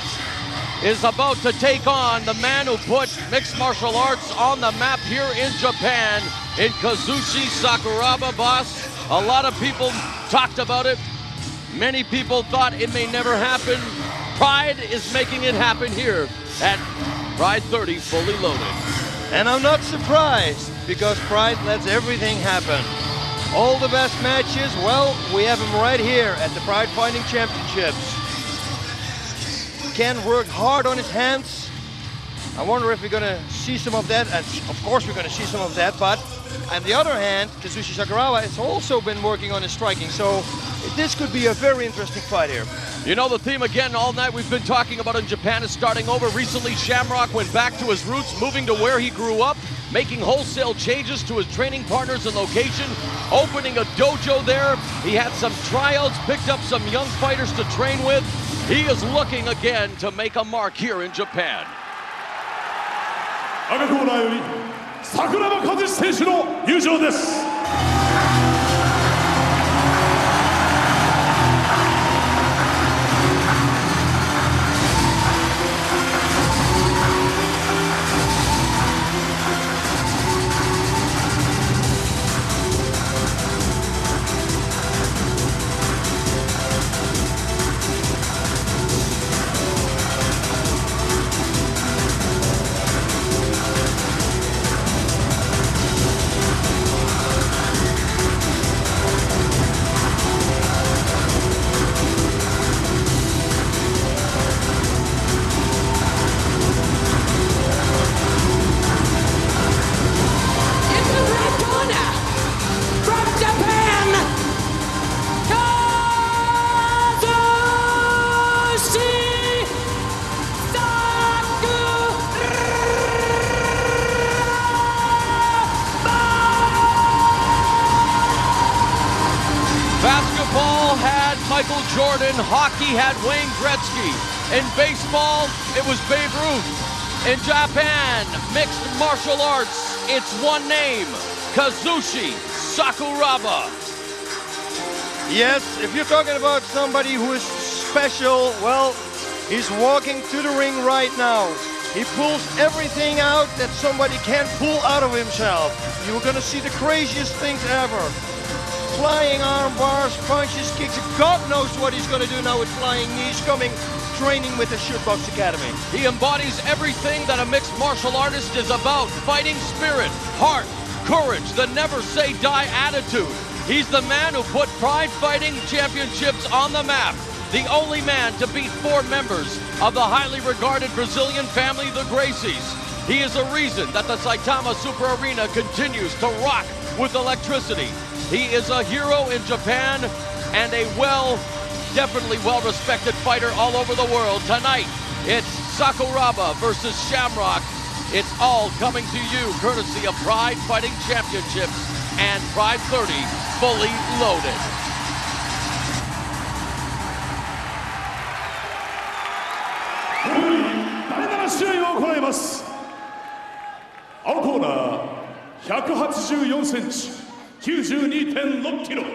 is about to take on the man who put mixed martial arts on the map here in Japan, in Kazushi Sakuraba, boss. A lot of people talked about it. Many people thought it may never happen. Pride is making it happen here at Pride 30 Fully Loaded. And I'm not surprised, because Pride lets everything happen. All the best matches, well, we have them right here at the Pride Fighting Championships. Ken worked hard on his hands. I wonder if we're gonna see some of that, and of course we're gonna see some of that, but on the other hand, Kazushi Sakuraba has also been working on his striking, so this could be a very interesting fight here. You know, the theme again all night we've been talking about in Japan is starting over. Recently, Shamrock went back to his roots, moving to where he grew up, making wholesale changes to his training partners and location, opening a dojo there. He had some tryouts, picked up some young fighters to train with. He is looking again to make a mark here in Japan. 赤コーナーより桜庭和志選手の入場です。Hockey had Wayne Gretzky. In baseball, it was Babe Ruth. In Japan, mixed martial arts, it's one name, Kazushi Sakuraba. Yes, if you're talking about somebody who is special, well, he's walking to the ring right now. He pulls everything out that somebody can't pull out of himself. You're gonna see the craziest things ever. Flying arm bars, punches, kicks. God knows what he's going to do now with flying knees, coming training with the Shootbox Academy. He embodies everything that a mixed martial artist is about. Fighting spirit, heart, courage, the never say die attitude. He's the man who put Pride Fighting Championships on the map. The only man to beat 4 members of the highly regarded Brazilian family, the Gracies. He is a reason that the Saitama Super Arena continues to rock with electricity. He is a hero in Japan and a definitely well-respected fighter all over the world. Tonight, it's Sakuraba versus Shamrock. It's all coming to you courtesy of Pride Fighting Championships and Pride 30 Fully Loaded. Our corner, 184 cm, 92.6 kg,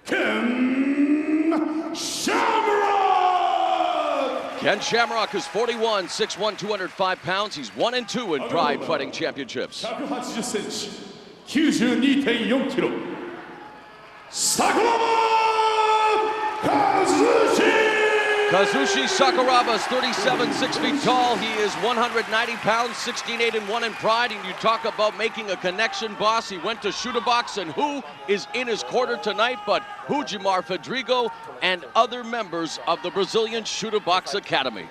Ken Shamrock! Ken Shamrock is 41, 6'1", 205 pounds. He's 1-2 in Pride Fighting Championships. 180 cm, 92.4 kg, Sakuraba Kazushi! Kazushi Sakuraba is 37, 6 feet tall. He is 190 pounds, 16-8-1 in Pride. And you talk about making a connection, boss. He went to Shoot-a-Box, and who is in his corner tonight but Rudimar Fedrigo and other members of the Brazilian Shoot-a-Box Academy.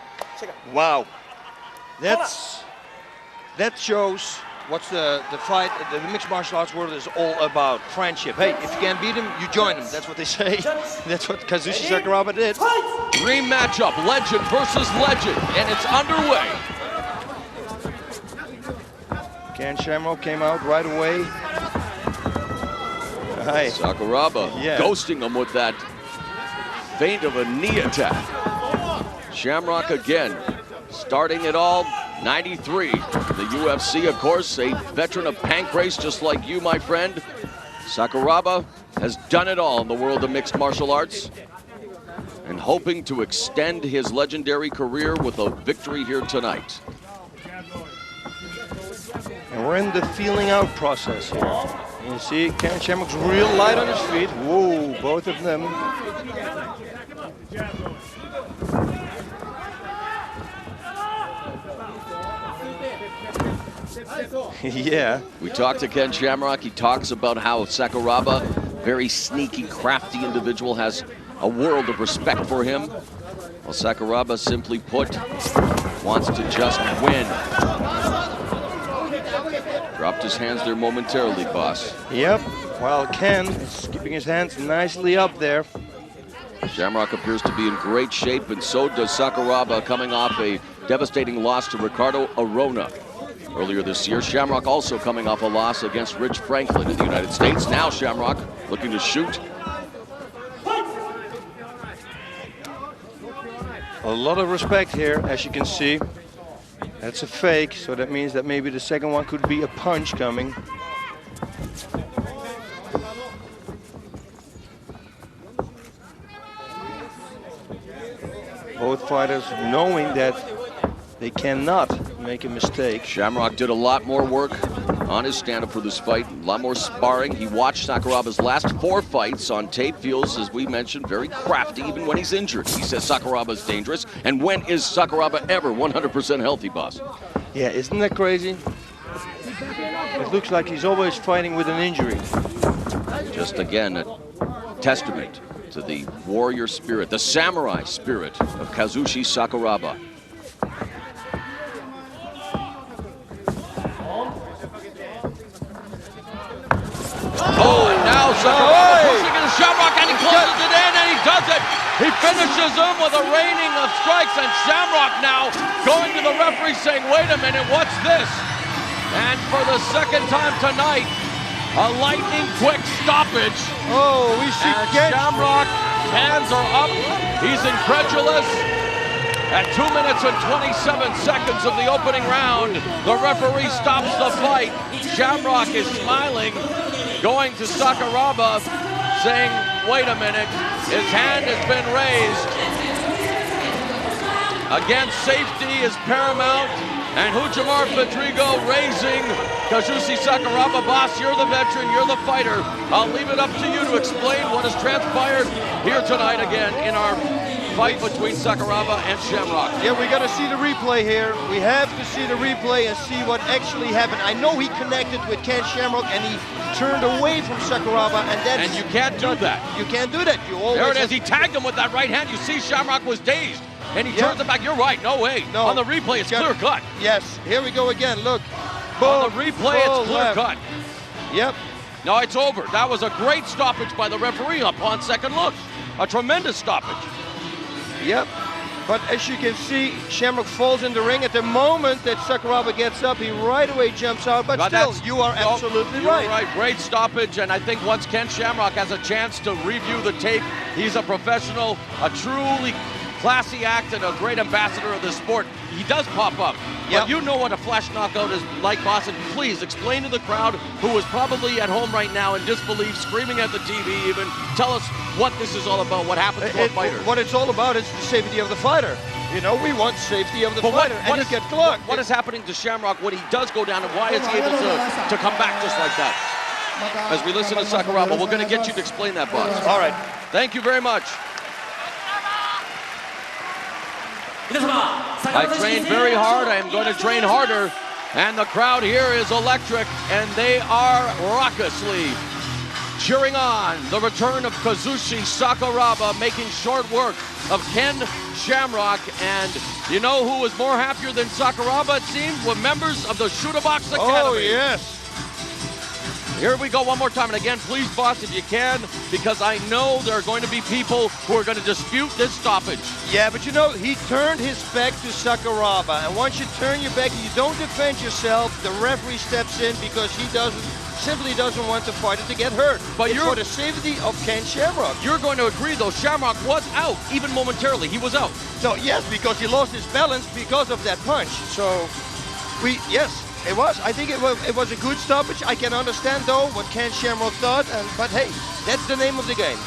Wow, that shows what's the fight, the mixed martial arts world is all about. Friendship. Hey, if you can't beat him, you join him. That's what they say. That's what Kazushi Sakuraba did. Dream matchup, legend versus legend, and it's underway. Ken Shamrock came out right away, Right. Sakuraba ghosting him with that feint of a knee attack. Shamrock again, starting it all, 93. The UFC, of course, a veteran of pancrase just like you, my friend. Sakuraba has done it all in the world of mixed martial arts and hoping to extend his legendary career with a victory here tonight. And we're in the feeling out process here. You see, Ken Shamrock's real light on his feet. Whoa, both of them. Yeah. We talked to Ken Shamrock. He talks about how Sakuraba, very sneaky, crafty individual, has a world of respect for him. Well, Sakuraba, simply put, wants to just win. Dropped his hands there momentarily, boss. Yep. While Ken is keeping his hands nicely up there. Shamrock appears to be in great shape, and so does Sakuraba, coming off a devastating loss to Ricardo Arona earlier this year. Shamrock also coming off a loss against Rich Franklin in the United States. Now Shamrock looking to shoot. A lot of respect here, as you can see. That's a fake, so that means that maybe the second one could be a punch coming. Both fighters knowing that they cannot make a mistake. Shamrock did a lot more work on his stand-up for this fight, a lot more sparring. He watched Sakuraba's last 4 fights on tape, feels, as we mentioned, very crafty even when he's injured. He says Sakuraba's dangerous. And when is Sakuraba ever 100% healthy, boss? Yeah, isn't that crazy? It looks like he's always fighting with an injury. Just again, a testament to the warrior spirit, the samurai spirit of Kazushi Sakuraba. Oh, and now Sakuraba pushing into Shamrock, and he closes it in, and he does it. He finishes him with a raining of strikes, and Shamrock now going to the referee saying, wait a minute, what's this? And for the second time tonight, a lightning quick stoppage. Oh, we see Shamrock, hands are up. He's incredulous. At 2 minutes and 27 seconds of the opening round, the referee stops the fight. Shamrock is smiling, going to Sakuraba, saying, wait a minute, his hand has been raised. Again, safety is paramount, and Hujimar Fedrigo raising Kazushi Sakuraba. Boss, you're the veteran, you're the fighter. I'll leave it up to you to explain what has transpired here tonight again in our fight between Sakuraba and Shamrock. Yeah, we got to see the replay here. We have to see the replay and see what actually happened. I know he connected with Ken Shamrock and he turned away from Sakuraba, and you can't do that. You can't do that. You always there it is. He tagged him with that right hand. You see Shamrock was dazed, and he turns it back. You're right. No way. No. On the replay, it's clear cut. Yes. Here we go again. Look. On the replay, it's clear cut. Yep. No, it's over. That was a great stoppage by the referee upon second look. A tremendous stoppage. Yep, but as you can see, Shamrock falls in the ring. At the moment that Sakuraba gets up, he right away jumps out, but still, you are absolutely right. You're right, great stoppage, and I think once Ken Shamrock has a chance to review the tape, he's a professional, a truly classy act, and a great ambassador of the sport. He does pop up. But you know what a flash knockout is like, boss, and please explain to the crowd who is probably at home right now in disbelief, screaming at the TV even. Tell us what this is all about, what happens to a fighter. What it's all about is the safety of the fighter. You know, we want safety of the fighter, and he gets clocked. What is happening to Shamrock when he does go down, and why is he able to come back just like that? As we listen to Sakuraba, we're going to get you to explain that, boss. All right. Thank you very much. I trained very hard. I am going to train harder. And the crowd here is electric, and they are raucously cheering on the return of Kazushi Sakuraba, making short work of Ken Shamrock. And you know who was more happier than Sakuraba, it seems, were members of the Shootabox Academy. Oh, yes. Here we go one more time. And again, please, boss, if you can, because I know there are going to be people who are going to dispute this stoppage. Yeah, but you know, he turned his back to Sakuraba. And once you turn your back and you don't defend yourself, the referee steps in because he doesn't simply doesn't want the fighter to get hurt. But it's for the safety of Ken Shamrock. You're going to agree, though, Shamrock was out, even momentarily. He was out. No, yes, because he lost his balance because of that punch. So, yes, it was. I think it was a good stoppage. I can understand, though, what Ken Shamrock thought. But hey, that's the name of the game.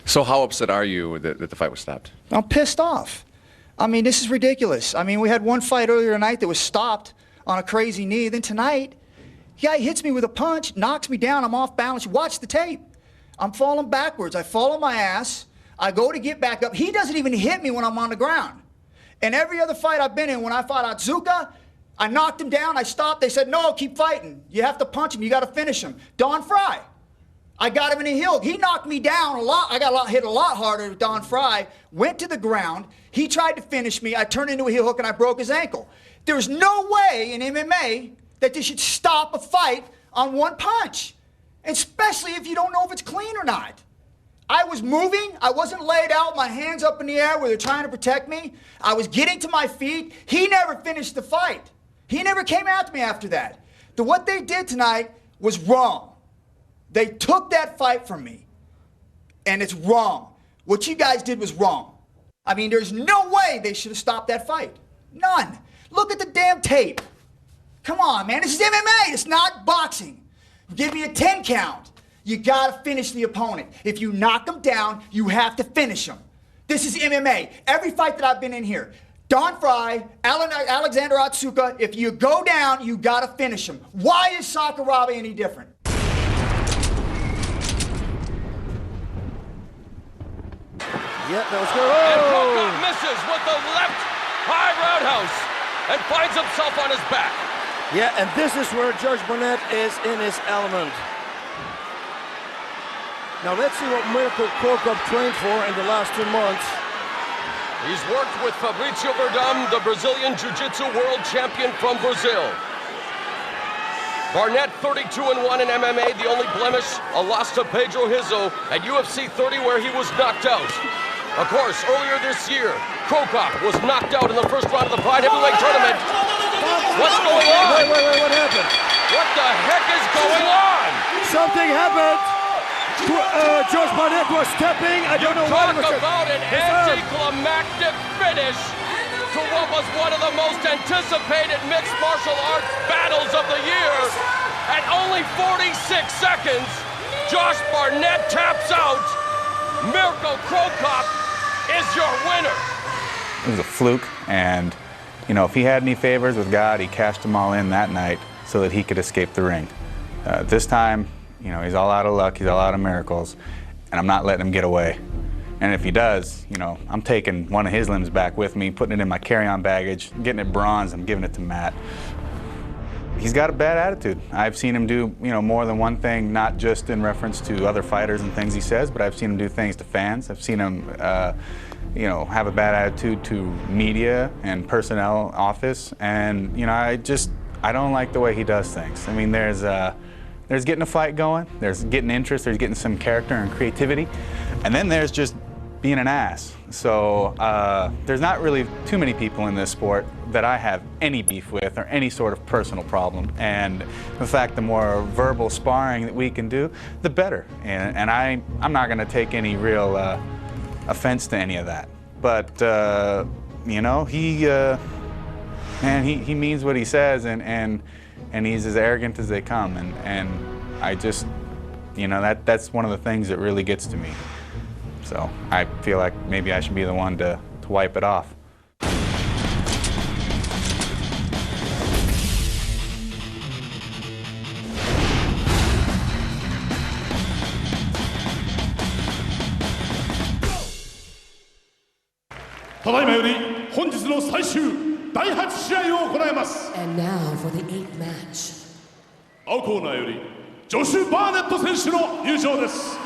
So how upset are you that the fight was stopped? I'm pissed off. I mean, this is ridiculous. I mean, we had one fight earlier tonight that was stopped on a crazy knee. Then tonight, guy hits me with a punch, knocks me down, I'm off balance. Watch the tape. I'm falling backwards. I fall on my ass. I go to get back up. He doesn't even hit me when I'm on the ground. And every other fight I've been in, when I fought Atsuka, I knocked him down, I stopped. They said, no, keep fighting. You have to punch him. You got to finish him. Don Fry. I got him in a heel. He knocked me down a lot. I got hit a lot harder with Don Fry. Went to the ground. He tried to finish me. I turned into a heel hook and I broke his ankle. There's no way in MMA that they should stop a fight on one punch, especially if you don't know if it's clean or not. I was moving. I wasn't laid out, my hands up in the air where they're trying to protect me. I was getting to my feet. He never finished the fight. He never came after me after that. What they did tonight was wrong. They took that fight from me, and it's wrong. What you guys did was wrong. I mean, there's no way they should have stopped that fight. None. Look at the damn tape. Come on, man. This is MMA. It's not boxing. Give me a 10 count. You got to finish the opponent. If you knock him down, you have to finish him. This is MMA. Every fight that I've been in here, Don Fry, Alexandru Atsuka, if you go down, you got to finish him. Why is Sakuraba any different? Yeah, that was good. And Cro Cop misses with the left high roundhouse and finds himself on his back. Yeah, and this is where Judge Barnett is in his element. Now let's see what Mirko Cro Cop trained for in the last 2 months. He's worked with Fabricio, the Brazilian Jiu-Jitsu world champion from Brazil. Barnett 32-1 in MMA, the only blemish, a loss to Pedro Rizzo at UFC 30 where he was knocked out. Of course, earlier this year, Cro Cop was knocked out in the first round of the Pride Heavyweight Tournament. What's going on? Wait, what happened? What the heck is going on? Something happened. Judge Barnett was stepping. I don't know what. Talk about an anticlimactic finish to what was one of the most anticipated mixed martial arts battles of the year. At only 46 seconds, Josh Barnett taps out. Mirko Cro Cop is your winner. It was a fluke, and you know, if he had any favors with God, he cashed them all in that night so that he could escape the ring. This time, you know, he's all out of luck, he's all out of miracles, and I'm not letting him get away. And if he does, you know, I'm taking one of his limbs back with me, putting it in my carry-on baggage, getting it bronze, I'm giving it to Matt. He's got a bad attitude. I've seen him do, you know, more than one thing, not just in reference to other fighters and things he says, but I've seen him do things to fans. I've seen him, you know, have a bad attitude to media and personnel office, and you know, I don't like the way he does things. I mean, there's getting a fight going, there's getting interest, there's getting some character and creativity, and then there's just being an ass. So there's not really too many people in this sport that I have any beef with or any sort of personal problem. And in fact, the more verbal sparring that we can do, the better. And I'm not going to take any real offense to any of that. But you know, man, he means what he says, and he's as arrogant as they come. And I just, you know, that's one of the things that really gets to me. So I feel like maybe I should be the one to wipe it off. And now for the 8th match. 青コーナーよりジョシュ・バーネット選手の入場です。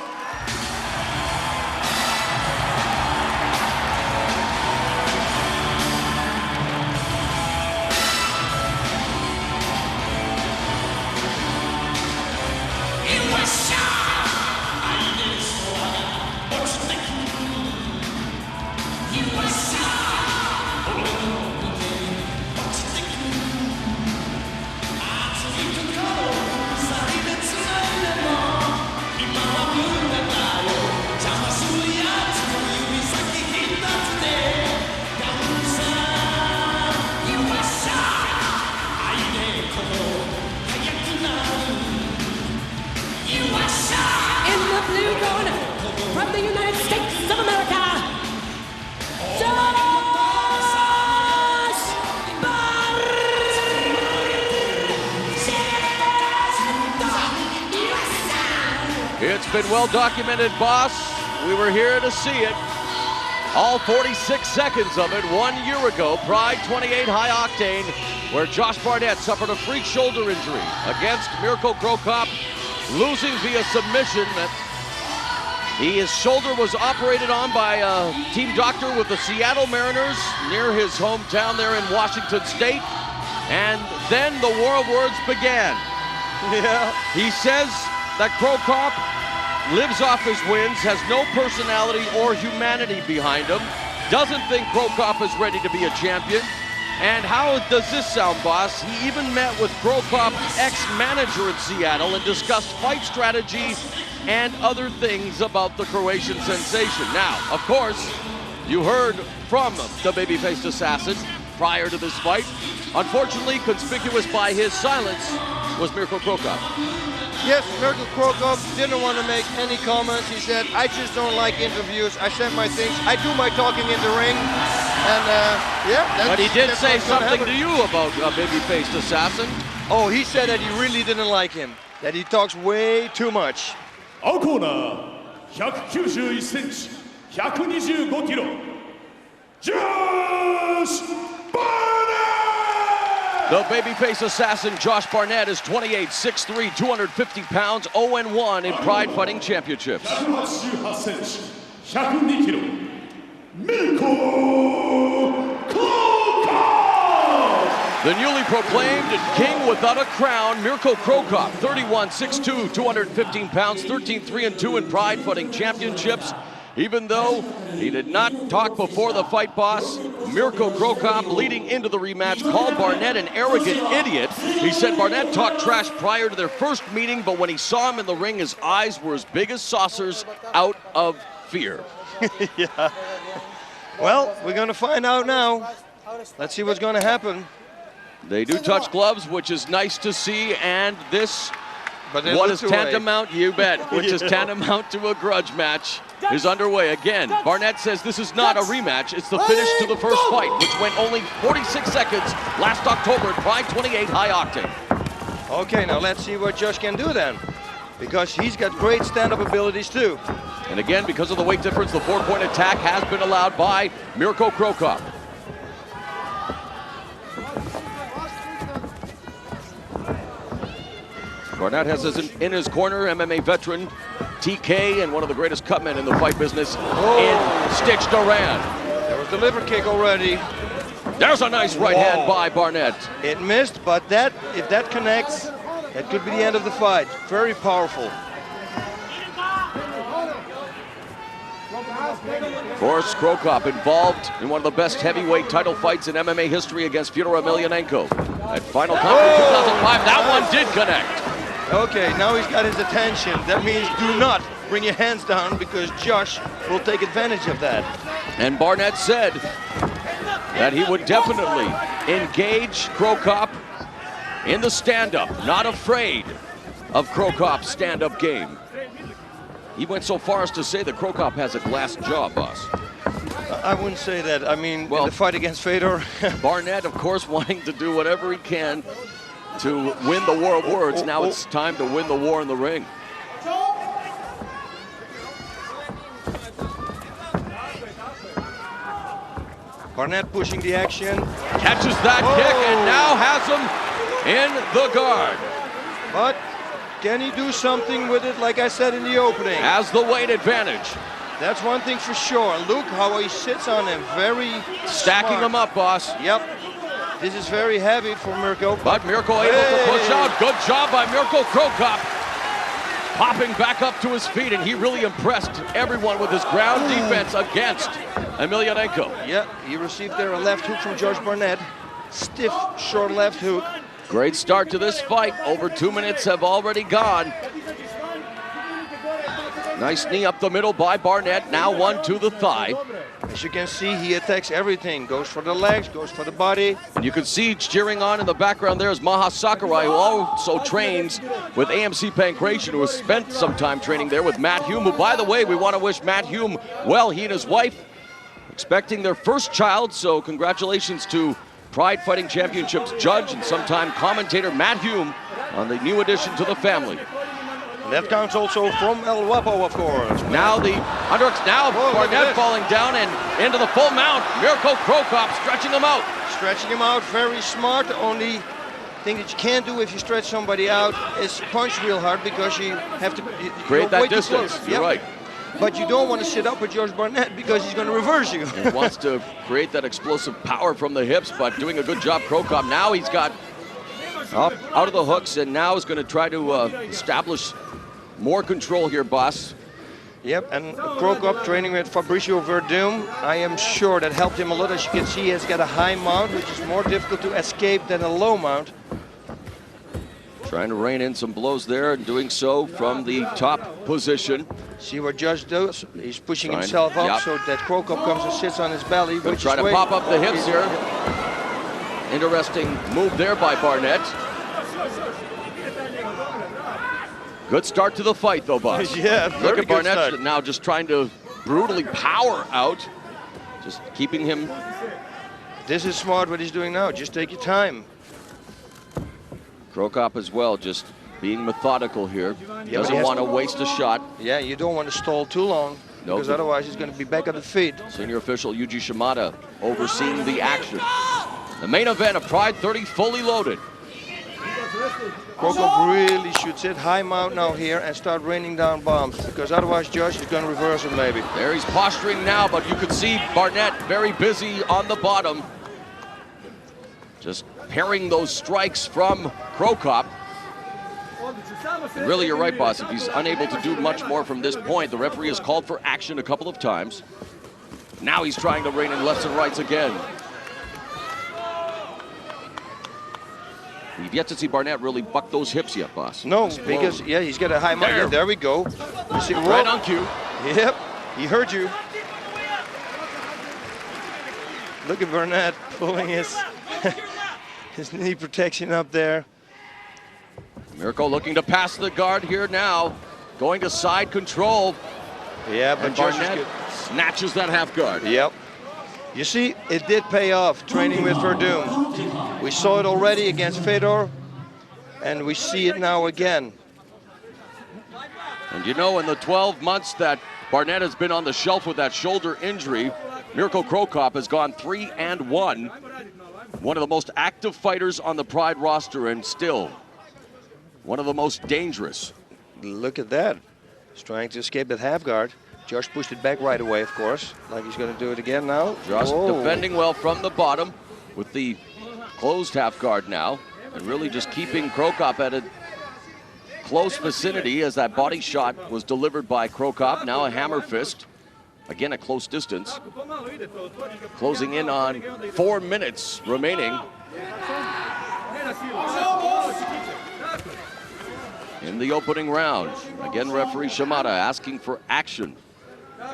been well documented, boss. We were here to see it. All 46 seconds of it 1 year ago, Pride 28 High Octane, where Josh Barnett suffered a freak shoulder injury against Mirko Cro Cop, losing via submission. His shoulder was operated on by a team doctor with the Seattle Mariners near his hometown there in Washington State. And then the war of words began. Yeah. He says that Cro Cop lives off his wins, has no personality or humanity behind him, doesn't think Cro Cop is ready to be a champion. And how does this sound, boss? He even met with Cro Cop's ex-manager in Seattle and discussed fight strategy and other things about the Croatian sensation. Now, of course, you heard from the baby-faced assassin prior to this fight. Unfortunately, conspicuous by his silence was Mirko Cro Cop. Yes, Mirko Cro Cop didn't want to make any comments. He said, I just don't like interviews. I said my things. I do my talking in the ring. And yeah, but he did say something to you about a baby-faced assassin. Oh, he said that he really didn't like him. That he talks way too much. Our corner, 191センチ、125キロ、Josh Barnett! The babyface assassin Josh Barnett is 28, 6'3", 250 pounds, 0-1 in Pride Fighting Championships. 188センチ、102キロ、Mirko Cro Cop! The newly proclaimed king without a crown, Mirko Cro Cop, 31, 6'2", 215 pounds, 13-3-2 in Pride Fighting Championships. Even though he did not talk before the fight, boss, Mirko Cro Cop, leading into the rematch, called Barnett an arrogant idiot. He said Barnett talked trash prior to their first meeting, but when he saw him in the ring, his eyes were as big as saucers out of fear. Yeah. Well, we're going to find out now. Let's see what's going to happen. They do touch gloves, which is nice to see, and this, what is looked away. tantamount, you bet, which is tantamount to a grudge match, is underway. Again, Barnett says this is not a rematch, it's the finish to the first fight, which went only 46 seconds last October at Pride 28 High Octane. Okay, now let's see what Josh can do then, because he's got great stand-up abilities too. And again, because of the weight difference, the 4-point attack has been allowed by Mirko Cro Cop. Barnett has in his corner MMA veteran TK and one of the greatest cutmen in the fight business in Stitch Duran. There was the liver kick already. There's a nice right hand by Barnett. It missed, but that, if that connects, that could be the end of the fight. Very powerful. Of course, Cro Cop involved in one of the best heavyweight title fights in MMA history against Fyodor Emelianenko. At Final Conflict 2005, that one did connect. Okay, now he's got his attention. That means do not bring your hands down because Josh will take advantage of that. And Barnett said that he would definitely engage Cro Cop in the stand-up, not afraid of Cro Cop's stand-up game. He went so far as to say that Cro Cop has a glass jaw, boss. I wouldn't say that. I mean, in the fight against Fedor. Barnett, of course, wanting to do whatever he can to win the war of words. Now it's time to win the war in the ring. Barnett pushing the action. Catches that kick and now has him in the guard. But can he do something with it, like I said in the opening? Has the weight advantage. That's one thing for sure. Look how he sits on him. Very stacking smart. him up, boss. Yep. This is very heavy for Mirko. But Mirko able to push out. Good job by Mirko Cro Cop. Popping back up to his feet, and he really impressed everyone with his ground defense against Emelianenko. Yeah, he received there a left hook from Josh Barnett. Stiff, short left hook. Great start to this fight. Over 2 minutes have already gone. Nice knee up the middle by Barnett. Now one to the thigh. As you can see, he attacks everything. Goes for the legs, goes for the body. And you can see cheering on in the background there is Maha Sakurai, who also trains with AMC Pankration, who has spent some time training there with Matt Hume, who, by the way, we want to wish Matt Hume well. He and his wife expecting their first child, so congratulations to Pride Fighting Championships judge and sometime commentator Matt Hume on the new addition to the family. That counts also from El Guapo, of course. Now the underhooks, now Barnett falling down and into the full mount. Mirko Cro Cop stretching him out. Stretching him out, very smart. The only thing that you can't do if you stretch somebody out is punch real hard, because you have to create that distance. You're right. But you don't want to sit up with Josh Barnett, because he's going to reverse you. He wants to create that explosive power from the hips, but doing a good job, Cro Cop. Now he's got up out of the hooks, and now is going to try to establish more control here, boss. Yep, and Cro Cop training with Fabricio Verdum. I am sure that helped him a lot. As you can see, he has got a high mount, which is more difficult to escape than a low mount. Trying to rein in some blows there, and doing so from the top position. See what Josh does? He's pushing himself up so that Cro Cop comes and sits on his belly. Gonna try to pop up the hips here. Interesting move there by Barnett. Good start to the fight, though, boss. Yeah, look at Barnett now just trying to brutally power out, just keeping him. This is smart what he's doing now. Just take your time. Cro Cop as well, just being methodical here. Doesn't want to waste a shot. Yeah, you don't want to stall too long, because otherwise he's going to be back on the feet. Senior official Yuji Shimada overseeing the action. The main event of Pride 30 fully loaded. Cro Cop really should sit high mount now here and start raining down bombs, because otherwise Josh is going to reverse him maybe. There he's posturing now, but you can see Barnett very busy on the bottom. Just parrying those strikes from Cro Cop. And really, you're right, boss. If he's unable to do much more from this point, the referee has called for action a couple of times. Now he's trying to rein in lefts and rights again. We've yet to see Barnett really buck those hips yet, boss. No, because, yeah, he's got a high mount. Yeah, there we go. You see, right on cue. Yep, he heard you. Look at Barnett pulling his, his knee protection up there. Mirko looking to pass the guard here now. Going to side control. Yeah, but Barnett snatches that half guard. Yep. You see, it did pay off training with Verdum. We saw it already against Fedor, and we see it now again. And you know, in the 12 months that Barnett has been on the shelf with that shoulder injury, Mirko Cro Cop has gone 3-1. One of the most active fighters on the Pride roster, and still one of the most dangerous. Look at that. He's trying to escape that half guard. Josh pushed it back right away, of course, like he's going to do it again now. Josh defending well from the bottom with the closed half guard now, and really just keeping Cro Cop at a close vicinity as that body shot was delivered by Cro Cop. Now a hammer fist, again at close distance. Closing in on 4 minutes remaining in the opening round. Again, referee Shimada asking for action.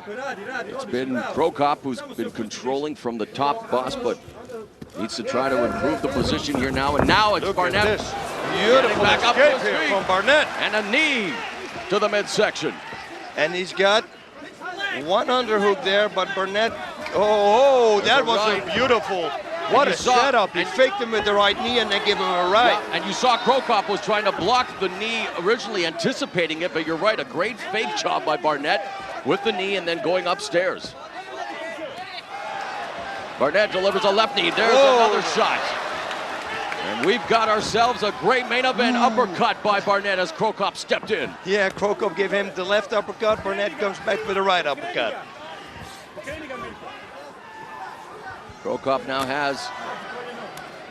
It's been Cro Cop who's been controlling from the top, boss, but needs to try to improve the position here now. And now it's Barnett. Beautiful back up escape here from Barnett. And a knee to the midsection. And he's got one underhook there, but Barnett, oh, that was a beautiful. What a setup. He faked him with the right knee and then gave him a right. Yeah, and you saw Cro Cop was trying to block the knee, originally anticipating it, but you're right, a great fake job by Barnett with the knee and then going upstairs. Barnett delivers a left knee. There's another shot. And we've got ourselves a great main event uppercut by Barnett as Cro Cop stepped in. Yeah, Cro Cop gave him the left uppercut. Barnett comes back with the right uppercut. Cro Cop now has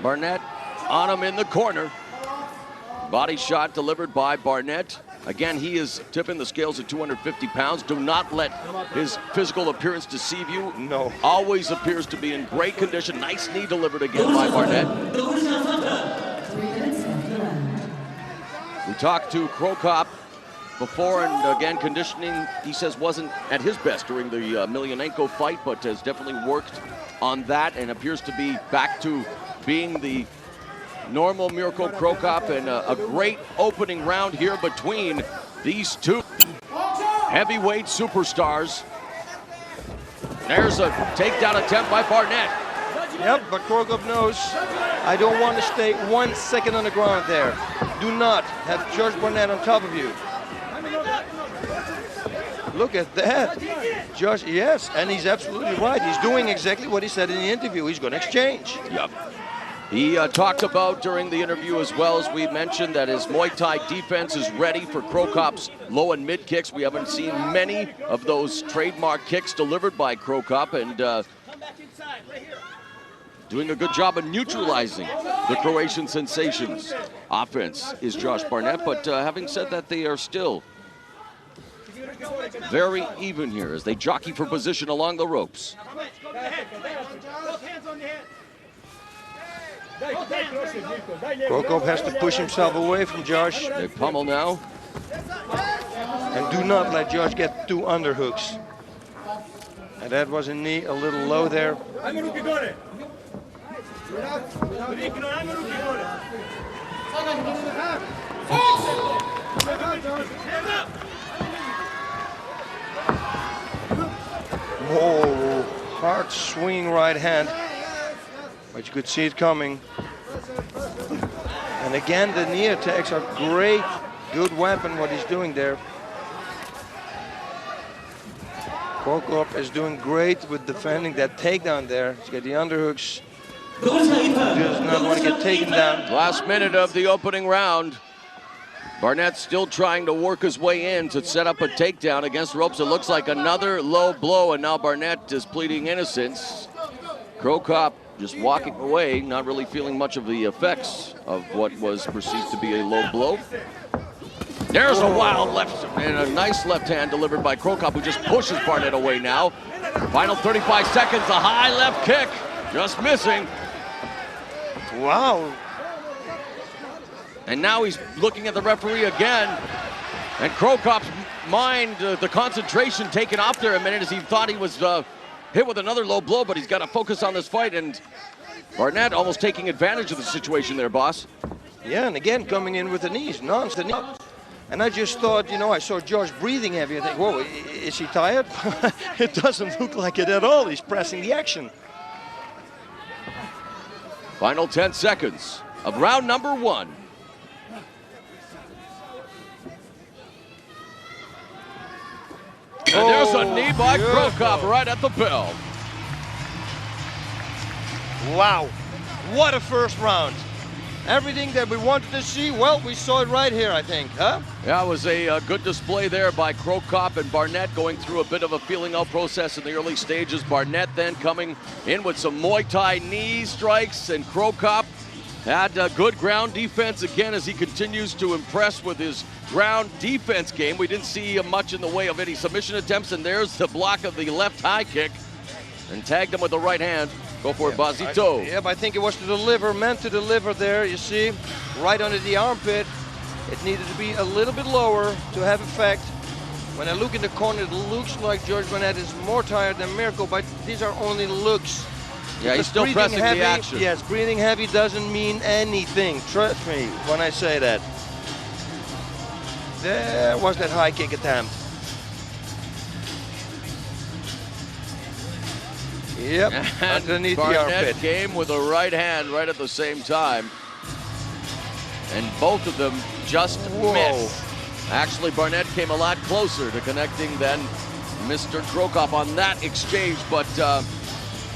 Barnett on him in the corner. Body shot delivered by Barnett. Again, he is tipping the scales at 250 pounds. Do not let his physical appearance deceive you. No. Always appears to be in great condition. Nice knee delivered again by Barnett. We talked to Cro Cop before, and again, conditioning, he says, wasn't at his best during the Emelianenko fight, but has definitely worked on that and appears to be back to being the normal Mirko Cro Cop, and a great opening round here between these two heavyweight superstars. There's a takedown attempt by Barnett. Yep, but Cro Cop knows, I don't want to stay 1 second on the ground there. Do not have Josh Barnett on top of you. Look at that. Josh, yes, and he's absolutely right. He's doing exactly what he said in the interview. He's going to exchange. Yep. He talked about during the interview as well, as we mentioned, that his Muay Thai defense is ready for Cro Cop's low and mid kicks. We haven't seen many of those trademark kicks delivered by Cro Cop, and doing a good job of neutralizing the Croatian sensations. Offense is Josh Barnett, but having said that, they are still very even here as they jockey for position along the ropes. Cro Cop has to push himself away from Josh. They pummel now. And do not let Josh get 2 underhooks. And that was a knee a little low there. Whoa, hard swinging right hand. But you could see it coming. And again, the knee attacks are great. Good weapon, what he's doing there. Cro Cop is doing great with defending that takedown there. He's got the underhooks. Does not want to get taken down. Last minute of the opening round. Barnett still trying to work his way in to set up a takedown against ropes. It looks like another low blow, and now Barnett is pleading innocence. Cro Cop just walking away, not really feeling much of the effects of what was perceived to be a low blow. There's a wild left and a nice left hand delivered by Cro Cop, who just pushes Barnett away now. Final 35 seconds, a high left kick, just missing. Wow. And now he's looking at the referee again. And Cro Cop's mind, the concentration taken off there a minute as he thought he was hit with another low blow, but he's got to focus on this fight. And Barnett almost taking advantage of the situation there, boss. Yeah, and again, coming in with the knees, non-stop. And I just thought, you know, I saw Josh breathing heavy. I think, whoa, is he tired? It doesn't look like it at all. He's pressing the action. Final 10 seconds of round number 1. And there's a knee by Cro Cop right at the bell. Wow, what a first round. Everything that we wanted to see, well, we saw it right here, I think, huh? Yeah, it was a good display there by Cro Cop, and Barnett going through a bit of a feeling out process in the early stages. Barnett then coming in with some Muay Thai knee strikes, and Cro Cop had good ground defense again as he continues to impress with his ground defense game. We didn't see much in the way of any submission attempts, and there's the block of the left high kick, and tagged him with the right hand. Go for it, Bazito. I think it was to deliver, meant to deliver there, you see, right under the armpit. It needed to be a little bit lower to have effect. When I look in the corner, it looks like George Barnett is more tired than Mirko, but these are only looks. Yeah, he's still pressing heavy, the action. Yes, breathing heavy doesn't mean anything. Trust me when I say that. There was that high kick attempt. Yep, and underneath Barnett the armpit. came with a right hand right at the same time. And both of them just missed. Actually, Barnett came a lot closer to connecting than Mr. Cro Cop on that exchange. But,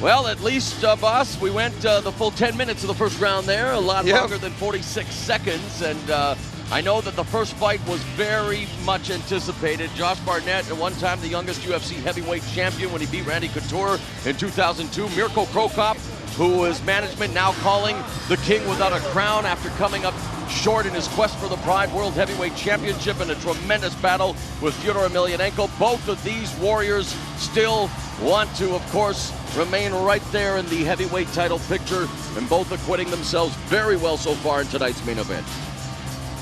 well, at least, boss, we went the full 10 minutes of the first round there. A lot longer than 46 seconds. And I know that the first fight was very much anticipated. Josh Barnett, at one time the youngest UFC heavyweight champion when he beat Randy Couture in 2002. Mirko Cro Cop, who is management now calling the king without a crown after coming up short in his quest for the Pride World Heavyweight Championship in a tremendous battle with Fyodor Emelianenko. Both of these warriors still want to, of course, remain right there in the heavyweight title picture, and both acquitting themselves very well so far in tonight's main event.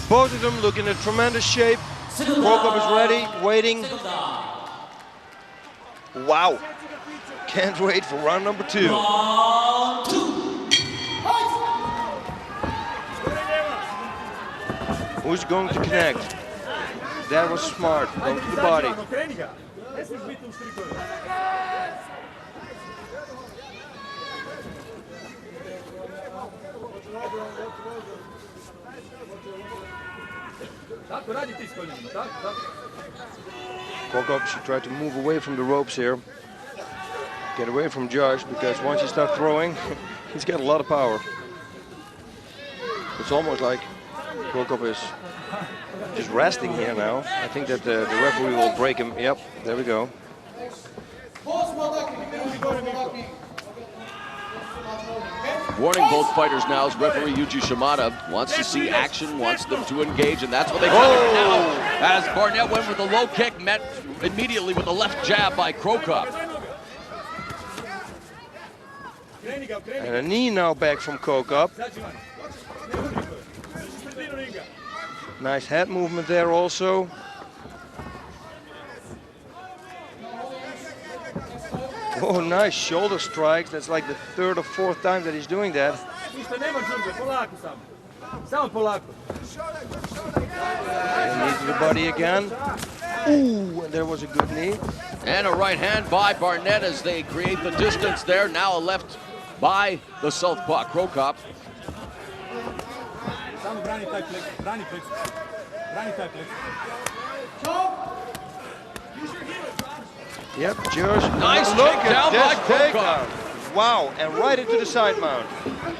Both of them look in a tremendous shape. Cro Cop is ready, waiting. Wow. Can't wait for round number 2. Who's going to connect? That was smart. Go to the body. Cro Cop should try to move away from the ropes here. Get away from Josh, because once you start throwing, he's got a lot of power. It's almost like Cro Cop is just resting here now. I think that the referee will break him. Yep, there we go. Warning both fighters now as referee Yuji Shimada wants to see action, wants them to engage, and that's what they got now. As Barnett went with a low kick, met immediately with a left jab by Cro Cop. And a knee now back from Cro Cop. Nice head movement there also. Oh, nice shoulder strikes. That's like the third or fourth time that he's doing that. And knee to the body again. Ooh, and there was a good knee. And a right hand by Barnett as they create the distance there. Now a left by the southpaw, Cro Cop. Yep, Josh. Nice Look kick at down this by Cro Cop. takedown. Wow, and right into the side mount.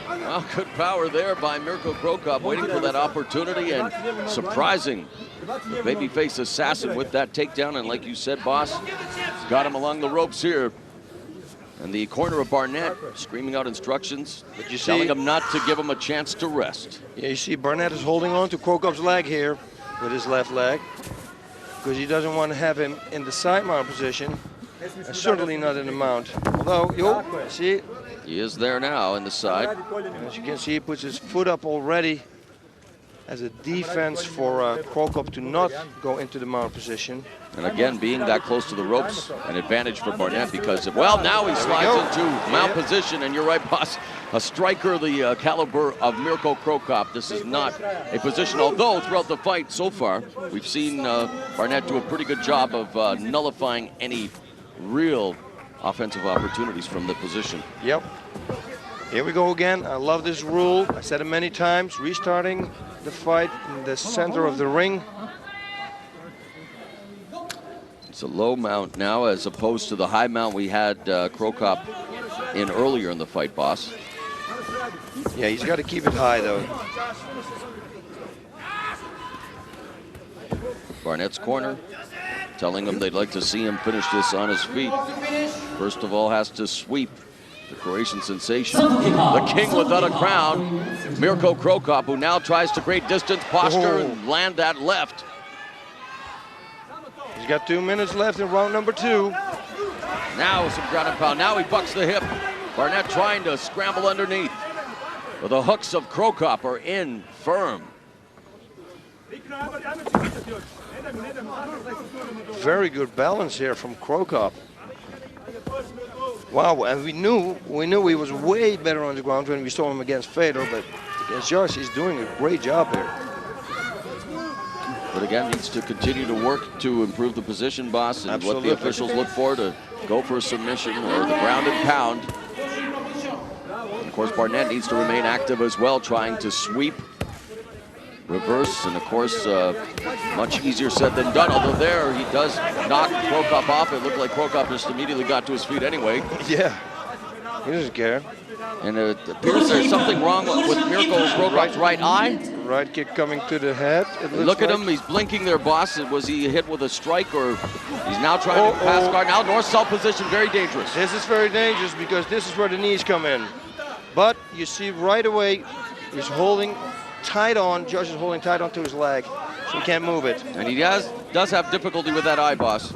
Well, good power there by Mirko Cro Cop, waiting for that opportunity and surprising the babyface assassin with that takedown. And like you said, boss, got him along the ropes here. And the corner of Barnett screaming out instructions, but you telling see, him not to give him a chance to rest. Yeah, you see Barnett is holding on to Cro Cop's leg here with his left leg, because he doesn't want to have him in the side mount position, and certainly not in the mount. Although, see? He is there now in the side. As you can see, he puts his foot up already as a defense for Cro Cop to not go into the mount position. And again, being that close to the ropes, an advantage for Barnett because, well, now he slides into mount position, and you're right, boss, a striker the caliber of Mirko Cro Cop. This is not a position, although throughout the fight so far, we've seen Barnett do a pretty good job of nullifying any real offensive opportunities from the position. Yep. Here we go again. I love this rule. I said it many times, restarting the fight in the center of the ring. It's a low mount now as opposed to the high mount we had Cro Cop in earlier in the fight, boss. Yeah, he's got to keep it high though. Barnett's corner telling him they'd like to see him finish this on his feet. First of all, has to sweep the Croatian sensation, the king without a crown, Mirko Cro Cop, who now tries to create distance, posture, and land that left. He's got 2 minutes left in round number 2. Now some ground and pound. Now he bucks the hip. Barnett trying to scramble underneath. But the hooks of Cro Cop are in firm. Very good balance here from Cro Cop. Wow, and we knew he was way better on the ground when we saw him against Fedor, but against Josh, he's doing a great job here. But again, needs to continue to work to improve the position, boss, and Absolutely. what the officials look for to go for a submission or the ground and pound. Of course, Barnett needs to remain active as well, trying to sweep, reverse, and of course, much easier said than done. Although there, he does knock Cro Cop off. It looked like Cro Cop just immediately got to his feet anyway. Yeah, he doesn't care. And it appears there's something wrong with Mirko Cro Cop's right eye. Right kick coming to the head. Look at him, he's blinking there, boss. Was he hit with a strike, or he's now trying to pass guard? Now north-south position, very dangerous. This is very dangerous because this is where the knees come in. But you see right away, he's holding tight on, Josh is holding tight onto his leg, so he can't move it. And he does have difficulty with that eye, boss.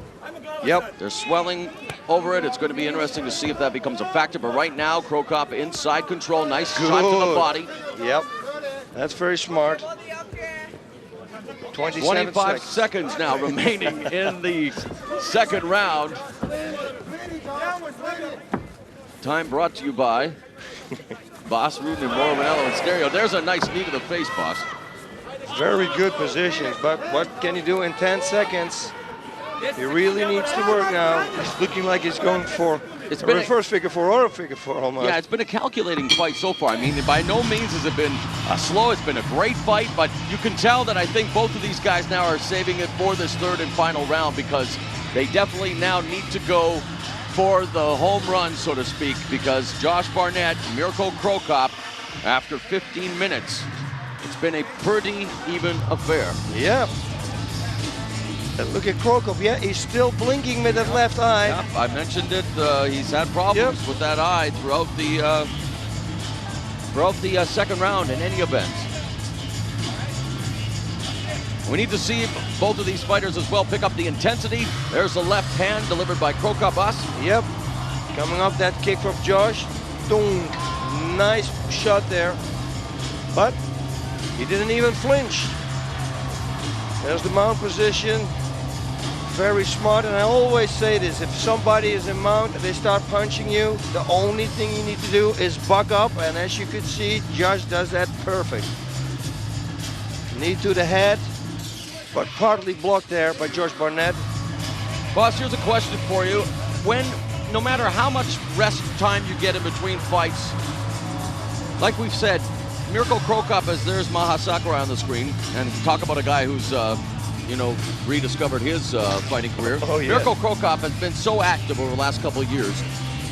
Yep. There's swelling over it. It's going to be interesting to see if that becomes a factor. But right now, Cro Cop inside control. Nice shot to the body. Yep. That's very smart. 25 seconds now remaining in the second round. Time brought to you by Boss Rudin and Manello in stereo. There's a nice knee to the face, boss. Very good positions, but what can he do in 10 seconds? He really needs to work now. It's looking like he's going for it's been reverse figure four or a figure four almost. Yeah, it's been a calculating fight so far. I mean, by no means has it been slow. It's been a great fight, but you can tell that I think both of these guys now are saving it for this third and final round because they definitely now need to go for the home run, so to speak, because Josh Barnett, Mirko Cro Cop, after 15 minutes, it's been a pretty even affair. Yeah. And look at Cro Cop. Yeah, he's still blinking with that left eye. Yeah, I mentioned it. He's had problems with that eye throughout the second round in any event. We need to see both of these fighters as well pick up the intensity. There's the left hand delivered by Cro Cop. Yep. Coming up, that kick from Josh. Dong. Nice shot there. But he didn't even flinch. There's the mount position. Very smart, and I always say this, if somebody is in mount and they start punching you, the only thing you need to do is buck up, and as you can see, Josh does that perfect. Knee to the head, but partly blocked there by Josh Barnett. Boss, here's a question for you. No matter how much rest time you get in between fights, like we've said, Mirko Cro Cop, as there's Maha Sakurai on the screen, and talk about a guy who's rediscovered his fighting career. Oh, yeah. Mirko Cro Cop has been so active over the last couple of years.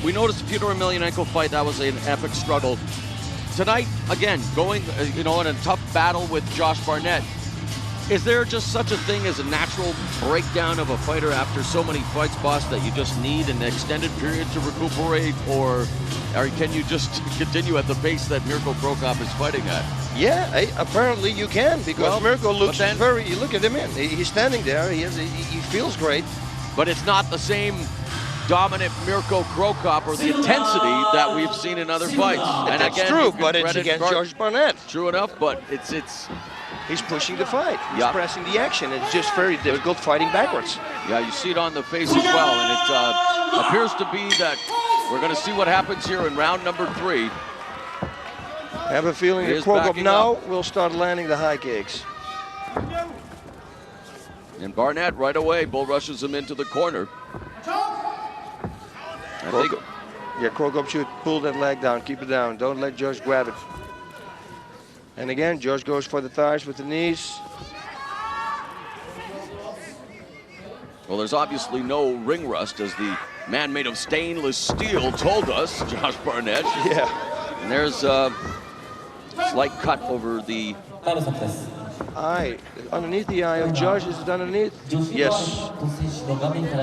We noticed the Fyodor Emelianenko fight, that was an epic struggle. Tonight, again, going in a tough battle with Josh Barnett. Is there just such a thing as a natural breakdown of a fighter after so many fights, boss, that you just need an extended period to recuperate, or can you just continue at the pace that Mirko Cro Cop is fighting at? Yeah, apparently you can, because Mirko looks very, you look at him he's standing there, he feels great. But it's not the same dominant Mirko Cro Cop or the intensity that we've seen in other fights. And that's again, true, but it's against Josh Barnett. True enough, but it's he's pushing the fight. He's pressing the action. It's just very difficult fighting backwards. Yeah, you see it on the face as well, and it appears to be that we're going to see what happens here in round number 3. I have a feeling that Cro Cop now will start landing the high kicks. And Barnett right away bull rushes him into the corner. Cro Cop should pull that leg down, keep it down. Don't let Josh grab it. And again, Josh goes for the thighs with the knees. Well, there's obviously no ring rust, as the man made of stainless steel told us, Josh Barnett. Yeah. And there's a slight cut over the eye. Underneath the eye of Josh, is it underneath? Yes.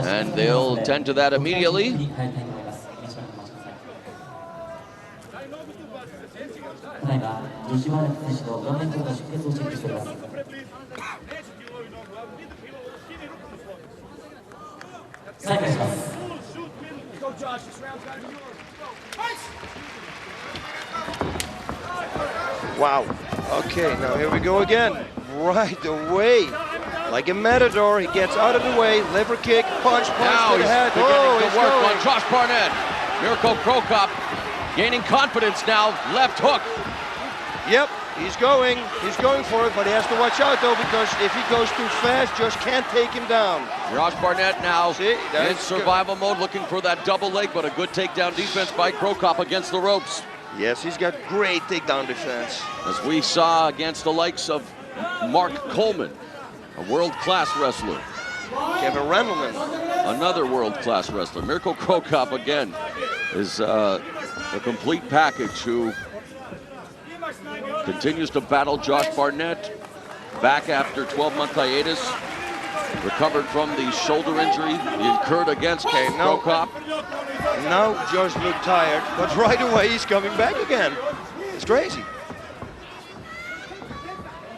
And they'll tend to that immediately. Wow. Okay, now here we go again. Right away. Like a matador, he gets out of the way. Liver kick, punch to the head. Oh, he's work on Josh Barnett. Mirko Cro Cop gaining confidence now. Left hook. Yep, he's going for it, but he has to watch out though, because if he goes too fast, Josh can't take him down. Josh Barnett now in survival mode, looking for that double leg, but a good takedown defense by Cro Cop against the ropes. Yes, he's got great takedown defense. As we saw against the likes of Mark Coleman, a world-class wrestler. Kevin Randleman, another world-class wrestler. Mirko Cro Cop, again, is a complete package who continues to battle Josh Barnett, back after 12-month hiatus, recovered from the shoulder injury he incurred against Cro Cop. Now Josh looked tired, but right away he's coming back again. It's crazy.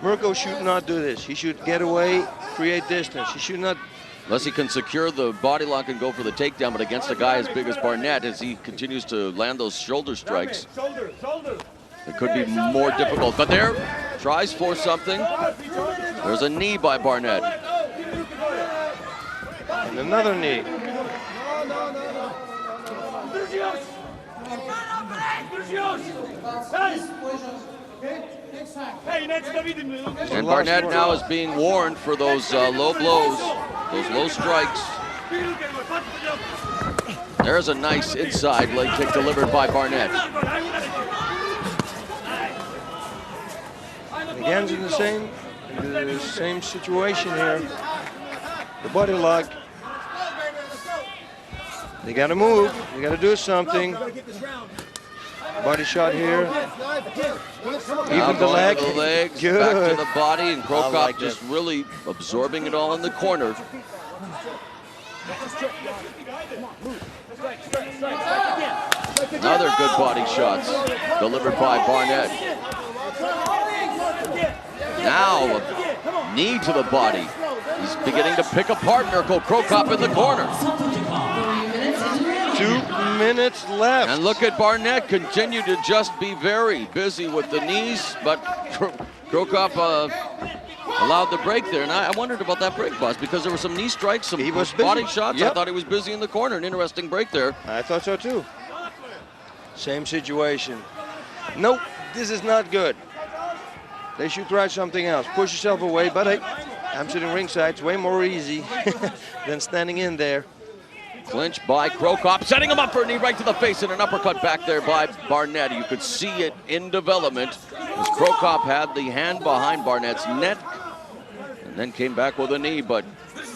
Mirko should not do this. He should get away, create distance. He should not. Unless he can secure the body lock and go for the takedown, but against a guy as big as Barnett, as he continues to land those shoulder strikes, it could be more difficult. But there, tries for something. There's a knee by Barnett. And another knee. And Barnett now is being warned for those low blows, those low strikes. There's a nice inside leg kick delivered by Barnett. Again, in the same situation here. The body lock. They gotta move. They gotta do something. Body shot here. Even the leg. The legs, good. back to the body, and Cro Cop like just really absorbing it all in the corner. Another good body shots delivered by Barnett. Now a knee to the body. He's beginning to pick apart Mirko. Cro Cop in the corner. 2 minutes left. And look at Barnett continue to just be very busy with the knees, but Cro Cop allowed the break there. And I wondered about that break, boss, because there were some knee strikes, some body shots. Yep. I thought he was busy in the corner. An interesting break there. I thought so too. Same situation. Nope, this is not good. They should try something else. Push yourself away, but hey, I'm sitting ringside. It's way more easy than standing in there. Clinch by Cro Cop, setting him up for a knee right to the face and an uppercut back there by Barnett. You could see it in development as Cro Cop had the hand behind Barnett's neck and then came back with a knee, but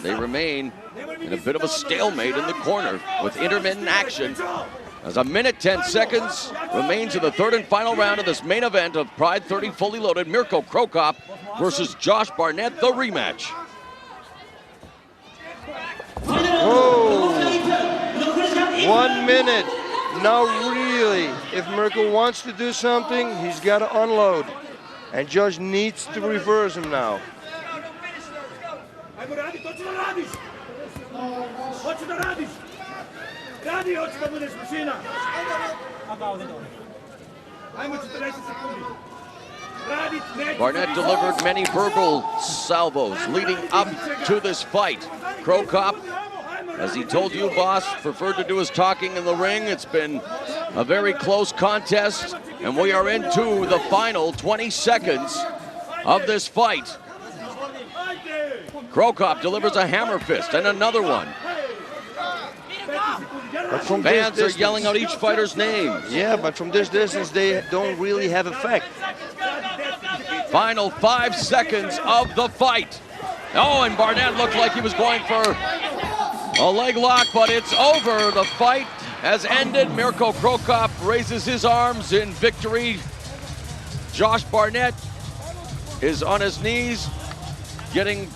they remain in a bit of a stalemate in the corner with intermittent action. As a minute 10 seconds remains in the third and final round of this main event of Pride 30 fully loaded. Mirko Cro Cop versus Josh Barnett, the rematch. Whoa. 1 minute. Now really, if Mirko wants to do something, he's got to unload. And Josh needs to reverse him now. Barnett delivered many verbal salvos leading up to this fight. Cro Cop, as he told you, boss, preferred to do his talking in the ring. It's been a very close contest, and we are into the final 20 seconds of this fight. Cro Cop delivers a hammer fist and another one. Fans are yelling out each fighter's name. Yeah, but from this distance, they don't really have effect. Final 5 seconds of the fight. Oh, and Barnett looked like he was going for a leg lock, but it's over. The fight has ended. Mirko Cro Cop raises his arms in victory. Josh Barnett is on his knees, getting,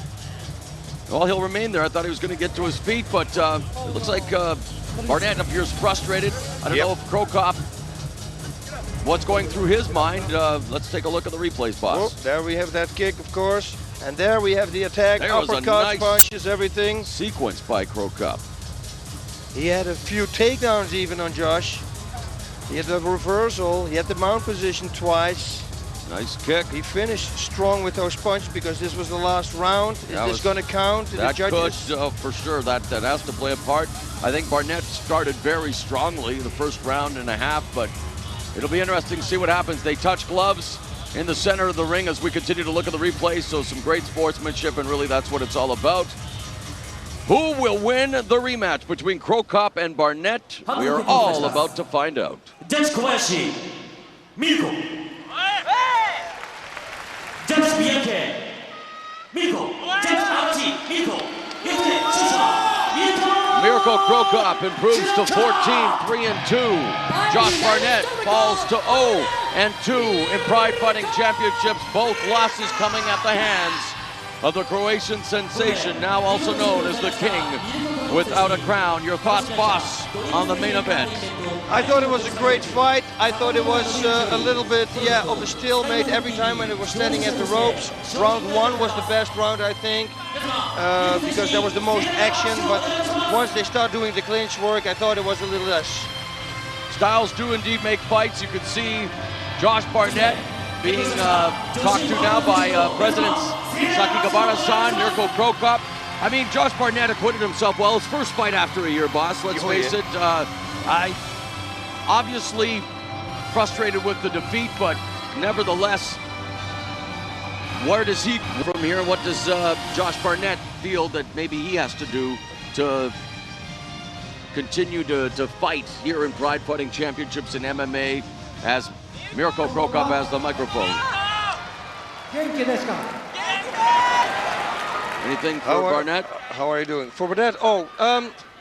well, he'll remain there. I thought he was going to get to his feet, but it looks like Barnett appears frustrated. I don't know if Cro Cop, what's going through his mind. Let's take a look at the replays, boss. Oh, there we have that kick, of course. And there we have the attack, There was a uppercuts, nice punches, everything. Sequence by Cro Cop. He had a few takedowns even on Josh. He had the reversal, he had the mount position twice. Nice kick. He finished strong with those punches because this was the last round. Is this going to count? That could, for sure, that has to play a part. I think Barnett started very strongly the first round and a half, but it'll be interesting to see what happens. They touch gloves in the center of the ring as we continue to look at the replays, so some great sportsmanship, and really that's what it's all about. Who will win the rematch between Cro Cop and Barnett? We are all about to find out. Judge Kobayashi, Mirko. Judge Miyake, Mirko. Judge Aochi, Mirko. Mirko Cro Cop improves to 14-3-2. Josh Barnett falls to 0-2 in Pride Fighting Championships. Both losses coming at the hands of the Croatian sensation, now also known as the King without a crown. Your thoughts, boss, on the main event? I thought it was a great fight. I thought it was a little bit, of a stalemate every time when it was standing at the ropes. Round 1 was the best round, I think, because there was the most action. But once they start doing the clinch work, I thought it was a little less. Styles do indeed make fights. You can see Josh Barnett being talked to now by President Sakigabara-san, Mirko Cro Cop. I mean, Josh Barnett acquitted himself well. His first fight after a year, boss. Let's face it. I obviously frustrated with the defeat, but nevertheless, where does he go from here? What does Josh Barnett feel that maybe he has to do to continue to fight here in Pride Fighting Championships in MMA as Mirko Cro Cop has the microphone. Anything for Barnett? How are you doing? For Barnett?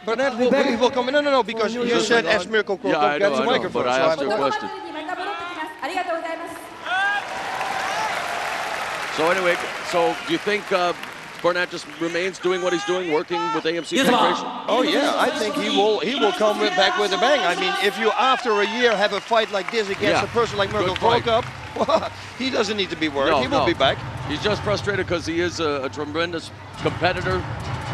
Barnett will come in. No, because you said as Mirko Cro Cop gets the microphone. But I asked her a question. So anyway, do you think Barnett just remains doing what he's doing, working with AMC Federation? Oh yeah, I think he will come back with a bang. I mean, if you after a year have a fight like this against a person like Mirko Cro Cop, well, he doesn't need to be worried. He will be back. He's just frustrated because he is a tremendous competitor,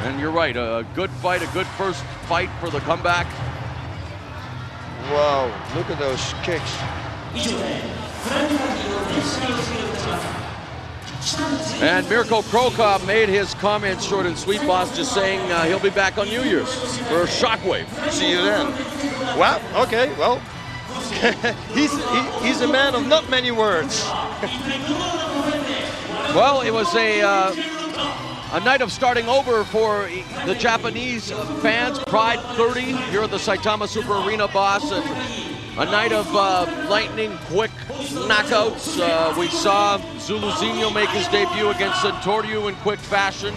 and you're right, a good fight, a good first fight for the comeback. Wow, look at those kicks. And Mirko Cro Cop made his comments short and sweet, boss, just saying he'll be back on New Year's for Shockwave. See you then. Well, okay, well, he's a man of not many words. Well, it was a night of starting over for the Japanese fans. Pride 30 here at the Saitama Super Arena, boss, and a night of lightning quick knockouts. We saw Zuluzinho make his debut against Centurion in quick fashion.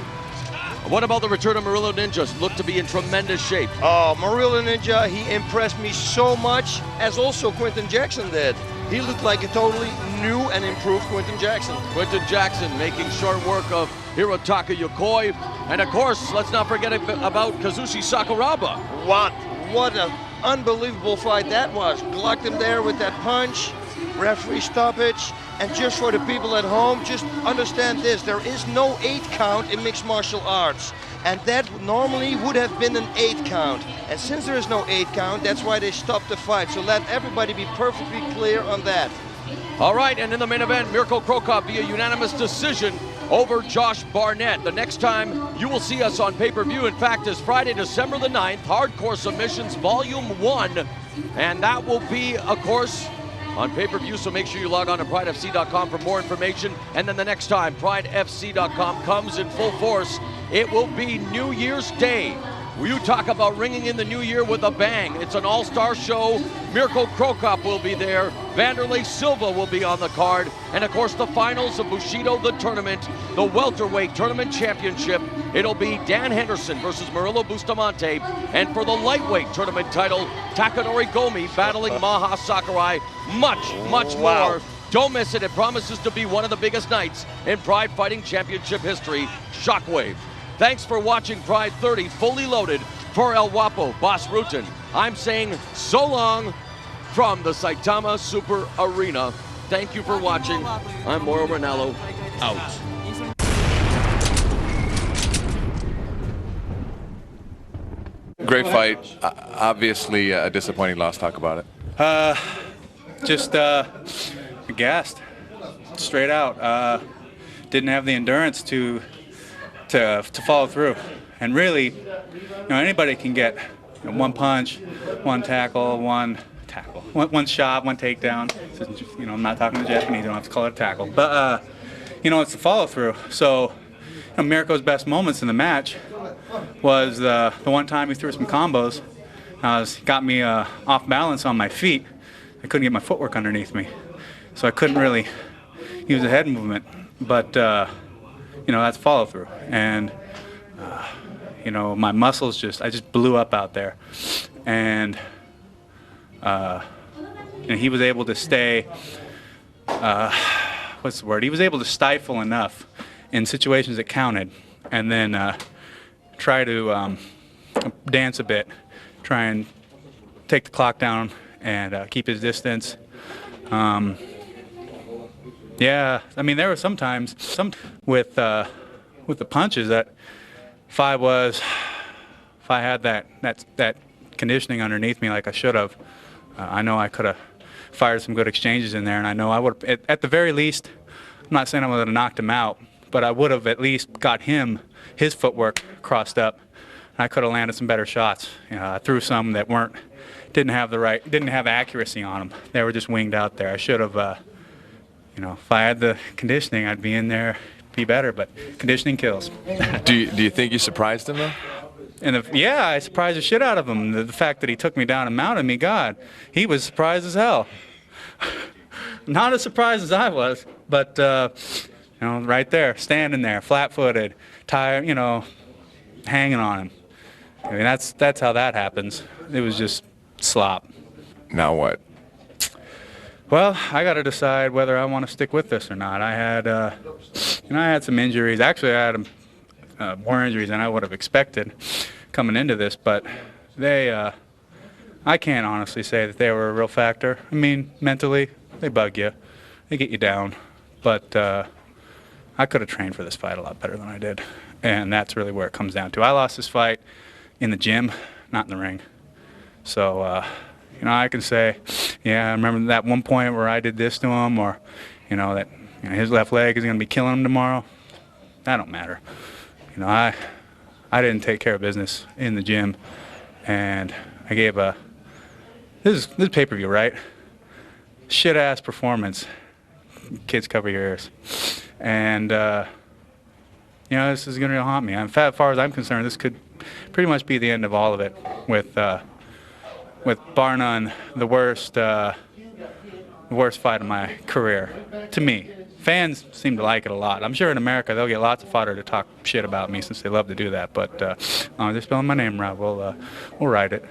What about the return of Murilo Ninja? Looked to be in tremendous shape. Oh, Murilo Ninja, he impressed me so much, as also Quinton Jackson did. He looked like a totally new and improved Quinton Jackson. Quinton Jackson making short work of Hirotaka Yokoi. And of course, let's not forget about Kazushi Sakuraba. What an unbelievable fight that was. Glocked him there with that punch, referee stoppage. And just for the people at home, just understand this, there is no 8 count in mixed martial arts. And that normally would have been an 8 count. And since there is no 8 count, that's why they stopped the fight. So let everybody be perfectly clear on that. All right, and in the main event, Mirko Cro Cop via unanimous decision over Josh Barnett. The next time you will see us on pay-per-view, in fact, is Friday, December the 9th, Hardcore Submissions Volume 1. And that will be, of course, on pay-per-view, so make sure you log on to pridefc.com for more information. And then the next time pridefc.com comes in full force, it will be New Year's Day. You talk about ringing in the new year with a bang. It's an all-star show. Mirko Cro Cop will be there. Vanderlei Silva will be on the card. And of course, the finals of Bushido, the tournament, the welterweight tournament championship. It'll be Dan Henderson versus Murilo Bustamante. And for the lightweight tournament title, Takanori Gomi battling Maha Sakurai. Much more. Don't miss it. It promises to be one of the biggest nights in Pride Fighting Championship history. Shockwave. Thanks for watching Pride 30 fully loaded. For El Guapo, Boss Rutan, I'm saying so long from the Saitama Super Arena. Thank you for watching. I'm Mauro Ranallo, out. Great fight. Obviously a disappointing loss. Talk about it. Just gassed, straight out. Didn't have the endurance to follow through, and really, anybody can get one punch, one tackle, one shot, one takedown. I'm not talking to Japanese. You don't have to call it a tackle, but it's the follow through. So, Mirko's best moments in the match was the one time he threw some combos. Got me off balance on my feet. I couldn't get my footwork underneath me, so I couldn't really use a head movement. But that's follow through, and my muscles I just blew up out there, and he was able to stay. What's the word? He was able to stifle enough in situations that counted, and then try to dance a bit, try and take the clock down and keep his distance. Yeah, there were some times with the punches that if I had that conditioning underneath me like I should have, I know I could have fired some good exchanges in there, and I know I would at the very least. I'm not saying I would have knocked him out, but I would have at least got his footwork crossed up, and I could have landed some better shots. I threw some that didn't have accuracy on them. They were just winged out there. I should have. If I had the conditioning, I'd be in there, be better, but conditioning kills. Do you think you surprised him, though? And yeah, I surprised the shit out of him. The fact that he took me down and mounted me, God, he was surprised as hell. Not as surprised as I was, but you know, right there, standing there, flat-footed, tired, you know, hanging on him. I mean, that's how that happens. It was just slop. Now what? Well, I got to decide whether I want to stick with this or not. I had, you know, I had some injuries. Actually, I had more injuries than I would have expected coming into this, but they, I can't honestly say that they were a real factor. I mean, mentally, they bug you, they get you down, but I could have trained for this fight a lot better than I did, and that's really where it comes down to. I lost this fight in the gym, not in the ring. So, you know, I can say, yeah, I remember that one point where I did this to him, or, you know, that his left leg is going to be killing him tomorrow. That don't matter. You know, I didn't take care of business in the gym, and I gave this is pay-per-view, right? Shit-ass performance. Kids, cover your ears. And, you know, this is going to haunt me. As far as I'm concerned, this could pretty much be the end of all of it, with bar none the worst fight of my career, to me. Fans seem to like it a lot. I'm sure in America they'll get lots of fodder to talk shit about me since they love to do that. But they're spelling my name right. We'll write it.